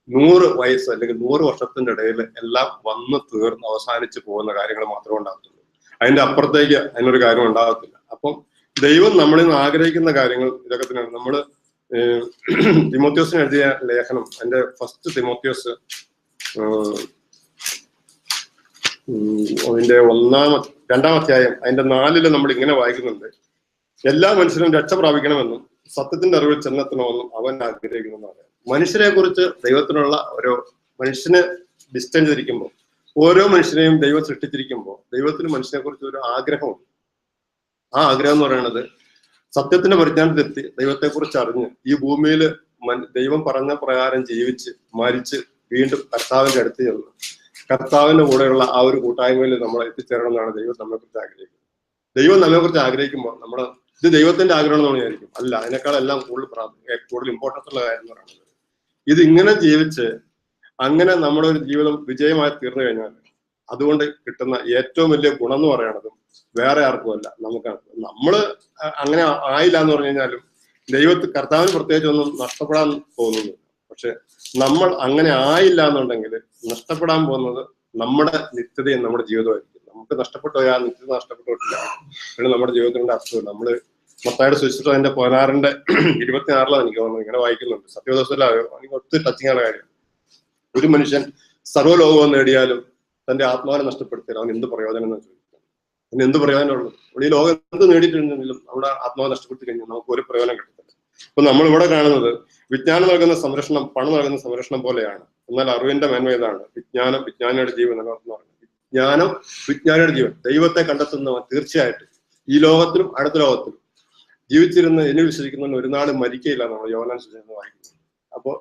100 വയസ്സ് അല്ലെങ്കിൽ 100 വർഷത്തിന്റെ ഇടയിൽ എല്ലാം വന്ന് തീർന്ന് അവസാനിച്ച് പോകുന്ന കാര്യങ്ങൾ മാത്രമേ ഉണ്ടാകത്തുള്ളൂ. അതിന്റെ അപ്പുറത്തേക്ക് അതിനൊരു കാര്യം ഉണ്ടാകത്തില്ല. അപ്പം ദൈവം നമ്മളിൽ നിന്ന് ആഗ്രഹിക്കുന്ന കാര്യങ്ങൾ ഇതൊക്കെ തന്നെയാണ്. നമ്മള് തിമോത്തിയോസിന് എഴുതിയ ലേഖനം, അതിന്റെ ഫസ്റ്റ് തിമോത്തിയോസ് അതിന്റെ 2-ാം അധ്യായം അതിന്റെ 4 നമ്മൾ ഇങ്ങനെ വായിക്കുന്നുണ്ട്: എല്ലാ മനുഷ്യരും രക്ഷ പ്രാപിക്കണമെന്നും സത്യത്തിന്റെ അറിവിൽ ചെന്നെത്തണമെന്നും അവൻ ആഗ്രഹിക്കുന്നു. മനുഷ്യരെ കുറിച്ച് ദൈവത്തിനുള്ള മനുഷ്യനെ ഡിസ്റ്റൻസ് ഇരിക്കുമ്പോൾ, ഓരോ മനുഷ്യനെയും ദൈവം സൃഷ്ടിച്ചിരിക്കുമ്പോൾ ദൈവത്തിന് മനുഷ്യനെ കുറിച്ച് ഒരു ആഗ്രഹമുണ്ട്. ആ ആഗ്രഹം എന്ന് പറയുന്നത് സത്യത്തിന്റെ പരിജ്ഞാനത്തിലെത്തി ദൈവത്തെക്കുറിച്ച് അറിഞ്ഞ് ഈ ഭൂമിയിൽ ദൈവം പറഞ്ഞ പ്രകാരം ജീവിച്ച് മരിച്ച് വീണ്ടും കർത്താവിന്റെ അടുത്ത് ചെന്ന് കർത്താവിന്റെ കൂടെയുള്ള ആ ഒരു കൂട്ടായ്മയിൽ നമ്മൾ എത്തിച്ചേരണം എന്നാണ് ദൈവം നമ്മെക്കുറിച്ച് ആഗ്രഹിക്കുന്നത്. ദൈവം നമ്മെക്കുറിച്ച് ആഗ്രഹിക്കുമ്പോൾ ഇത് ദൈവത്തിന്റെ ആഗ്രഹം എന്ന് വിചാരിക്കും. അല്ല, അതിനേക്കാളെല്ലാം കൂടുതൽ ഇമ്പോർട്ടൻസ് ഉള്ള കാര്യം എന്ന് പറയുന്നത് ഇത് ഇങ്ങനെ ജീവിച്ച് അങ്ങനെ നമ്മുടെ ഒരു ജീവിതം വിജയമായി തീർന്നു കഴിഞ്ഞാൽ അതുകൊണ്ട് കിട്ടുന്ന ഏറ്റവും വലിയ ഗുണം എന്ന് പറയുന്നത് വേറെ ആർക്കുമല്ല, നമുക്കാണ്. നമ്മള് അങ്ങനെ ആയില്ല എന്ന് പറഞ്ഞു കഴിഞ്ഞാലും കർത്താവിന് പ്രത്യേകിച്ച് ഒന്നും നഷ്ടപ്പെടാൻ തോന്നുന്നു. പക്ഷെ നമ്മൾ അങ്ങനെ ആയില്ല എന്നുണ്ടെങ്കിൽ നഷ്ടപ്പെടാൻ പോകുന്നത് നമ്മുടെ നിത്യതയും നമ്മുടെ ജീവിതമായിരിക്കും. നമുക്ക് നഷ്ടപ്പെട്ടു പോയാൽ നിത്യത നഷ്ടപ്പെട്ടിട്ടില്ല, പിന്നെ നമ്മുടെ ജീവിതത്തിന്റെ അർത്ഥമില്ല. നമ്മള് മത്തായിയുടെ സുവിശേഷം അതിന്റെ 16:26 എനിക്ക് തോന്നുന്നു ഇങ്ങനെ വായിക്കുന്നുണ്ട്. സത്യവദോസത്തിലാണ് എനിക്ക് ഒത്തിരി ടച്ചിങ് ആണ് കാര്യം. ഒരു മനുഷ്യൻ സർവ്വലോകവും നേടിയാലും തന്റെ ആത്മാവിനെ നഷ്ടപ്പെടുത്തിയാൽ അവൻ എന്ത് പ്രയോജനം എന്ന് ചോദിക്കും. അവന് എന്ത് പ്രയോജനമുള്ളൂ? ഈ ലോകം എന്ത് നേടിയിട്ടുണ്ടെങ്കിലും നമ്മുടെ ആത്മാവ് നഷ്ടപ്പെടുത്തി കഴിഞ്ഞാൽ നമുക്ക് ഒരു പ്രയോജനം കിട്ടത്തില്ല. അപ്പൊ നമ്മൾ ഇവിടെ കാണുന്നത് വിജ്ഞാനം നൽകുന്ന സംരക്ഷണം പണം നൽകുന്ന സംരക്ഷണം പോലെയാണ്. എന്നാൽ അറിവിന്റെ മേന്മ ഇതാണ്: വിജ്ഞാനിയുടെ ജീവൻ എന്ന് പറയുന്നത്. വിജ്ഞാനം വിജ്ഞാനിയുടെ ജീവൻ. ദൈവത്തെ കണ്ടെത്തുന്നവൻ തീർച്ചയായിട്ടും ഈ ലോകത്തിലും അടുത്ത ലോകത്തിലും ജീവിച്ചിരുന്ന് എന്നെ വിശ്വസിക്കുന്നവൻ ഒരു നാട് മരിക്കയില്ല എന്നാണ് യോഹന്നാൻ സുവിശേഷം വായിക്കുന്നത്. അപ്പോൾ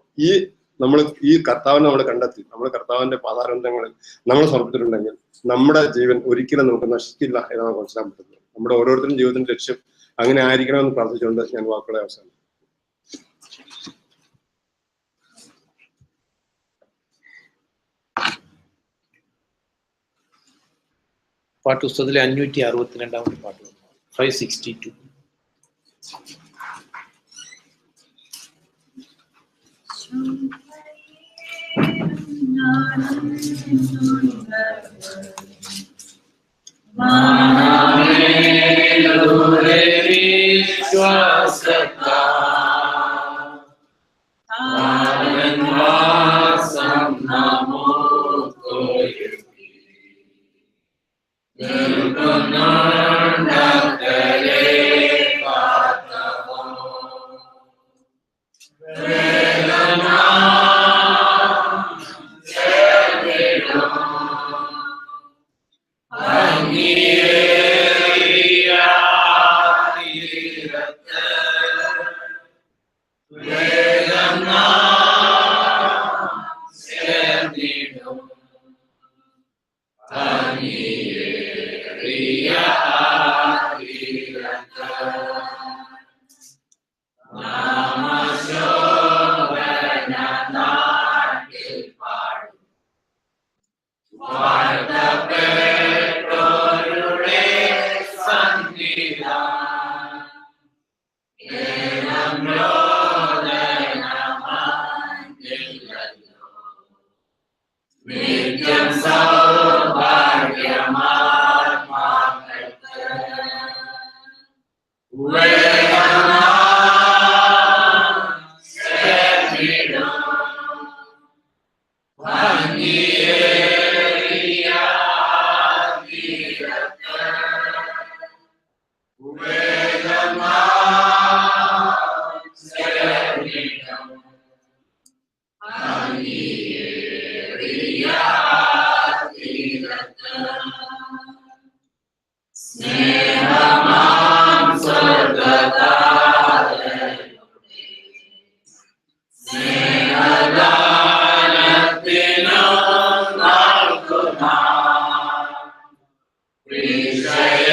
ഈ കർത്താവിനെ നമ്മൾ കണ്ടെത്തി നമ്മൾ കർത്താവിന്റെ പാതാരന്ധങ്ങളിൽ നമ്മൾ സമർപ്പിച്ചിട്ടുണ്ടെങ്കിൽ നമ്മുടെ ജീവൻ ഒരിക്കലും നമുക്ക് നശിക്കില്ല എന്നാണ് മനസ്സിലാക്കാൻ പറ്റുന്നത്. നമ്മുടെ ഓരോരുത്തരും ജീവിതത്തിന്റെ ലക്ഷ്യം അങ്ങനെ ആയിരിക്കണമെന്ന് പ്രാർത്ഥിച്ചുകൊണ്ട് ഞാൻ വാക്കുകളെ അവസാനം. പാട്ടുപുസ്തകത്തിലെ 562 പാട്ട് 562. വാഴ്ത്തപ്പെട്ടോരുടെ സന്നിധാനം ഏവം രോദനമാഞ്ഞില്ലല്ലോ. നിത്യം സൗഭാഗ്യമാത്മാക്കൾക്ക് ഉയരനാം ചേർന്നിടും ഭംഗിയേറിയ തീരത്ത് ഉയരനാം ചേർന്നിടും ഭംഗിയേറിയ തീരത്ത് സ്നേഹമാം സ്വർഗ്ഗതാരങ്ങളുടെ സ്നേഹദാനത്തിനു നൽകുനാം പ്രീശയനേതരും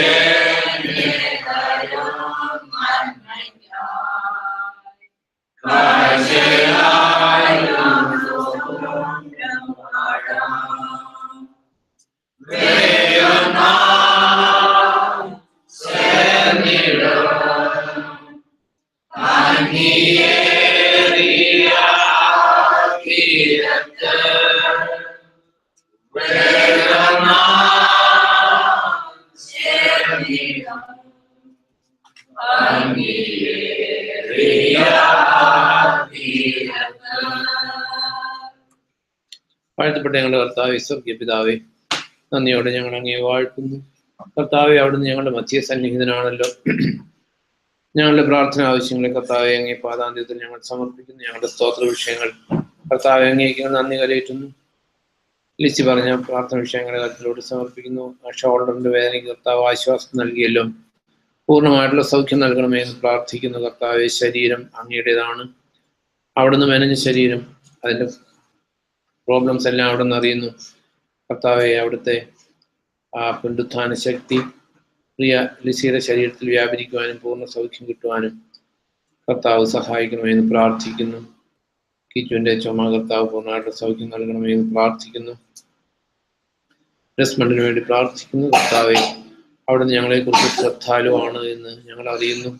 നന്മയ്ക്കായി കാഴ്ചയായും സ്വപ്നം പാടാം. ദൈവനാം ചേർന്നിടും ഭംഗിയേറിയ തീരത്ത് ദൈവനാം ചേർന്നിടും ഭംഗിയേറിയ തീരത്ത്. വാഴ്ത്തപ്പെട്ട ഞങ്ങളുടെ കർത്താവേ, സ്വർഗ്ഗീയ പിതാവേ, നന്ദിയോടെ ഞങ്ങൾ അങ്ങേ വാഴ്ത്തുന്നു. കർത്താവെ, അവിടുന്ന് ഞങ്ങളുടെ മധ്യ സന്നിഹിതനാണല്ലോ. ഞങ്ങളുടെ പ്രാർത്ഥന ആവശ്യങ്ങളെ കർത്താവെ അങ്ങേ പാദാന്ത്യത്തിൽ ഞങ്ങൾ സമർപ്പിക്കുന്നു. ഞങ്ങളുടെ സ്തോത്ര വിഷയങ്ങൾ കർത്താവെ അങ്ങേക്ക് നന്ദി കരയേറ്റുന്നു. ലിസി പറഞ്ഞ പ്രാർത്ഥന വിഷയങ്ങളെ കർത്തരോട് സമർപ്പിക്കുന്നു. ആ ഷോൾഡറിന്റെ വേദനയ്ക്ക് കർത്താവ് ആശ്വാസം നൽകിയല്ലോ. പൂർണ്ണമായിട്ടുള്ള സൗഖ്യം നൽകണമെന്ന് പ്രാർത്ഥിക്കുന്നു. കർത്താവെ, ശരീരം അങ്ങയുടേതാണ്. അവിടുന്ന് മെനഞ്ഞ ശരീരം, അതിൻ്റെ പ്രോബ്ലംസ് എല്ലാം അവിടെ നിന്ന് അറിയുന്നു. കർത്താവെ, അവിടുത്തെ ആ പുനരുത്ഥാന ശക്തി പ്രിയ ലിസിയുടെ ശരീരത്തിൽ വ്യാപരിക്കുവാനും പൂർണ്ണ സൗഖ്യം കിട്ടുവാനും കർത്താവ് സഹായിക്കണമെന്ന് പ്രാർത്ഥിക്കുന്നു. കിറ്റുവിൻ്റെ ചുമ കർത്താവ് പൂർണ്ണമായിട്ട് സൗഖ്യം നൽകണമെന്ന് പ്രാർത്ഥിക്കുന്നു. ഡെസ്മണ്ടിന് വേണ്ടി പ്രാർത്ഥിക്കുന്നു. കർത്താവെ, അവിടുന്ന് ഞങ്ങളെക്കുറിച്ച് ശ്രദ്ധാലുവാണ് എന്ന് ഞങ്ങൾ അറിയുന്നു.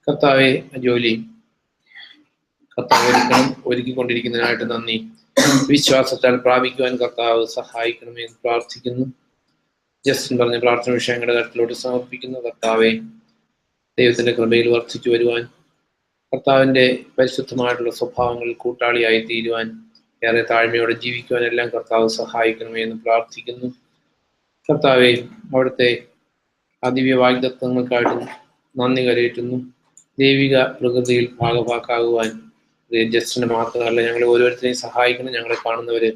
കർത്താവെ, ജോലി കർത്താവ് ഒരുക്കിക്കൊണ്ടിരിക്കുന്നതിനായിട്ട് നന്ദി. വിശ്വാസത്താൽ പ്രാപിക്കുവാൻ കർത്താവ് സഹായിക്കണമെന്ന് പ്രാർത്ഥിക്കുന്നു. ജസ്റ്റിൻ പറഞ്ഞ പ്രാർത്ഥന വിഷയങ്ങളുടെ കാര്യത്തിലോട്ട് സമർപ്പിക്കുന്നു. കർത്താവെ, ദൈവത്തിന്റെ കൃപയിൽ വർദ്ധിച്ചു വരുവാൻ, കർത്താവിന്റെ പരിശുദ്ധമായിട്ടുള്ള സ്വഭാവങ്ങളിൽ കൂട്ടാളിയായി തീരുവാൻ, ഏറെ താഴ്മയോടെ ജീവിക്കുവാൻ എല്ലാം കർത്താവ് സഹായിക്കണമെന്ന് പ്രാർത്ഥിക്കുന്നു. കർത്താവെ, അവിടുത്തെ ദിവ്യ വാഗ്ദത്തങ്ങൾക്കായിട്ട് നന്ദി കരയേറ്റുന്നു. ദൈവിക പ്രകൃതിയിൽ ഭാഗഭാക്കാകുവാൻ ജസ്റ്റിന് മാത്രമല്ല, ഞങ്ങളെ ഓരോരുത്തരെയും സഹായിക്കണം. ഞങ്ങളെ കാണുന്നവര്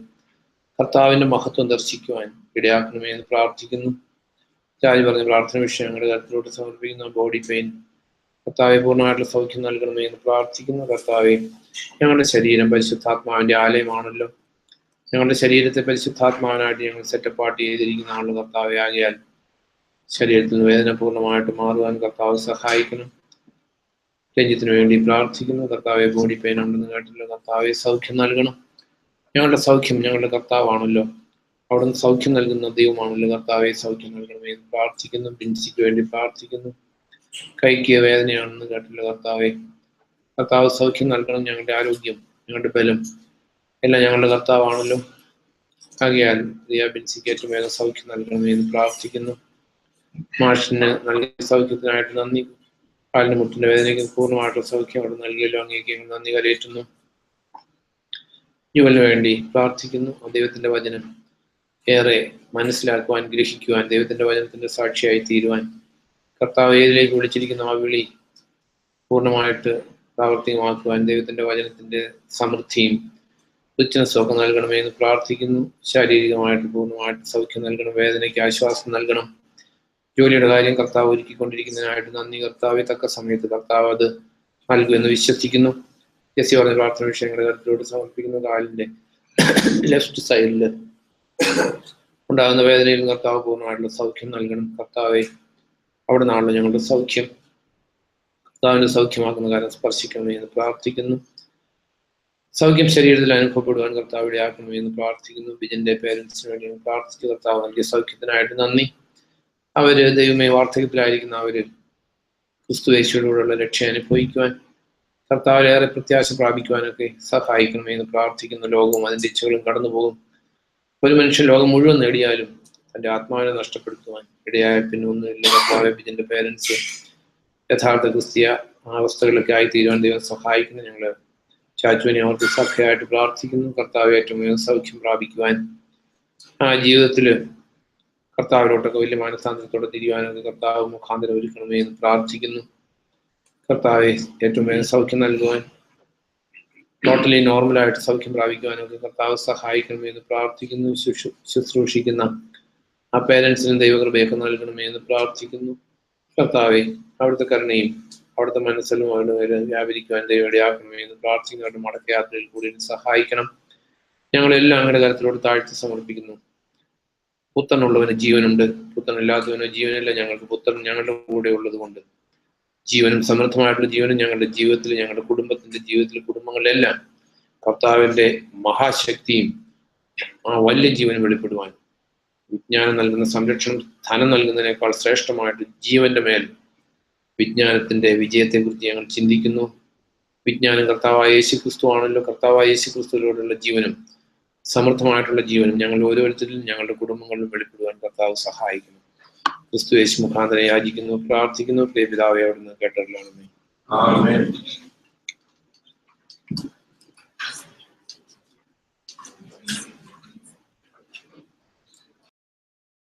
കർത്താവിന്റെ മഹത്വം ദർശിക്കുവാൻ ഇടയാക്കണമെന്ന് പ്രാർത്ഥിക്കുന്നു. ചാരി പറഞ്ഞ പ്രാർത്ഥന വിഷയം ഞങ്ങളുടെ കർത്തരോട് സമർപ്പിക്കുന്നു. ബോഡി പെയിൻ കർത്താവെ പൂർണ്ണമായിട്ടുള്ള സൗഖ്യം നൽകണമെന്ന് പ്രാർത്ഥിക്കുന്നു. കർത്താവെ, ഞങ്ങളുടെ ശരീരം പരിശുദ്ധാത്മാവിന്റെ ആലയമാണല്ലോ. ഞങ്ങളുടെ ശരീരത്തെ പരിശുദ്ധാത്മാവിനായിട്ട് ഞങ്ങൾ സെറ്റപ്പാട്ട് ചെയ്തിരിക്കുന്ന ആളുകൾ കർത്താവെ, ആകിയാൽ ശരീരത്തിൽ നിന്ന് വേദന പൂർണ്ണമായിട്ട് മാറുവാൻ കർത്താവ് സഹായിക്കണം. രഞ്ജിത്തിന് വേണ്ടി പ്രാർത്ഥിക്കുന്നു. കർത്താവെ, ബോഡി പെയിൻ ഉണ്ടെന്ന് കേട്ടല്ലോ. കർത്താവെ, സൗഖ്യം നൽകണം. ഞങ്ങളുടെ സൗഖ്യം ഞങ്ങളുടെ കർത്താവാണല്ലോ. അവിടുന്ന് സൗഖ്യം നൽകുന്ന ദൈവമാണല്ലോ. കർത്താവെ, സൗഖ്യം നൽകണമെന്ന് പ്രാർത്ഥിക്കുന്നു. ബിൻസിക്ക് വേണ്ടി പ്രാർത്ഥിക്കുന്നു. കൈക്ക് വേദനയാണെന്ന് കേട്ടല്ലോ. കർത്താവ് സൗഖ്യം നൽകണം. ഞങ്ങളുടെ ആരോഗ്യം, ഞങ്ങളുടെ ബലം എല്ലാം ഞങ്ങളുടെ കർത്താവാണല്ലോ. ആകിയാൽ പ്രിയ ബിൻസിക്ക് ഏറ്റവും വേഗം സൗഖ്യം നൽകണമെന്ന് പ്രാർത്ഥിക്കുന്നു. മാഷിന് നൽകിയ സൗഖ്യത്തിനായിട്ട് നന്ദി. കാലിന്റെ മുട്ടിന്റെ വേദനയ്ക്ക് പൂർണ്ണമായിട്ടുള്ള സൗഖ്യം അവിടെ നൽകിയല്ലോ. അങ്ങേക്ക് നന്ദി കരയേറ്റുന്നു. യുവലിന് വേണ്ടി പ്രാർത്ഥിക്കുന്നു. ദൈവത്തിന്റെ വചനം ഏറെ മനസ്സിലാക്കുവാൻ, ഗ്രഹിക്കുവാൻ, ദൈവത്തിന്റെ വചനത്തിന്റെ സാക്ഷിയായി തീരുവാൻ കർത്താവ് ഏതിലേക്ക് വിളിച്ചിരിക്കുന്ന ആ വിളി പൂർണ്ണമായിട്ട് പ്രാവർത്തികമാക്കുവാൻ ദൈവത്തിന്റെ വചനത്തിന്റെ സമൃദ്ധിയും റിച്ച്നെസ്സും ഒക്കെ നൽകണമെന്ന് പ്രാർത്ഥിക്കുന്നു. ശാരീരികമായിട്ട് പൂർണ്ണമായിട്ട് സൗഖ്യം നൽകണം. വേദനയ്ക്ക് ആശ്വാസം നൽകണം. ജോലിയുടെ കാര്യം കർത്താവ് ഒരുക്കിക്കൊണ്ടിരിക്കുന്നതിനായിട്ട് നന്ദി. കർത്താവ് തക്ക സമയത്ത് കർത്താവ് അത് നൽകുമെന്ന് വിശ്വസിക്കുന്നു. ജെസ്സി പറഞ്ഞ പ്രാർത്ഥന വിഷയങ്ങളുടെ കരുത്തിലോട്ട് സമർപ്പിക്കുന്നു. കാലിന്റെ ലെഫ്റ്റ് സൈഡിൽ ഉണ്ടാകുന്ന വേദനയിൽ കർത്താവ് പൂർണ്ണമായിട്ടുള്ള സൗഖ്യം നൽകണം. കർത്താവെ, അവിടെ നിന്നാണല്ലോ ഞങ്ങളുടെ സൗഖ്യം. കർത്താവിന്റെ സൗഖ്യമാക്കുന്ന കാര്യം സ്പർശിക്കണമെന്ന് പ്രാർത്ഥിക്കുന്നു. സൗഖ്യം ശരീരത്തിൽ അനുഭവപ്പെടുവാൻ കർത്താവ് ഇടയാക്കണമേ എന്ന് പ്രാർത്ഥിക്കുന്നു. ബിജന്റെ പേരൻസിന് വേണ്ടി പ്രാർത്ഥിച്ചു. കർത്താവ് നൽകിയ സൗഖ്യത്തിനായിട്ട് നന്ദി. അവര് ദൈവമേ വാർദ്ധക്യത്തിലായിരിക്കുന്ന അവര് ക്രിസ്തുയേശുവിലൂടെയുള്ള രക്ഷ അനുഭവിക്കുവാൻ കർത്താവിലേറെ പ്രത്യാശ പ്രാപിക്കുവാനൊക്കെ സഹായിക്കണമേ എന്ന് പ്രാർത്ഥിക്കുന്നു. ലോകവും അതിൻ്റെ ഇച്ഛകളും കടന്നു പോകും. ഒരു മനുഷ്യൻ ലോകം മുഴുവൻ നേടിയാലും തൻ്റെ ആത്മാവിനെ നഷ്ടപ്പെടുത്തുവാൻ ഇടയായ പിന്നെ ഒന്നുമില്ല. കർത്താവെ ബിജന്റെ പേരൻസ് യഥാർത്ഥ ക്രിസ്തീയ അവസ്ഥകളിലൊക്കെ ആയി തീരുവാൻ ദൈവം സഹായിക്കുന്നു. ഞങ്ങൾ ചാച്ചുവിനെ അവർക്ക് സഭയായിട്ട് പ്രാർത്ഥിക്കുന്നു. കർത്താവ് ഏറ്റവും സൗഖ്യം പ്രാപിക്കുവാൻ ആ ജീവിതത്തിൽ കർത്താവിലോട്ടൊക്കെ വലിയ മനസ്താന്തരത്തോടെ തിരിയുവാനൊക്കെ കർത്താവ് മുഖാന്തരം ഒരുക്കണമേ എന്ന് പ്രാർത്ഥിക്കുന്നു. കർത്താവെ ഏറ്റവും വേഗം സൗഖ്യം നൽകുവാൻ ടോട്ടലി നോർമലായിട്ട് സൗഖ്യം പ്രാപിക്കുവാനൊക്കെ കർത്താവ് സഹായിക്കണമേ എന്ന് പ്രാർത്ഥിക്കുന്നു. ശുശ്രൂഷിക്കുന്ന ആ പേരൻസിനും ദൈവകൃപയൊക്കെ നൽകണമേ എന്ന് പ്രാർത്ഥിക്കുന്നു. കർത്താവെ അവിടുത്തെ കരുണയും അവിടുത്തെ മനസ്സിലും അവരുടെ പേര് വ്യാപരിക്കുവാൻ ദൈവം ഇടയാക്കണമേ എന്ന് പ്രാർത്ഥിക്കുന്നു. അവരുടെ മടക്കയാത്രയിൽ കൂടി സഹായിക്കണം. ഞങ്ങളെല്ലാം അങ്ങയുടെ കരത്തിലോട് താഴ്ത്തി സമർപ്പിക്കുന്നു. പുത്രനുള്ളവന് ജീവനുണ്ട്, പുത്രനില്ലാത്തവന് ജീവനില്ല. ഞങ്ങൾക്ക് പുത്രൻ ഞങ്ങളുടെ കൂടെ ഉള്ളത് കൊണ്ട് ജീവനും സമൃദ്ധമായിട്ടുള്ള ജീവനും ഞങ്ങളുടെ ജീവിതത്തിൽ, ഞങ്ങളുടെ കുടുംബത്തിന്റെ ജീവിതത്തിൽ, കുടുംബങ്ങളിലെല്ലാം കർത്താവിന്റെ മഹാശക്തിയും ആ വലിയ ജീവനും വെളിപ്പെടുവാൻ വിജ്ഞാനം നൽകുന്ന സംരക്ഷണം ധനം നൽകുന്നതിനേക്കാൾ ശ്രേഷ്ഠമായിട്ട് ജീവന്റെ മേൽ വിജ്ഞാനത്തിന്റെ വിജയത്തെക്കുറിച്ച് ഞങ്ങൾ ചിന്തിക്കുന്നു. വിജ്ഞാനം കർത്താവായ യേശു ക്രിസ്തു ആണല്ലോ. കർത്താവായ യേശു ക്രിസ്തുവിലൂടെയുള്ള ജീവനും സമൃദ്ധമായിട്ടുള്ള ജീവനും ഞങ്ങൾ ഓരോരുത്തരിലും ഞങ്ങളുടെ കുടുംബങ്ങളിലും വെളിപ്പെടുവാൻ കർത്താവ് സഹായിക്കുന്നു. ക്രിസ്തു യേശു മുഖാന്തരം യാചിക്കുന്നു, പ്രാർത്ഥിക്കുന്നു. പ്രിയ പിതാവേ, അവിടുന്ന് കേട്ടറിയണമേ. ആമേൻ.